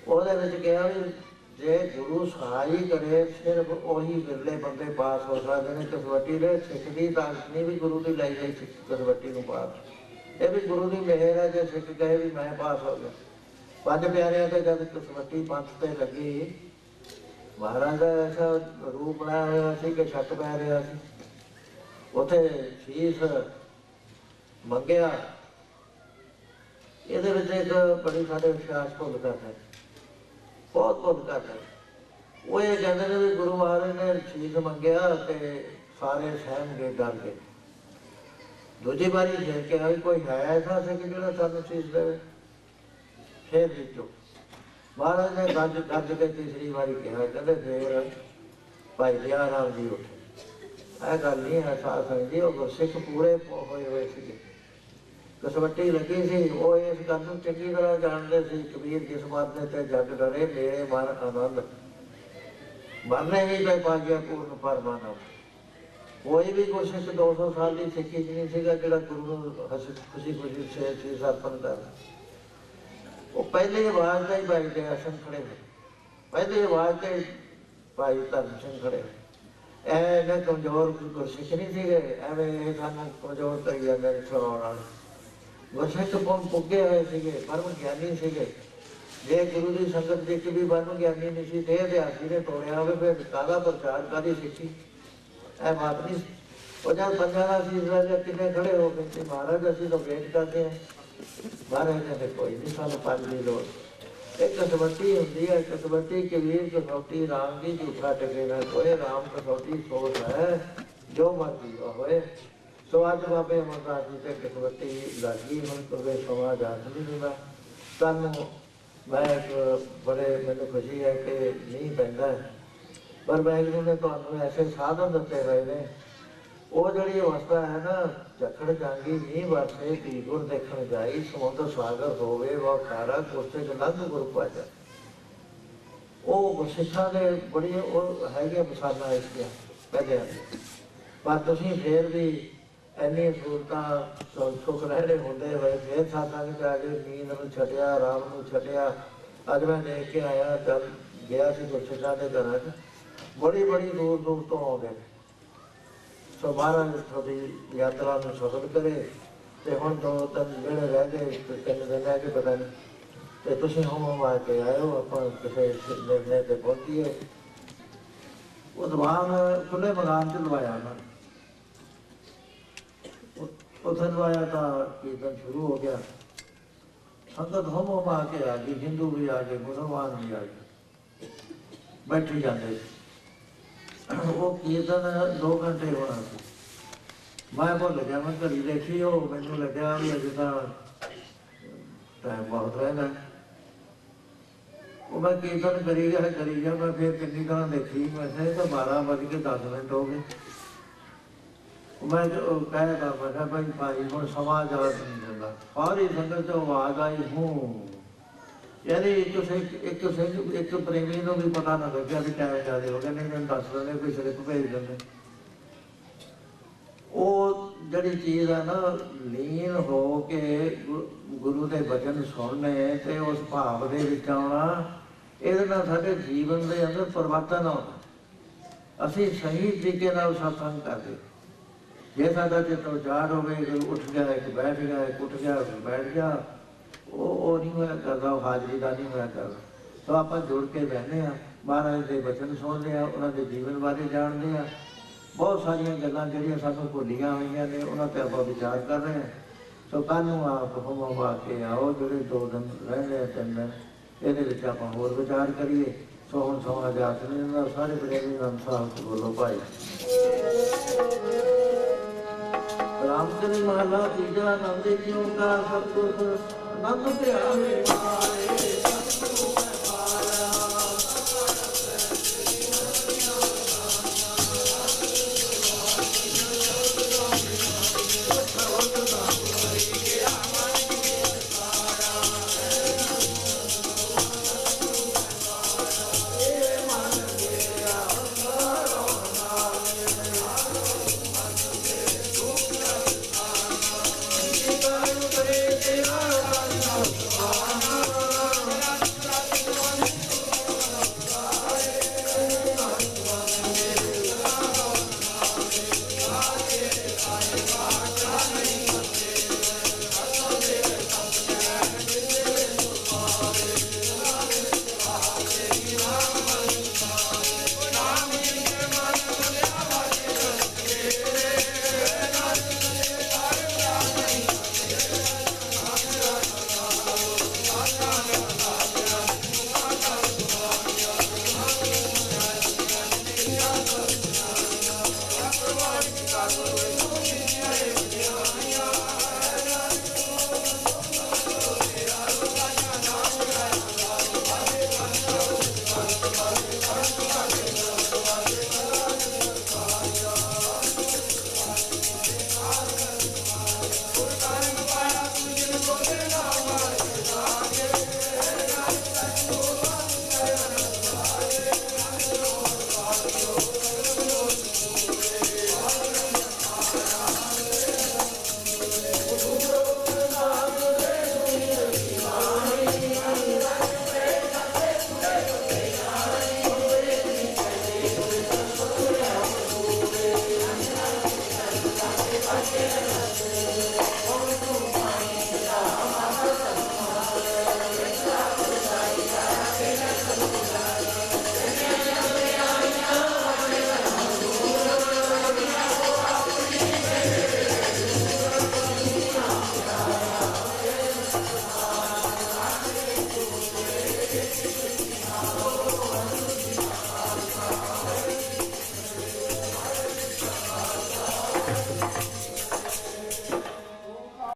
ਉਹਦੇ ਵਿੱਚ ਕਿਹਾ ਵੀ ਜੇ ਗੁਰੂ ਸਹਾਈ ਕਰੇ ਸਿਰਫ ਉਹੀ ਵਿਰਲੇ ਬੰਦੇ ਪਾਸ ਹੋ ਸਕਦੇ ਨੇ ਕਸਵੱਟੀ ਦੇ। ਸਿੱਖ ਦੀ ਤਾਕਤ ਨਹੀਂ ਵੀ ਗੁਰੂ ਦੀ ਲਾਈ ਗਈ ਕਸਵੱਟੀ ਨੂੰ ਪਾਸ, ਇਹ ਵੀ ਗੁਰੂ ਦੀ ਮਿਹਰ ਹੈ। ਜੇ ਸਿੱਖ ਕਹੇ ਵੀ ਮੈਂ ਪਾਸ ਹੋ ਗਿਆ। 5 ਪਿਆਰਿਆਂ ਤੇ ਜਦ ਕਸਵੱਟੀ ਪੰਥ ਤੇ ਲੱਗੀ, ਮਹਾਰਾਜ ਦਾ ਐਸਾ ਰੂਪ ਬਣਾਇਆ ਹੋਇਆ ਸੀ ਕਿ ਛੱਟ ਪੈ ਰਿਹਾ ਸੀ। ਉੱਥੇ ਸ਼ੀਸ਼ ਮੰਗਿਆ। ਇਹਦੇ ਵਿੱਚ ਇੱਕ ਬੜੀ ਸਾਡੇ ਵਿਸ਼ਵਾਸ ਭੁੱਲ ਕਰਦੇ, बहुत भुल करते। वो ये कहते हैं भी गुरु महाराज ने शीश मंगया तो सारे सहम गए, डर गए। दूजी बारी फिर कहा भी कोई है ऐसा सिख जो सानू शीश दे, फिर भी चुप। महाराज ने गज गज के तीसरी बारी कहा, कहते फिर भाई दया राम जी उठे, यह गल नहीं है साध संगत जी, वो गुरसिख पूरे होए हुए थे। कसवट्टी लगी सी, वो इस गल नूं चंगी तरह जानते सी, कबीर जिस मरने ते जग डरे मेरे मन आनंद, मरने ही पे पा गया पूर्ण परमानंद। कोई भी गुरसिख 200 साल की सिक्खी च नहीं सीगा जिहड़ा गुरु नूं खुशी खुशी से शीश अर्पण कर। वो पहले आवाज का ही भाई दया सिंह खड़े हुए, पहली आवाज से भाई धर्म सिंह खड़े हुए। एने कमजोर गुरसिख नहीं सीगे, एवें सानूं कमजोर करी जांदे ने सुणाउण वाले। गुरसिख पुगे हुए थे, परम ज्ञानी थे। जे गुरु की संगत देख भी परम ज्ञानी नहीं सी, देह देहाती ने तोड़िया हो, फिर काला प्रचार काली सिक्खी ऐ बात नहीं। और जब पंजा का शीश राजा किन्ने खड़े हो गए, महाराज असीं तो वेट करते हैं। महाराज कहते कोई नहीं, सानूं पंज की लोड़। एक कसवट्टी होंदी है, कसवट्टी कबीर कसौटी राम की झूठा टके ना कोई, राम कसौटी सोच है जो मर्जी होए। सो अज बाबे अमरदास जी से कसवट्टी लग गई, हम तुरे समा जान नहीं दिंदा। सानू मैं एक बड़े मैनू खुशी है कि मीह पैंदा है, पर वाहिगुरू ने तुहानू ऐसे साधन दिते हुए ने। वो जिहड़ी अवस्था है ना, झक्खड़ जांगी मीह बरसे धी गुर देखण जाई, समुद्र सागर होवे वो खारा गुरसिख लंघ गुर पाजा। वो गुरसिखां दे बड़ी वो हैगी मिसालां इसदियां पहले, पर तुसीं फिर भी इन्नी सहूलतां सुख रहने होंदे हुए फिर सत्संग च आ गए, नींद नूं छड्डिया, आराम नूं छड्डिया। अज मैं देख के आया, चल गया सी गुरसिखां दे घरां च, बड़ी बड़ी दूर दूर तो आउंदे। सो महाराज तुहाडी यात्रा नूं सफल करे। ते हुण 2-3 दिन रह गए, 3 दिन रह गए पता नहीं, ते तुसीं होम आ के आयो, आपां किसे निर्णय ते पहुंचीए। वो दीवान खुले मैदान च लवाया उन्होंने, उत्थे लवाया तो कीर्तन शुरू हो गया। संगत होम होम आके आ गई, हिंदू भी आ गए, मुसलमान भी आ गए, बैठी जाते। वो कीर्तन 2 घंटे होना सी। मैं भुल गया, मैं घड़ी देखी, हो मैनू लग्या भी अजे तो टाइम बहुत रहना। वो मैं कीर्तन करी गया, मैं फिर किन्नी तरह देखी, मैं तो 12 बज के 10 मिनट हो गए। मैं जो कहता मैं कहा भाई भाई हूँ समाज याद नहीं दिंदा सारी संगत चो आवाज आई हूँ यानी एक प्रेमी को भी पता ना लगे अभी टाइम ज़्यादा हो गया नहीं मैं दस देंगे कोई स्लिप भेज देंगे वो जड़ी चीज़ है ना लीन हो के गुरु के वचन सुनने ते उस भाव के विच आउणा ਇਹਦੇ ਨਾਲ ਸਾਡੇ ਜੀਵਨ ਦੇ ਅੰਦਰ ਪਰਿਵਰਤਨ ਆਉਂਦਾ ਅਸੀਂ ਸਹੀ ਤਰੀਕੇ ਨਾਲ ਸਤਸੰਗ ਕਰਦੇ ਜੇ ਸਾਡਾ ਚਿੱਤ ਉਜਾੜ ਹੋਵੇ ਉੱਠ ਗਿਆ ਇੱਕ ਬੈਠ ਗਿਆ ਇੱਕ ਉੱਠ ਗਿਆ ਬੈਠ ਗਿਆ ਉਹ ਨਹੀਂ ਹੋਇਆ ਕਰਦਾ ਉਹ ਹਾਜ਼ਰੀ ਦਾ ਨਹੀਂ ਹੋਇਆ ਕਰਦਾ ਤਾਂ ਆਪਾਂ ਜੁੜ ਕੇ ਬਹਿੰਦੇ ਹਾਂ ਮਹਾਰਾਜ ਦੇ ਵਚਨ ਸੁਣਦੇ ਹਾਂ ਉਹਨਾਂ ਦੇ ਜੀਵਨ ਬਾਰੇ ਜਾਣਦੇ ਹਾਂ ਬਹੁਤ ਸਾਰੀਆਂ ਗੱਲਾਂ ਜਿਹੜੀਆਂ ਸਾਨੂੰ ਭੁੱਲੀਆਂ ਹੋਈਆਂ ਨੇ ਉਹਨਾਂ 'ਤੇ ਆਪਾਂ ਵਿਚਾਰ ਕਰ ਰਹੇ ਹਾਂ ਸੋ ਕੱਲ੍ਹ ਨੂੰ ਆਪ ਹੁਕਮ ਆ ਕੇ ਆਓ ਜਿਹੜੇ 2 ਦਿਨ ਰਹਿੰਦੇ ਆ 3 ਦਿਨ ਇਹਦੇ ਵਿੱਚ ਆਪਾਂ ਹੋਰ ਵਿਚਾਰ ਕਰੀਏ ਸੋ ਹੁਣ ਸਮਾਂ ਜਾਤ ਨੇ ਸਾਰੇ ਪ੍ਰੇਮੀ ਨਾਮ ਸਾਹਿਬ ਬੋਲੋ ਭਾਈ ਰਾਮਚੰਦਰ ਮਹਲਾ ਤੀਜਾ ਨੰਦ ਜੀ ਓੰਕਾਰ ਸਤਿਗੁਰ ਆਨੰਦ ਪਿਆਰੇ